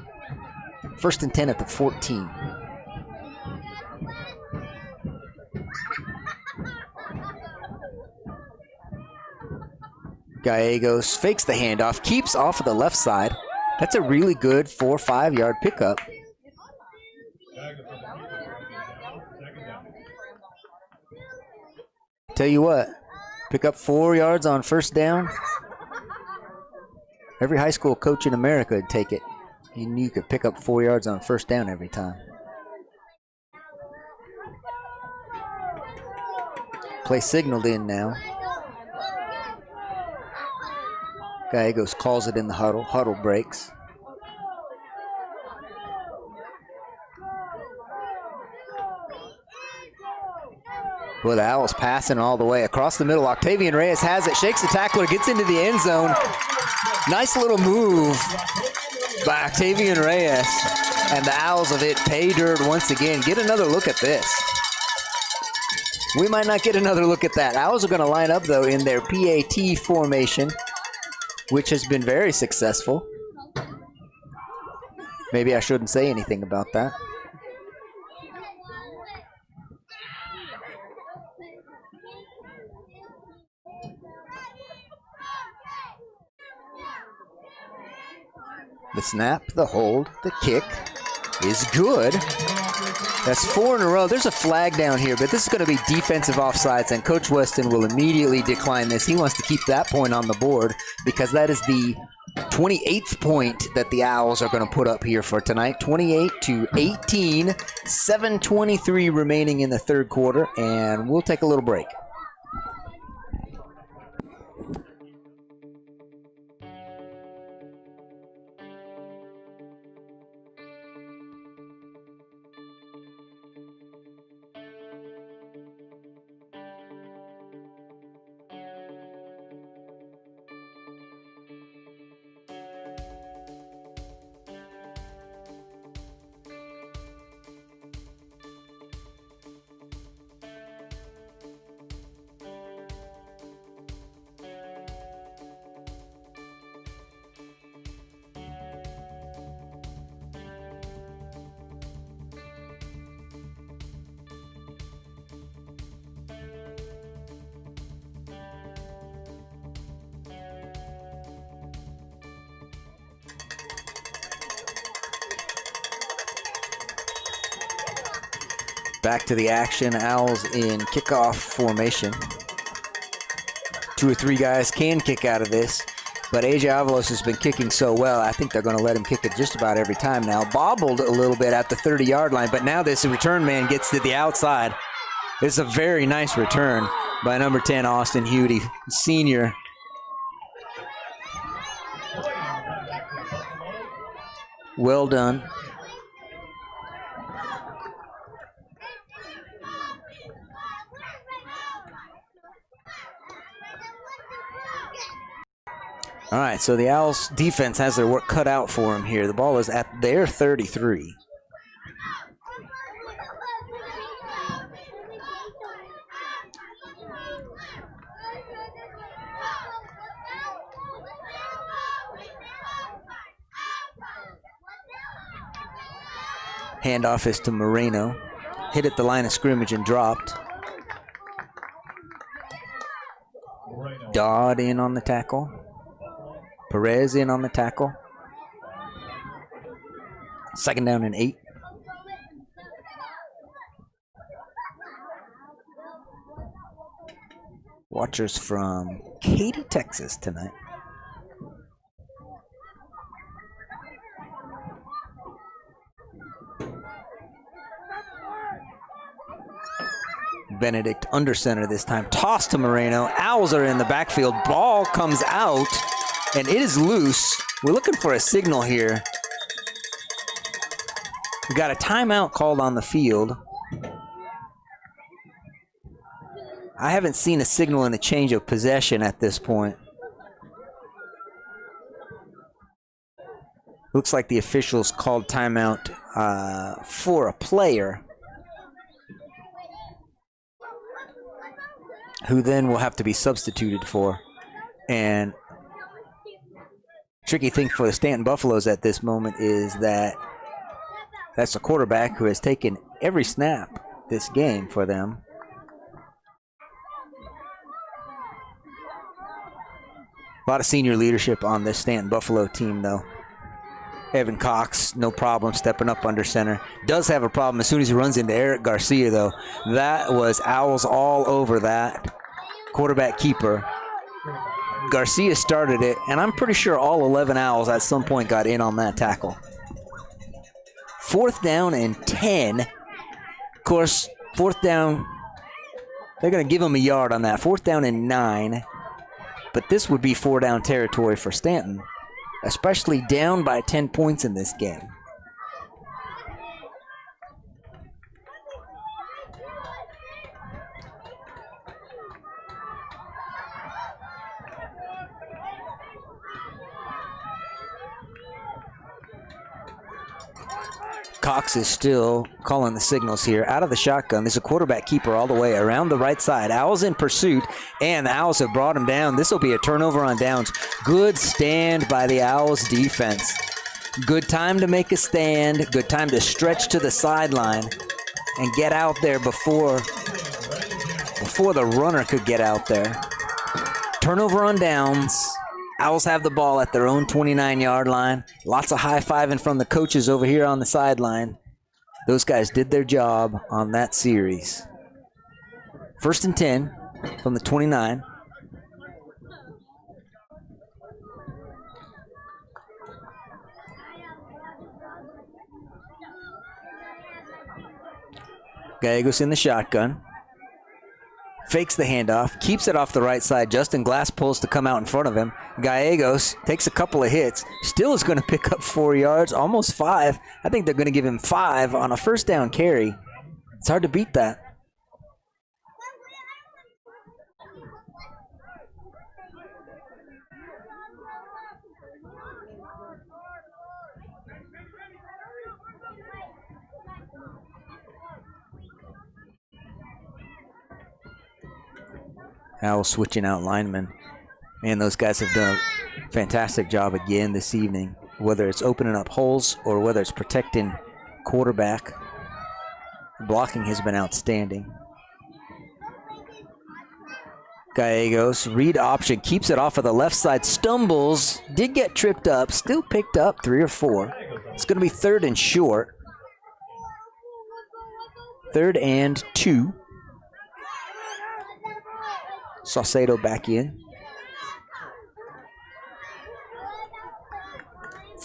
First and 10 at the 14. Gallegos fakes the handoff, keeps off of the left side. That's a really good 4 or 5 yard pickup. Tell you what, pick up 4 yards on first down. Every high school coach in America would take it. You knew you could pick up 4 yards on first down every time. Play signaled in now. Gallegos calls it in the huddle. Huddle breaks. Well, the Owls passing all the way across the middle. Octavian Reyes has it, shakes the tackler, gets into the end zone. Nice little move by Octavian Reyes. And the Owls have hit pay dirt once again. Get another look at this. We might not get another look at that. Owls are going to line up, though, in their PAT formation, which has been very successful. Maybe I shouldn't say anything about that. The snap, the hold, the kick is good. That's 4 in a row. There's a flag down here, but this is going to be defensive offsides, and Coach Weston will immediately decline this. He wants to keep that point on the board because that is the 28th point that the Owls are going to put up here for tonight. 28-18, 7:23 remaining in the third quarter, and we'll take a little break. Back to the action. Owls in kickoff formation. 2 or 3 guys can kick out of this. But AJ Avalos has been kicking so well, I think they're going to let him kick it just about every time now. Bobbled a little bit at the 30-yard line, but now this return man gets to the outside. It's a very nice return by number 10, Austin Hudy, senior. Well done. All right, so the Owls defense has their work cut out for them here. The ball is at their 33. Handoff is to Moreno. Hit at the line of scrimmage and dropped. Dodd in on the tackle. Perez in on the tackle. 2nd down and 8. Watchers from Katy, Texas tonight. Benedict under center this time. Toss to Moreno. Owls are in the backfield. Ball comes out, and it is loose. We're looking for a signal here. We got a timeout called on the field. I haven't seen a signal in a change of possession at this point. Looks like the officials called timeout for a player, who then will have to be substituted for. And tricky thing for the Stanton Buffaloes at this moment is that that's a quarterback who has taken every snap this game for them. A lot of senior leadership on this Stanton Buffalo team, though. Evan Cox, no problem stepping up under center. Does have a problem as soon as he runs into Eric Garcia, though. That was Owls all over that quarterback keeper. Garcia started it, and I'm pretty sure all 11 Owls at some point got in on that tackle. 4th down and 10. Of course, 4th down, they're going to give him a yard on that. 4th down and 9. But this would be 4-down territory for Stanton, especially down by 10 points in this game. Cox is still calling the signals here. Out of the shotgun, there's a quarterback keeper all the way around the right side. Owls in pursuit, and the Owls have brought him down. This will be a turnover on downs. Good stand by the Owls defense. Good time to make a stand. Good time to stretch to the sideline and get out there before the runner could get out there. Turnover on downs. Owls have the ball at their own 29-yard line. Lots of high-fiving from the coaches over here on the sideline. Those guys did their job on that series. 1st and 10 from the 29. Gallegos in the shotgun. Fakes the handoff, keeps it off the right side. Justin Glass pulls to come out in front of him. Gallegos takes a couple of hits. Still is going to pick up 4 yards, almost 5. I think they're going to give him 5 on a 1st down carry. It's hard to beat that. Owls switching out linemen. Man, those guys have done a fantastic job again this evening, whether it's opening up holes or whether it's protecting quarterback. Blocking has been outstanding. Gallegos, read option, keeps it off of the left side, stumbles, did get tripped up, still picked up 3 or 4. It's going to be 3rd and short. 3rd and 2. Saucedo back in.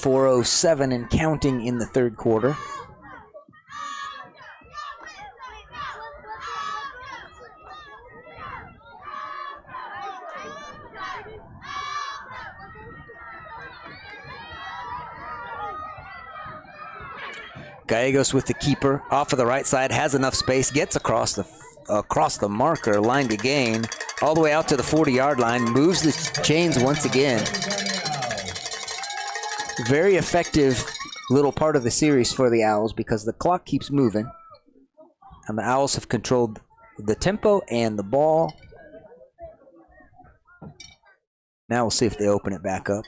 4:07 and counting in the third quarter. Gallegos with the keeper off of the right side, has enough space, gets across the marker, line to gain, all the way out to the 40-yard line, moves the chains once again. Very effective little part of the series for the Owls because the clock keeps moving, and the Owls have controlled the tempo and the ball. Now we'll see if they open it back up.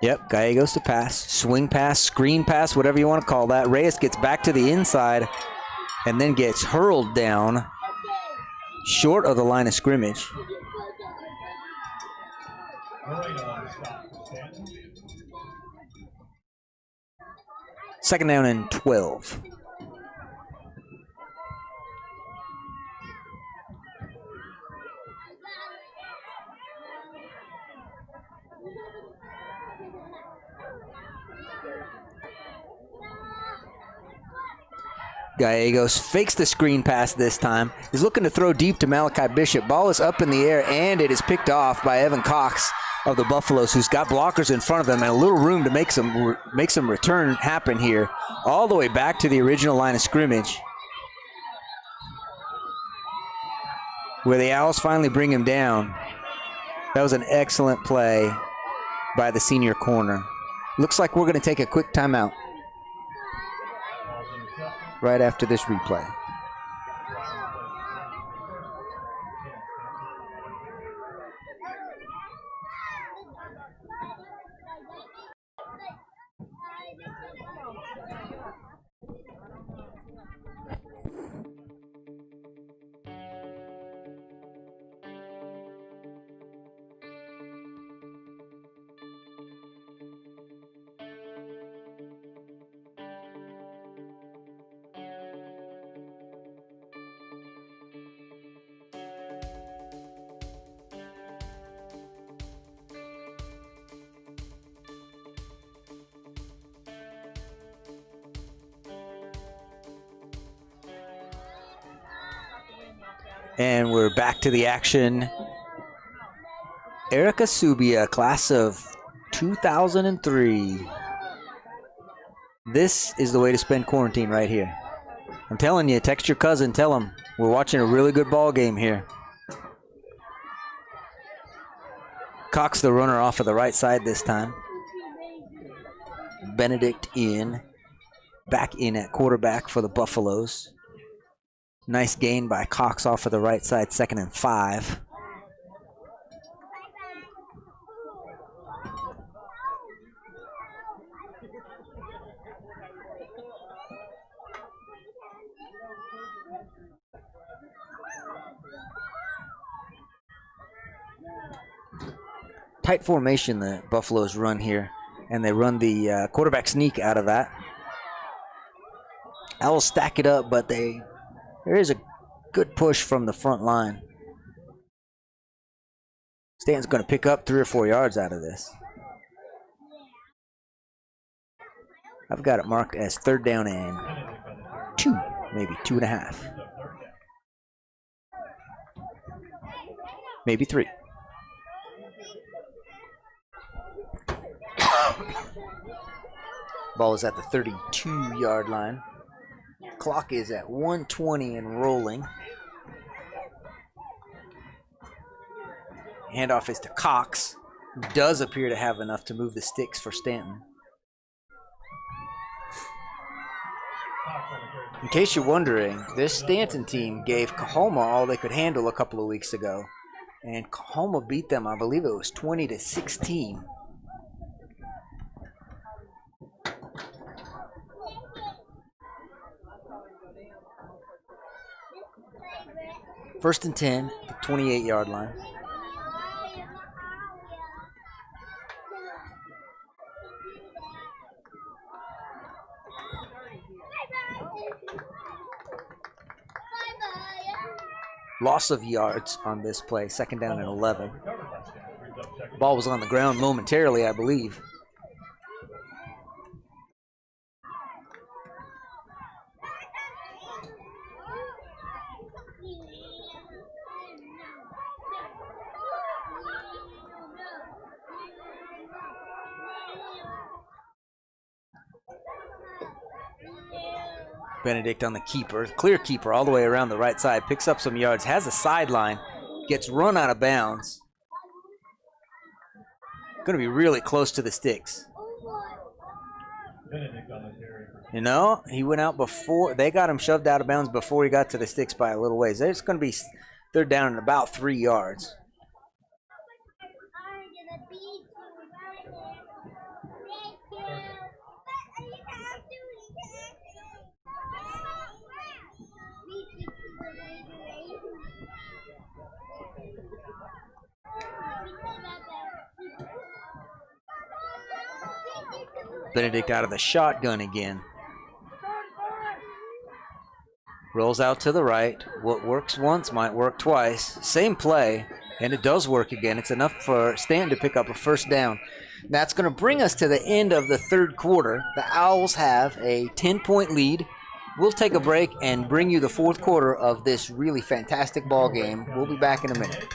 Yep, Gallegos to pass, swing pass, screen pass, whatever you want to call that. Reyes gets back to the inside and then gets hurled down short of the line of scrimmage. Second down and 12. Gallegos fakes the screen pass this time. He's looking to throw deep to Malachi Bishop. Ball is up in the air, and it is picked off by Evan Cox of the Buffaloes, who's got blockers in front of him and a little room to make some return happen here, all the way back to the original line of scrimmage, where the Owls finally bring him down. That was an excellent play by the senior corner. Looks like we're going to take a quick timeout right after this replay. And we're back to the action. Erica Subia, class of 2003. This is the way to spend quarantine right here. I'm telling you, text your cousin, tell him we're watching a really good ball game here. Cox, the runner, off of the right side this time. Benedict back in at quarterback for the Buffaloes. Nice gain by Cox off of the right side, 2nd and 5. Tight formation the Buffaloes run here, and they run the quarterback sneak out of that. Owls stack it up, but there is a good push from the front line. Stanton's going to pick up 3 or 4 yards out of this. I've got it marked as 3rd down and 2, maybe 2.5. Maybe 3. Ball is at the 32-yard line. Clock is at 1:20 and rolling. Handoff is to Cox, who does appear to have enough to move the sticks for Stanton. In case you're wondering, this Stanton team gave Coahoma all they could handle a couple of weeks ago, and Coahoma beat them, I believe it was 20-16. First and 10, the 28-yard line. loss of yards on this play, 2nd down and 11. Ball was on the ground momentarily, I believe. Benedict on the keeper, clear keeper all the way around the right side, picks up some yards, has a sideline, gets run out of bounds. Going to be really close to the sticks. You know, he went out before, they got him shoved out of bounds before he got to the sticks by a little ways. They're just going to be, they're down in about 3 yards. Benedict out of the shotgun again. Rolls out to the right. What works once might work twice. Same play, and it does work again. It's enough for Stanton to pick up a 1st down. That's going to bring us to the end of the 3rd quarter. The Owls have a 10-point lead. We'll take a break and bring you the 4th quarter of this really fantastic ball game. We'll be back in a minute.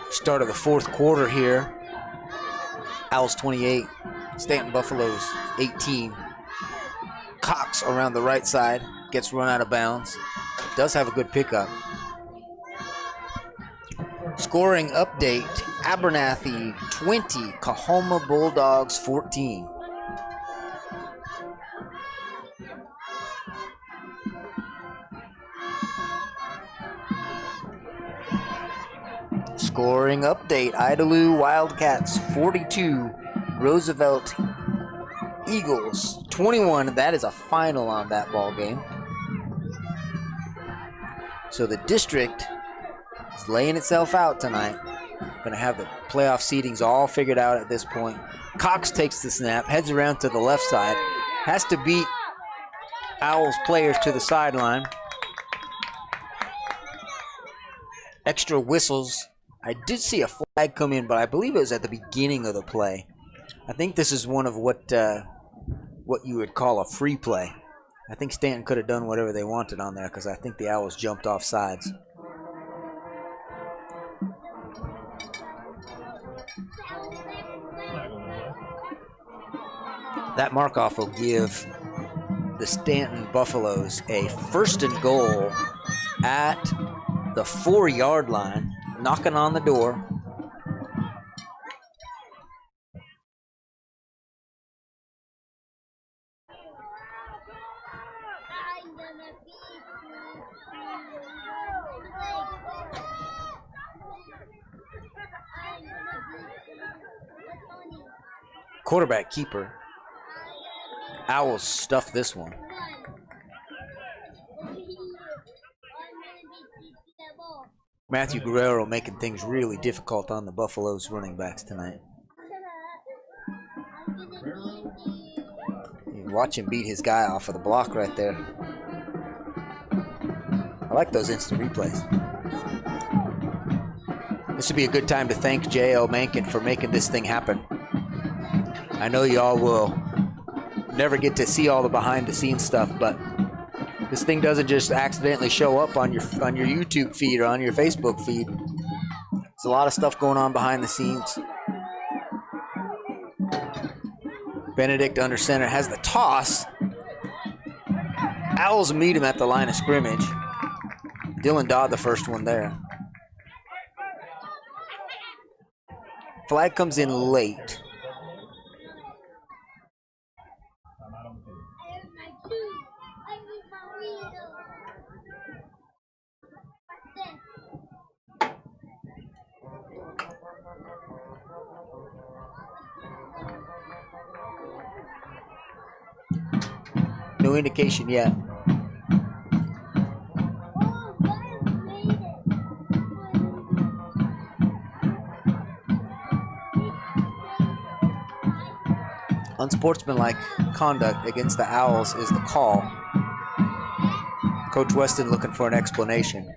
Start of the 4th quarter here. Owls 28, Stanton Buffaloes 18. Cox around the right side, gets run out of bounds. Does have a good pickup. Scoring update, Abernathy 20, Coahoma Bulldogs 14. Scoring update, Idalou Wildcats 42, Roosevelt Eagles 21. That is a final on that ball game. So the district is laying itself out tonight. Going to have the playoff seedings all figured out at this point. Cox takes the snap, heads around to the left side, has to beat Owls players to the sideline. Extra whistles. I did see a flag come in, but I believe it was at the beginning of the play. I think this is one of what you would call a free play. I think Stanton could have done whatever they wanted on there because I think the Owls jumped off sides. That mark-off will give the Stanton Buffaloes a 1st and goal at the 4-yard line. Knocking on the door. Quarterback keeper. Owls stuff this one. Matthew Guerrero making things really difficult on the Buffaloes running backs tonight. Watch him beat his guy off of the block right there. I like those instant replays. This would be a good time to thank J.L. Mankin for making this thing happen. I know y'all will never get to see all the behind-the-scenes stuff, but this thing doesn't just accidentally show up on your YouTube feed or on your Facebook feed. There's a lot of stuff going on behind the scenes. Benedict under center has the toss. Owls meet him at the line of scrimmage. Dylan Dodd the first one there. Flag comes in late. No indication yet. Unsportsmanlike conduct against the Owls is the call. Coach Weston looking for an explanation.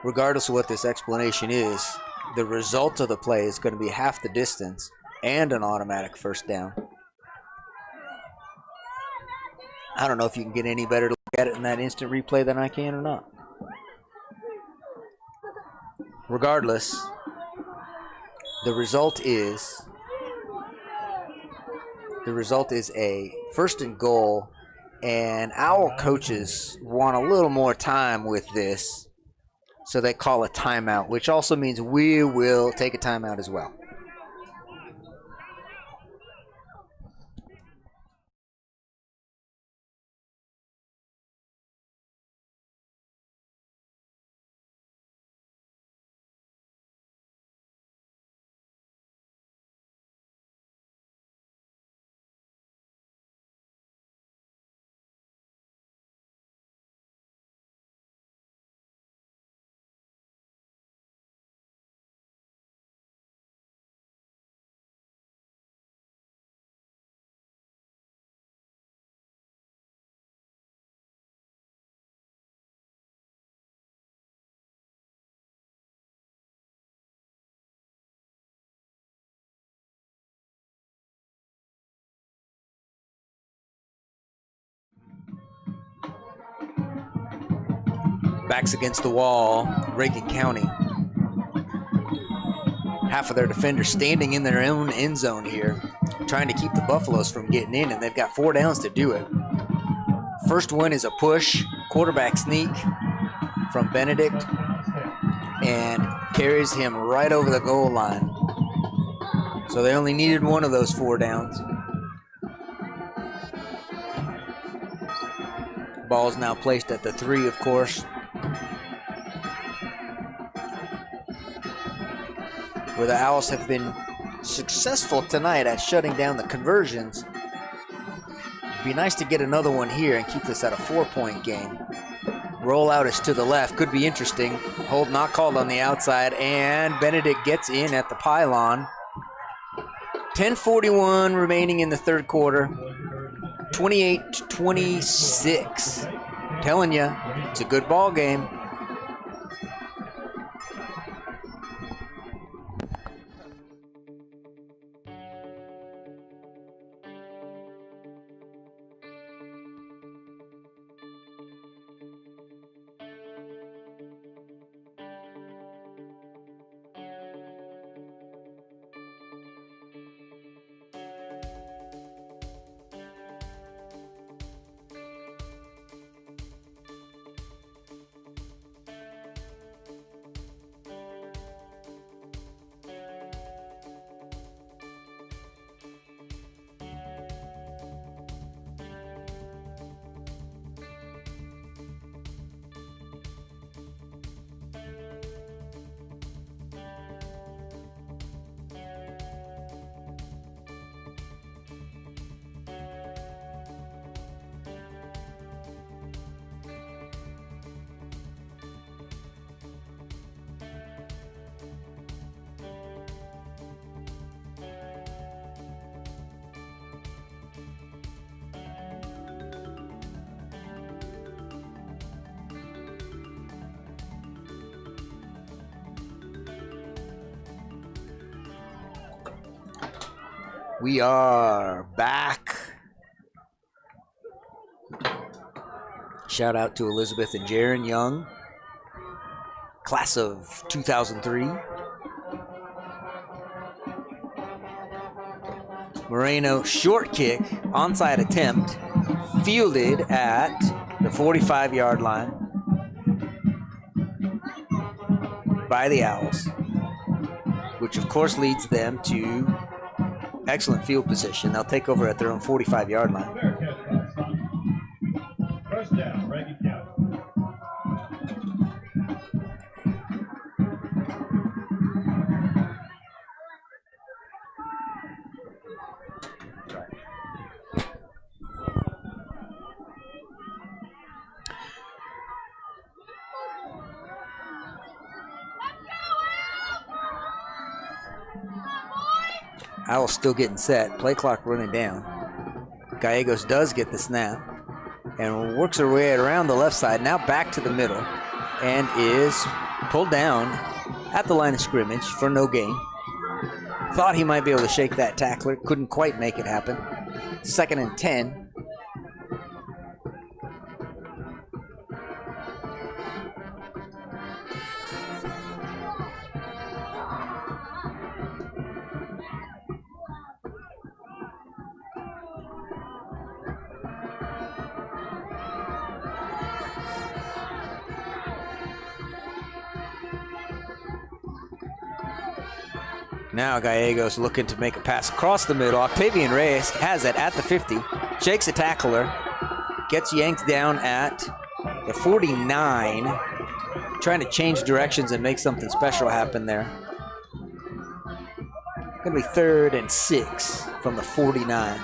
Regardless of what this explanation is, the result of the play is going to be half the distance and an automatic first down. I don't know if you can get any better to look at it in that instant replay than I can or not. Regardless, the result is a first and goal, and Owl coaches want a little more time with this, so they call a timeout, which also means we will take a timeout as well. Backs against the wall, Reagan County. Half of their defenders standing in their own end zone here, trying to keep the Buffaloes from getting in, and they've got 4 downs to do it. First one is a push, quarterback sneak from Benedict, and carries him right over the goal line. So they only needed one of those 4 downs. Ball's now placed at the 3, of course. Where the Owls have been successful tonight at shutting down the conversions. It'd be nice to get another one here and keep this at a 4-point game. Rollout is to the left, could be interesting. Hold not called on the outside, and Benedict gets in at the pylon. 10:41 remaining in the third quarter. 28-26. Telling you, it's a good ball game. We are back. Shout out to Elizabeth and Jaron Young, class of 2003. Moreno, short kick, onside attempt, fielded at the 45-yard line by the Owls, which of course leads them to excellent field position. They'll take over at their own 45-yard line. Fair catch by Stanton. First down, Reagan County. Owls still getting set. Play clock running down. Gallegos does get the snap and works her way around the left side, now back to the middle, and is pulled down at the line of scrimmage for no gain. Thought he might be able to shake that tackler. Couldn't quite make it happen. 2nd and 10. Now Gallegos looking to make a pass across the middle. Octavian Reyes has it at the 50, shakes a tackler, gets yanked down at the 49, trying to change directions and make something special happen there. Gonna be 3rd and 6 from the 49.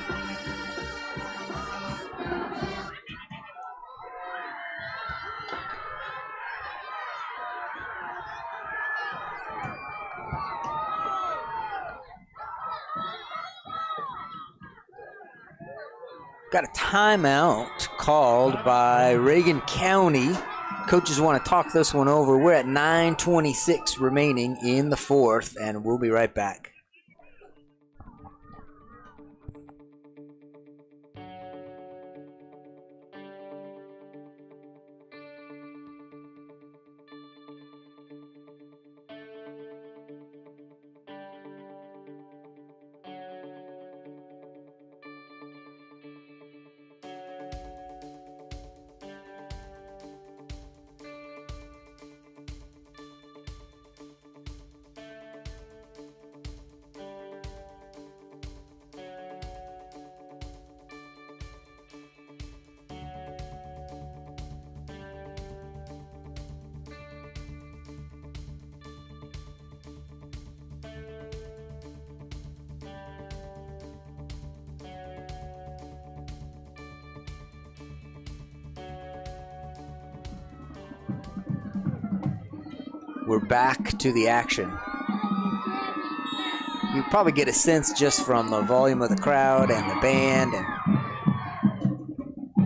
Got a timeout called by Reagan County. Coaches want to talk this one over. We're at 9:26 remaining in the 4th, and we'll be right back. We're back to the action. You probably get a sense just from the volume of the crowd and the band, and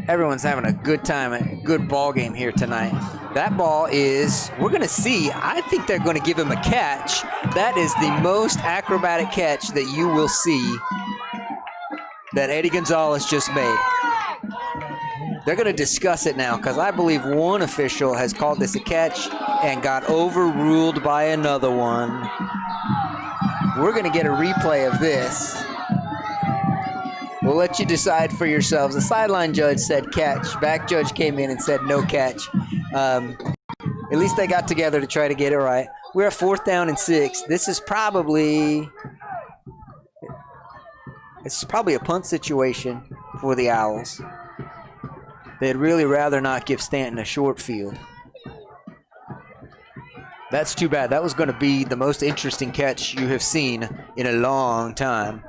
everyone's having a good time, a good ball game here tonight. That ball is, we're going to see, I think they're going to give him a catch. That is the most acrobatic catch that you will see that Eddie Gonzalez just made. They're going to discuss it now because I believe one official has called this a catch and got overruled by another one. We're going to get a replay of this. We'll let you decide for yourselves. The sideline judge said catch. Back judge came in and said no catch. At least they got together to try to get it right. We're at 4th down and 6. This is probably a punt situation for the Owls. They'd really rather not give Stanton a short field. That's too bad. That was going to be the most interesting catch you have seen in a long time.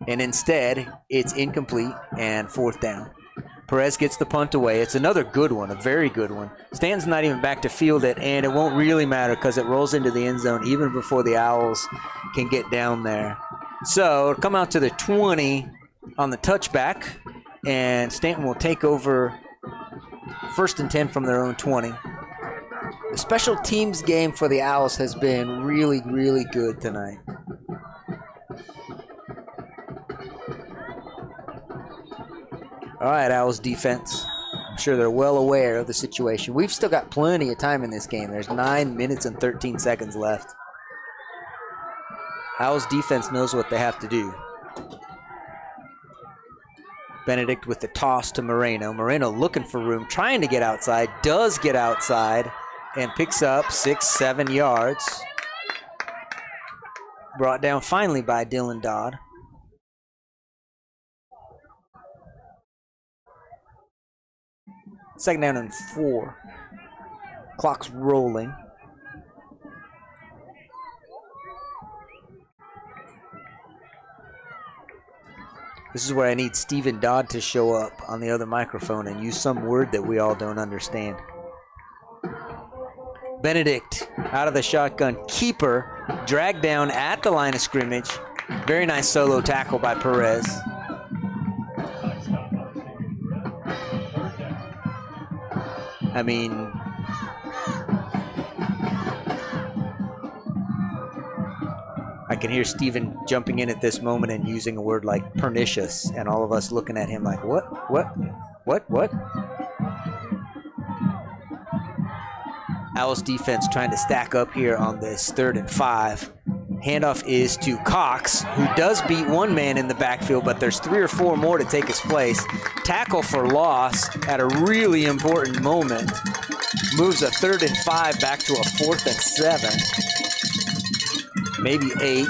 And instead, it's incomplete and 4th down. Perez gets the punt away. It's another good one, a very good one. Stanton's not even back to field it, and it won't really matter because it rolls into the end zone even before the Owls can get down there. So it'll come out to the 20 on the touchback, and Stanton will take over 1st and 10 from their own 20. The special teams game for the Owls has been really, really good tonight. All right, Owls defense. I'm sure they're well aware of the situation. We've still got plenty of time in this game. There's 9 minutes and 13 seconds left. Owls defense knows what they have to do. Benedict with the toss to Moreno. Moreno looking for room, trying to get outside, does get outside, and picks up 6-7 yards. Brought down finally by Dylan Dodd. Second down and 4. Clock's rolling. This is where I need Stephen Dodd to show up on the other microphone and use some word that we all don't understand. Benedict out of the shotgun. Keeper dragged down at the line of scrimmage. Very nice solo tackle by Perez. I mean, I can hear Stephen jumping in at this moment and using a word like pernicious, and all of us looking at him like, what? Owls defense trying to stack up here on this 3rd and 5. Handoff is to Cox, who does beat one man in the backfield, but there's 3 or 4 more to take his place. Tackle for loss at a really important moment. Moves a 3rd and 5 back to a 4th and 7. Maybe 8.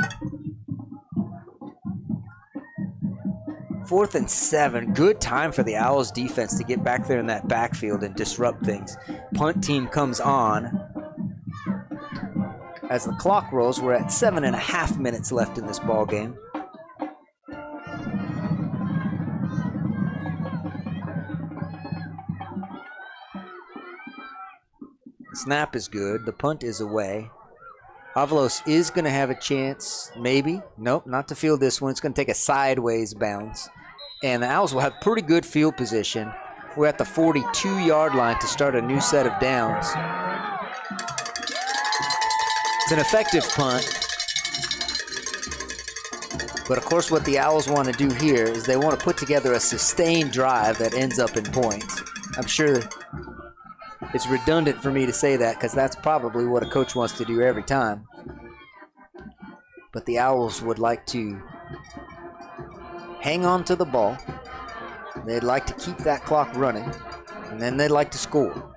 4th and 7. Good time for the Owls defense to get back there in that backfield and disrupt things. Punt team comes on. As the clock rolls, we're at 7.5 minutes left in this ball game. Snap is good. The punt is away. Avalos is going to have a chance, maybe. Nope, not to field this one. It's going to take a sideways bounce. And the Owls will have pretty good field position. We're at the 42-yard line to start a new set of downs. It's an effective punt. But of course what the Owls want to do here is they want to put together a sustained drive that ends up in points. I'm sure it's redundant for me to say that because that's probably what a coach wants to do every time. But the Owls would like to hang on to the ball. They'd like to keep that clock running, and then they'd like to score.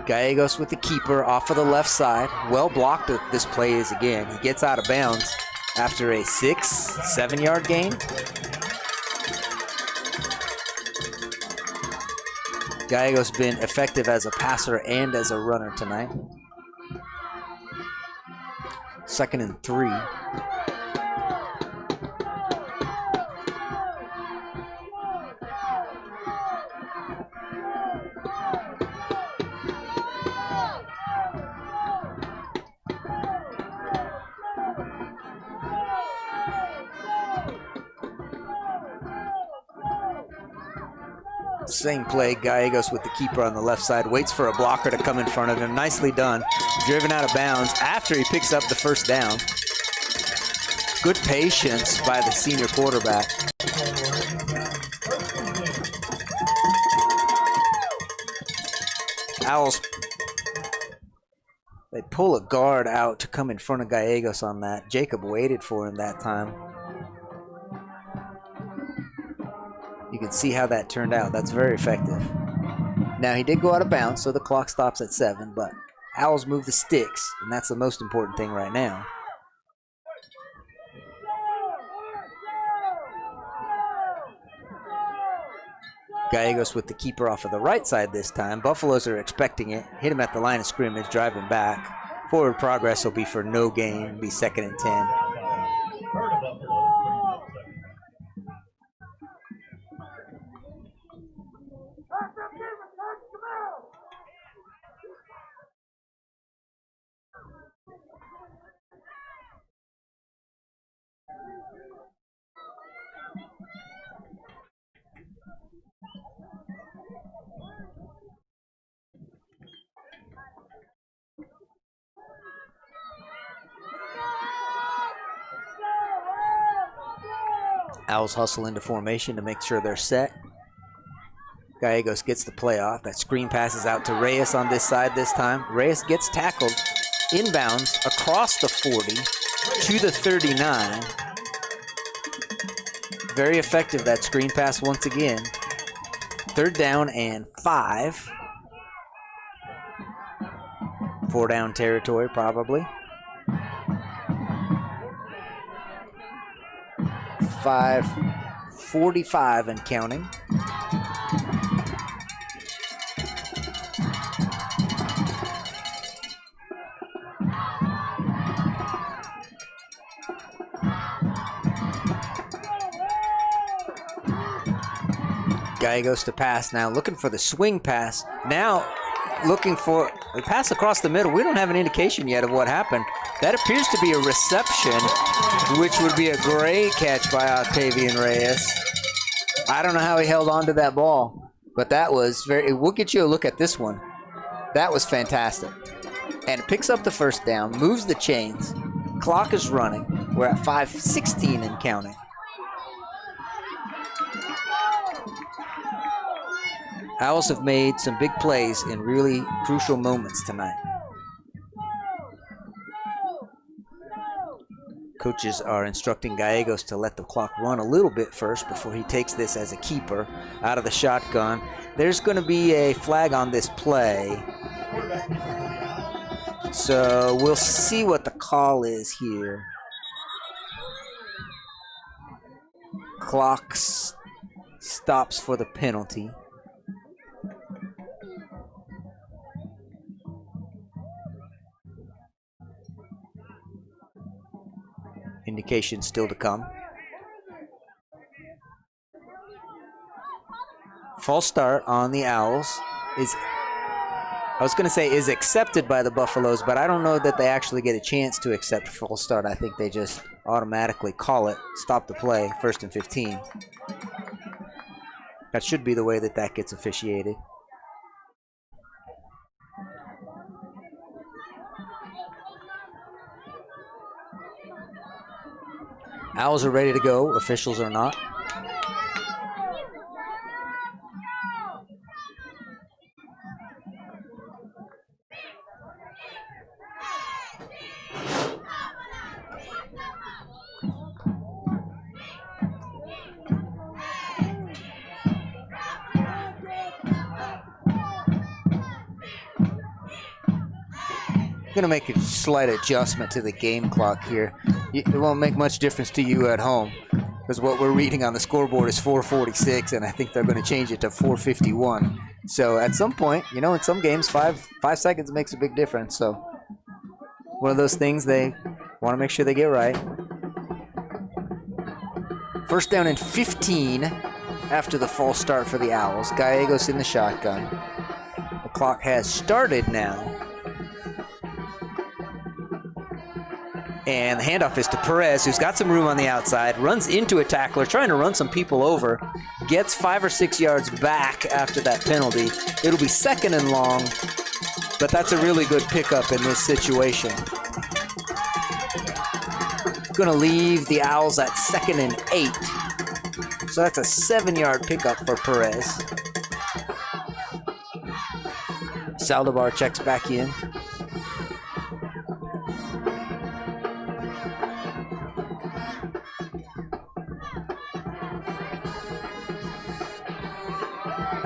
Gallegos with the keeper off of the left side. Well blocked this play is again. He gets out of bounds after a 6-7 yard gain. Gallegos been effective as a passer and as a runner tonight. 2nd and 3. Same play, Gallegos with the keeper on the left side, waits for a blocker to come in front of him. Nicely done. Driven out of bounds after he picks up the 1st down. Good patience by the senior quarterback. Owls, they pull a guard out to come in front of Gallegos on that. Jacob waited for him that time. You can see how that turned out. That's very effective. Now, he did go out of bounds, so the clock stops at 7, but Owls move the sticks, and that's the most important thing right now. Gallegos with the keeper off of the right side this time. Buffaloes are expecting it. Hit him at the line of scrimmage, drive him back. Forward progress will be for no gain. It'll be 2nd and 10. Owls hustle into formation to make sure they're set. Gallegos gets the play off. That screen passes out to Reyes on this side this time. Reyes gets tackled inbounds across the 40 to the 39. Very effective, that screen pass once again. 3rd down and 5. 4 down territory probably. 5:45 and counting. Gallegos to pass now, looking for the swing pass. Now looking for the pass across the middle. We don't have an indication yet of what happened. That appears to be a reception, which would be a great catch by Octavian Reyes. I don't know how he held on to that ball, but that was very, we'll get you a look at this one. That was fantastic. And it picks up the 1st down, moves the chains. Clock is running. We're at 5:16 and counting. Owls have made some big plays in really crucial moments tonight. Coaches are instructing Gallegos to let the clock run a little bit first before he takes this as a keeper out of the shotgun. There's going to be a flag on this play. So we'll see what the call is here. Clock stops for the penalty. Indication still to come. False start on the Owls is, I was going to say is accepted by the Buffaloes, but I don't know that they actually get a chance to accept false start. I think they just automatically call it, stop the play, 1st and 15. That should be the way that that gets officiated. Owls are ready to go. Officials are not. Going to make a slight adjustment to the game clock here. It won't make much difference to you at home because what we're reading on the scoreboard is 4:46, and I think they're going to change it to 4:51. So at some point, you know, in some games, five seconds makes a big difference. So one of those things they want to make sure they get right. 1st down and 15 after the false start for the Owls. Gallegos in the shotgun. The clock has started now. And the handoff is to Perez, who's got some room on the outside, runs into a tackler, trying to run some people over, gets 5 or 6 yards back after that penalty. It'll be 2nd and long, but that's a really good pickup in this situation. Going to leave the Owls at 2nd and 8. So that's a 7-yard pickup for Perez. Saldivar checks back in.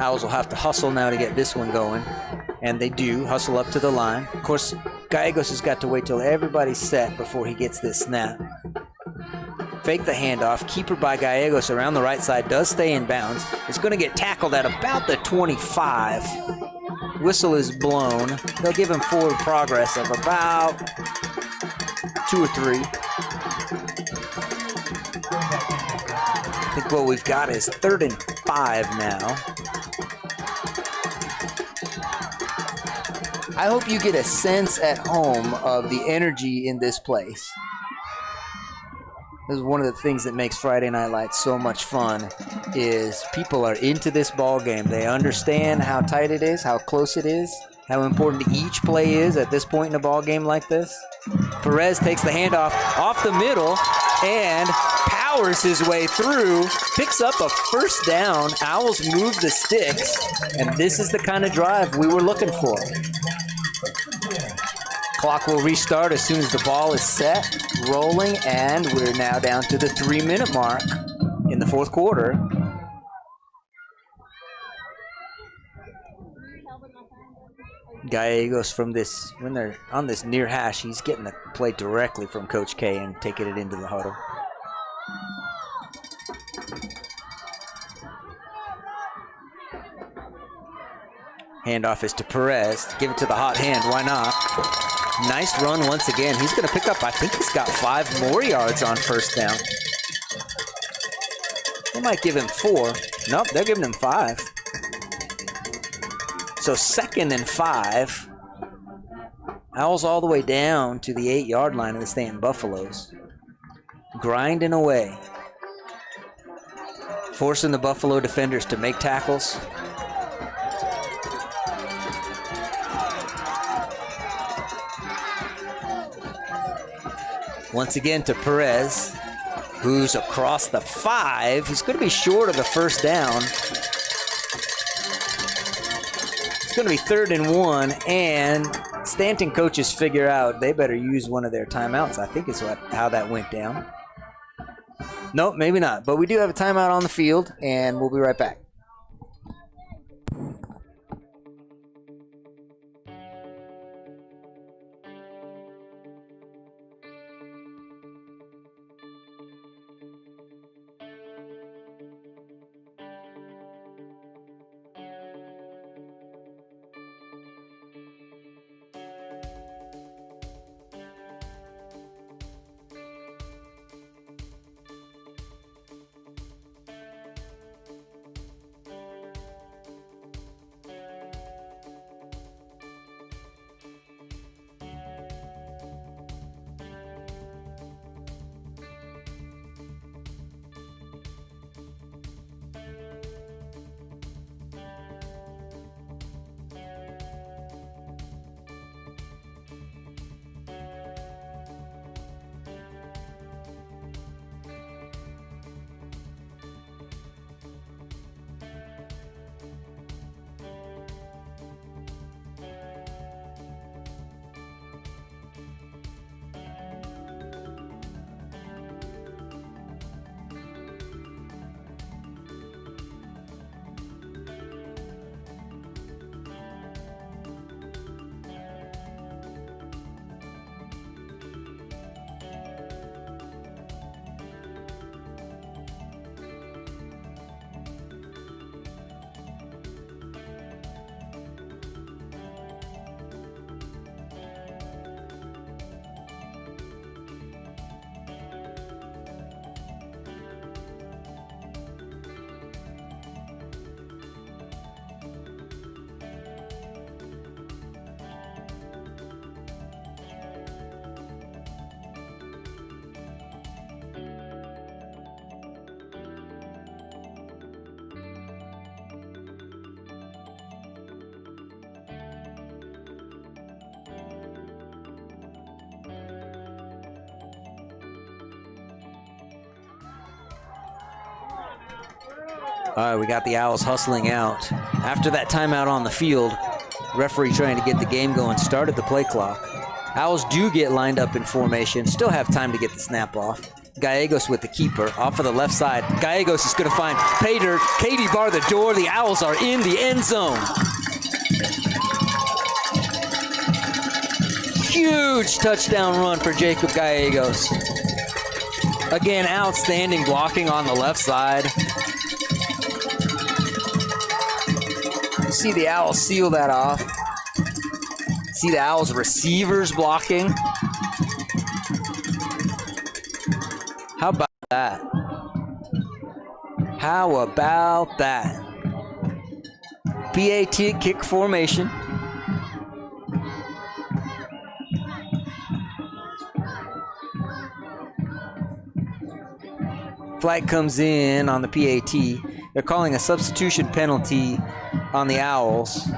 Owls will have to hustle now to get this one going, and they do hustle up to the line. Of course, Gallegos has got to wait till everybody's set before he gets this snap. Fake the handoff. Keeper by Gallegos around the right side does stay in bounds. It's going to get tackled at about the 25. Whistle is blown. They'll give him forward progress of about 2 or 3. I think what we've got is 3rd and 5 now. I hope you get a sense at home of the energy in this place. This is one of the things that makes Friday Night Lights so much fun, is people are into this ball game. They understand how tight it is, how close it is, how important each play is at this point in a ball game like this. Perez takes the handoff off the middle, and powers his way through, picks up a first down. Owls move the sticks, and this is the kind of drive we were looking for. Clock will restart as soon as the ball is set, rolling, and we're now down to the 3-minute mark in the fourth quarter. Gallegos from this, when they're on this near hash, he's getting the play directly from Coach K and taking it into the huddle. Handoff is to Perez. Give it to the hot hand. Why not? Nice run once again. He's going to pick up, I think he's got 5 more yards on first down. They might give him 4. Nope, they're giving him 5. So 2nd and 5. Owls all the way down to the 8-yard line of the Stanton Buffaloes. Grinding away. Forcing the Buffalo defenders to make tackles. Once again to Perez, who's across the 5. He's going to be short of the first down. It's going to be 3rd and 1, and Stanton coaches figure out they better use one of their timeouts. I think is how that went down. Nope, maybe not. But we do have a timeout on the field, and we'll be right back. All right, we got the Owls hustling out. After that timeout on the field, referee trying to get the game going, started the play clock. Owls do get lined up in formation, still have time to get the snap off. Gallegos with the keeper, off of the left side. Gallegos is going to find Pater. Katie bar the door. The Owls are in the end zone. Huge touchdown run for Jacob Gallegos. Again, outstanding blocking on the left side. You see the Owls seal that off. See the Owls receivers blocking. How about that? How about that? PAT kick formation. Flag comes in on the PAT. They're calling a substitution penalty on the Owls.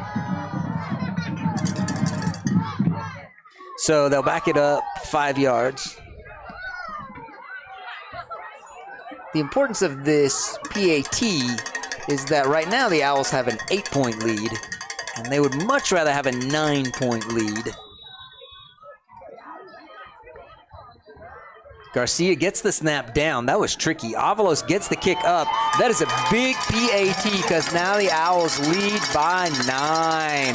So they'll back it up 5 yards. the importance of this PAT is that right now the Owls have an 8-point lead, and they would much rather have a 9-point lead. Garcia gets the snap down. That was tricky. Avalos gets the kick up. That is a big PAT because now the Owls lead by 9.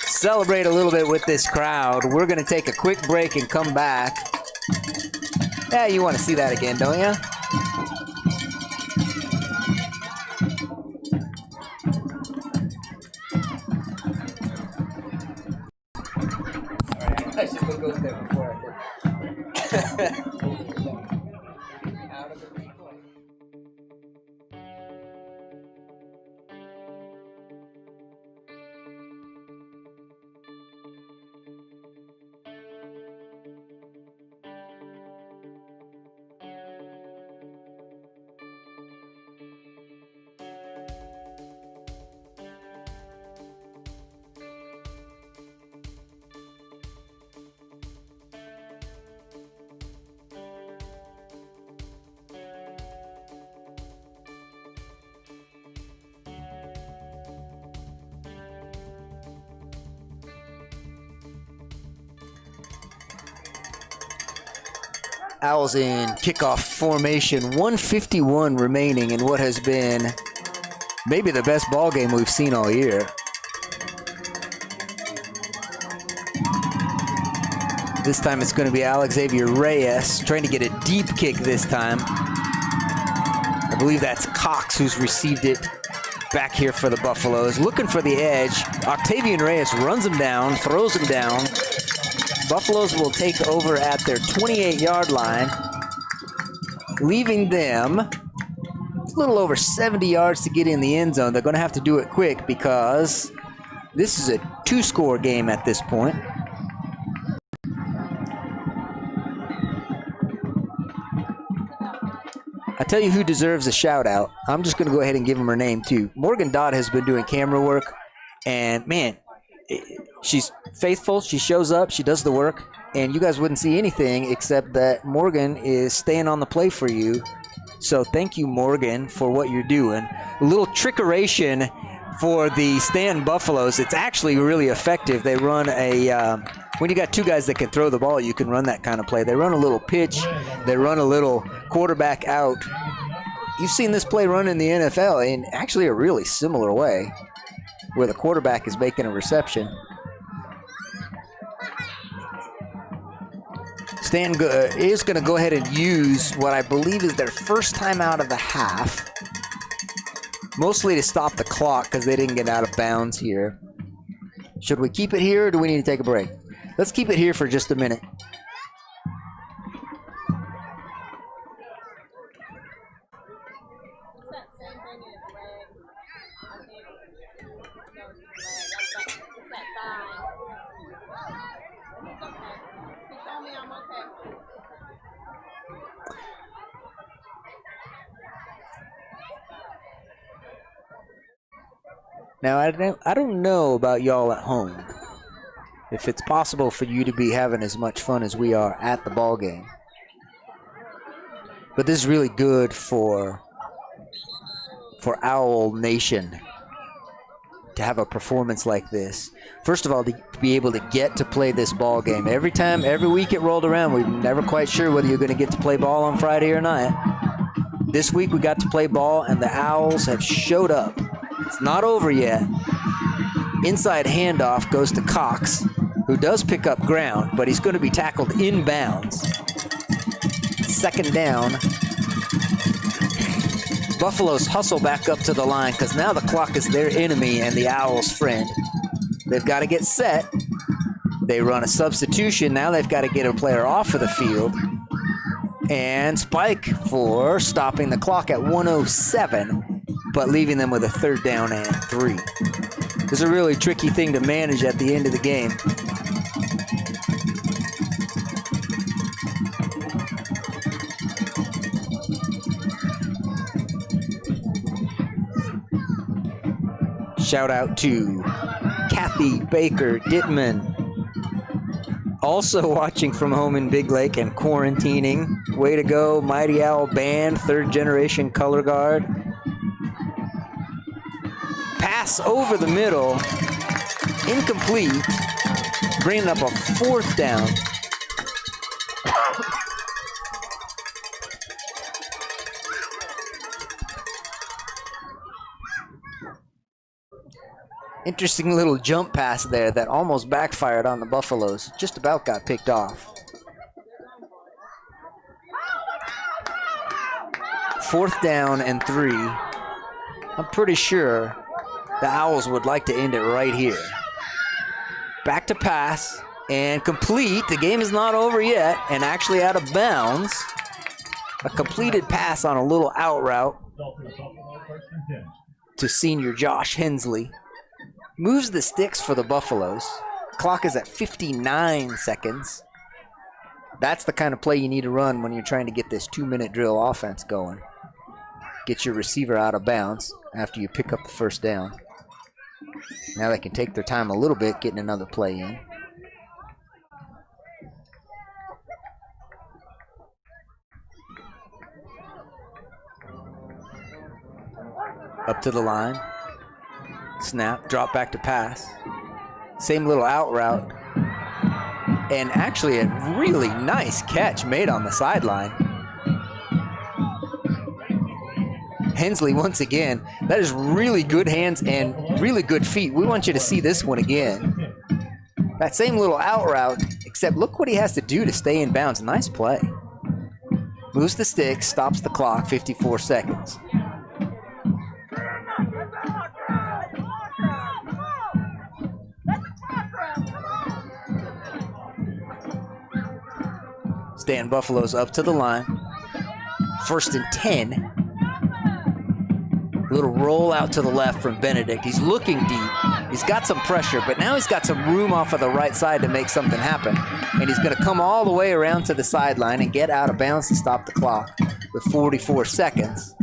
Celebrate a little bit with this crowd. We're going to take a quick break and come back. Yeah, you want to see that again, don't you? I should look over there before I out of the replay. Owls in kickoff formation, 1:51 remaining in what has been maybe the best ball game we've seen all year. This time it's going to be Xavier Reyes trying to get a deep kick this time. I believe that's Cox who's received it back here for the Buffaloes. Looking for the edge. Octavian Reyes runs him down, throws him down. Buffaloes will take over at their 28-yard line, leaving them a little over 70 yards to get in the end zone. They're going to have to do it quick because this is a 2-score game at this point. I tell you who deserves a shout out. I'm just going to go ahead and give him her name too. Morgan Dodd has been doing camera work, and man, she's faithful. She shows up, she does the work, and you guys wouldn't see anything except that Morgan is staying on the play for you. So thank you, Morgan, for what you're doing. A little trickeration for the Stanton Buffaloes. It's actually really effective. They run a, when you got two guys that can throw the ball, you can run that kind of play. They run a little pitch. They run a little quarterback out. You've seen this play run in the NFL in actually a really similar way, where the quarterback is making a reception. Stanton is going to go ahead and use what I believe is their first time out of the half, mostly to stop the clock because they didn't get out of bounds here. Should we keep it here or do we need to take a break? Let's keep it here for just a minute. Now, I don't know about y'all at home, if it's possible for you to be having as much fun as we are at the ball game. But this is really good for Owl Nation to have a performance like this. First of all, to be able to get to play this ball game. Every week it rolled around, we were never quite sure whether you're going to get to play ball on Friday or not. This week we got to play ball, and the Owls have showed up. It's not over yet. Inside handoff goes to Cox, who does pick up ground, but he's going to be tackled inbounds. Second down. Buffaloes hustle back up to the line because now the clock is their enemy and the Owls' friend. They've got to get set. They run a substitution. Now they've got to get a player off of the field. And spike for stopping the clock at 1:07, but leaving them with a 3rd down and 3. This is a really tricky thing to manage at the end of the game. Shout out to Kathy Baker Dittman also watching from home in Big Lake and quarantining. Way to go, Mighty Owl Band, third generation color guard. Pass over the middle, incomplete, bringing up a 4th down. Interesting little jump pass there that almost backfired on the Buffaloes. Just about got picked off. 4th down and 3. I'm pretty sure the Owls would like to end it right here. Back to pass and complete. The game is not over yet and actually out of bounds. A completed pass on a little out route to senior Josh Hensley. Moves the sticks for the Buffaloes. Clock is at 59 seconds. That's the kind of play you need to run when you're trying to get this 2-minute drill offense going. Get your receiver out of bounds after you pick up the first down. Now they can take their time a little bit getting another play in. Up to the line. Snap, drop back to pass. Same little out route. And actually a really nice catch made on the sideline. Hensley once again. That is really good hands and really good feet. We want you to see this one again. That same little out route, except look what he has to do to stay in bounds. Nice play. Moves the stick, stops the clock, 54 seconds. Stanton Buffaloes up to the line. 1st and 10. Little roll out to the left from Benedict. He's looking deep. He's got some pressure, but now he's got some room off of the right side to make something happen. And he's going to come all the way around to the sideline and get out of bounds to stop the clock with 44 seconds.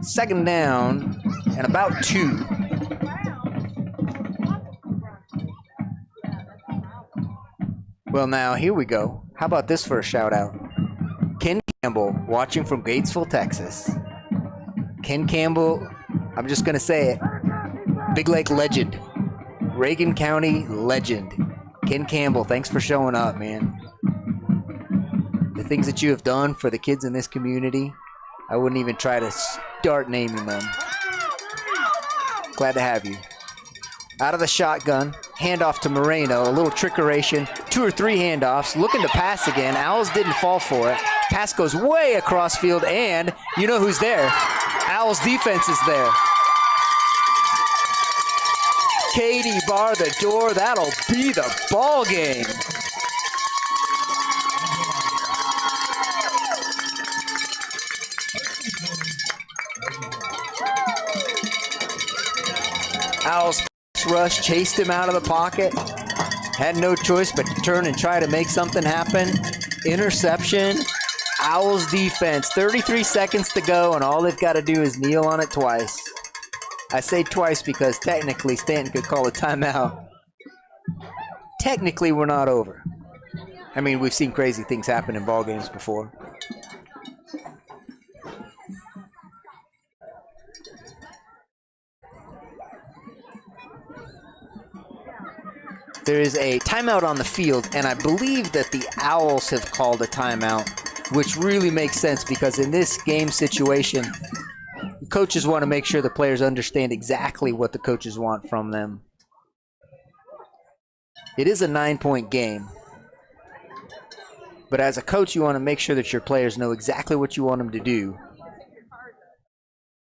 2nd down and about 2. Well, now, here we go. How about this for a shout-out? Ken Campbell, watching from Gatesville, Texas. Ken Campbell, I'm just going to say it, Big Lake legend. Reagan County legend. Ken Campbell, thanks for showing up, man. The things that you have done for the kids in this community, I wouldn't even try to start naming them. Glad to have you. Out of the shotgun, handoff to Moreno, a little trickeration, 2 or 3 handoffs, looking to pass again. Owls didn't fall for it. Pass goes way across field, and you know who's there. Owls defense is there. Katie bar the door, that'll be the ball game. Owls rush, chased him out of the pocket. Had no choice but to turn and try to make something happen. Interception. Owls defense, 33 seconds to go, and all they've got to do is kneel on it twice. I say twice because technically Stanton could call a timeout. Technically, we're not over. I mean, we've seen crazy things happen in ball games before. There is a timeout on the field, and I believe that the Owls have called a timeout, which really makes sense because in this game situation, coaches want to make sure the players understand exactly what the coaches want from them. It is a 9-point game, but as a coach, you want to make sure that your players know exactly what you want them to do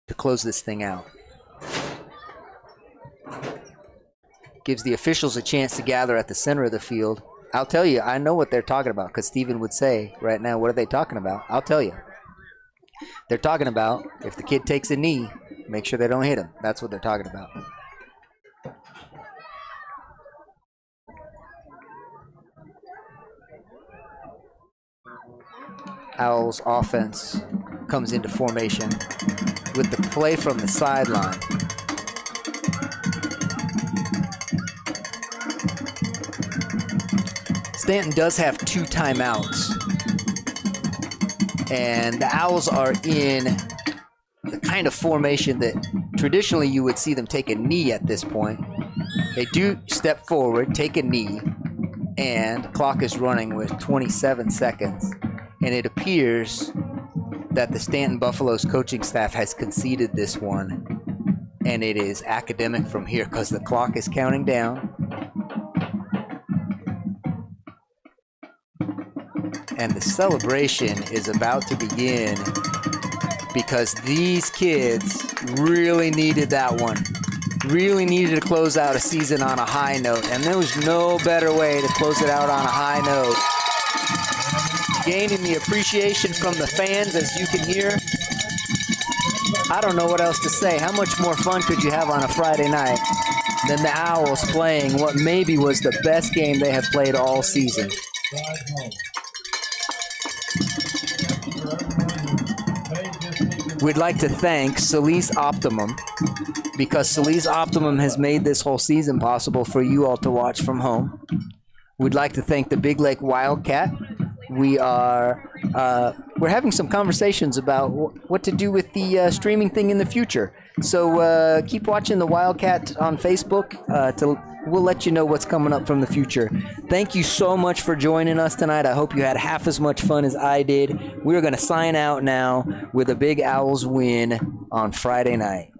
to close this thing out. Gives the officials a chance to gather at the center of the field. I'll tell you, I know what they're talking about because Steven would say right now, what are they talking about? I'll tell you. They're talking about if the kid takes a knee, make sure they don't hit him. That's what they're talking about. Owls offense comes into formation with the play from the sideline. Stanton does have 2 timeouts. And the Owls are in the kind of formation that traditionally you would see them take a knee at this point. They do step forward, take a knee, and the clock is running with 27 seconds. And it appears that the Stanton Buffaloes coaching staff has conceded this one. And it is academic from here because the clock is counting down. And the celebration is about to begin because these kids really needed that one. Really needed to close out a season on a high note. And there was no better way to close it out on a high note. Gaining the appreciation from the fans, as you can hear. I don't know what else to say. How much more fun could you have on a Friday night than the Owls playing what maybe was the best game they have played all season? We'd like to thank Soliz Optimum because Soliz Optimum has made this whole season possible for you all to watch from home. We'd like to thank the Big Lake Wildcat. We're having some conversations about what to do with the streaming thing in the future. So keep watching the Wildcat on Facebook. We'll let you know what's coming up from the future. Thank you so much for joining us tonight. I hope you had half as much fun as I did. We're going to sign out now with a big Owls win on Friday night.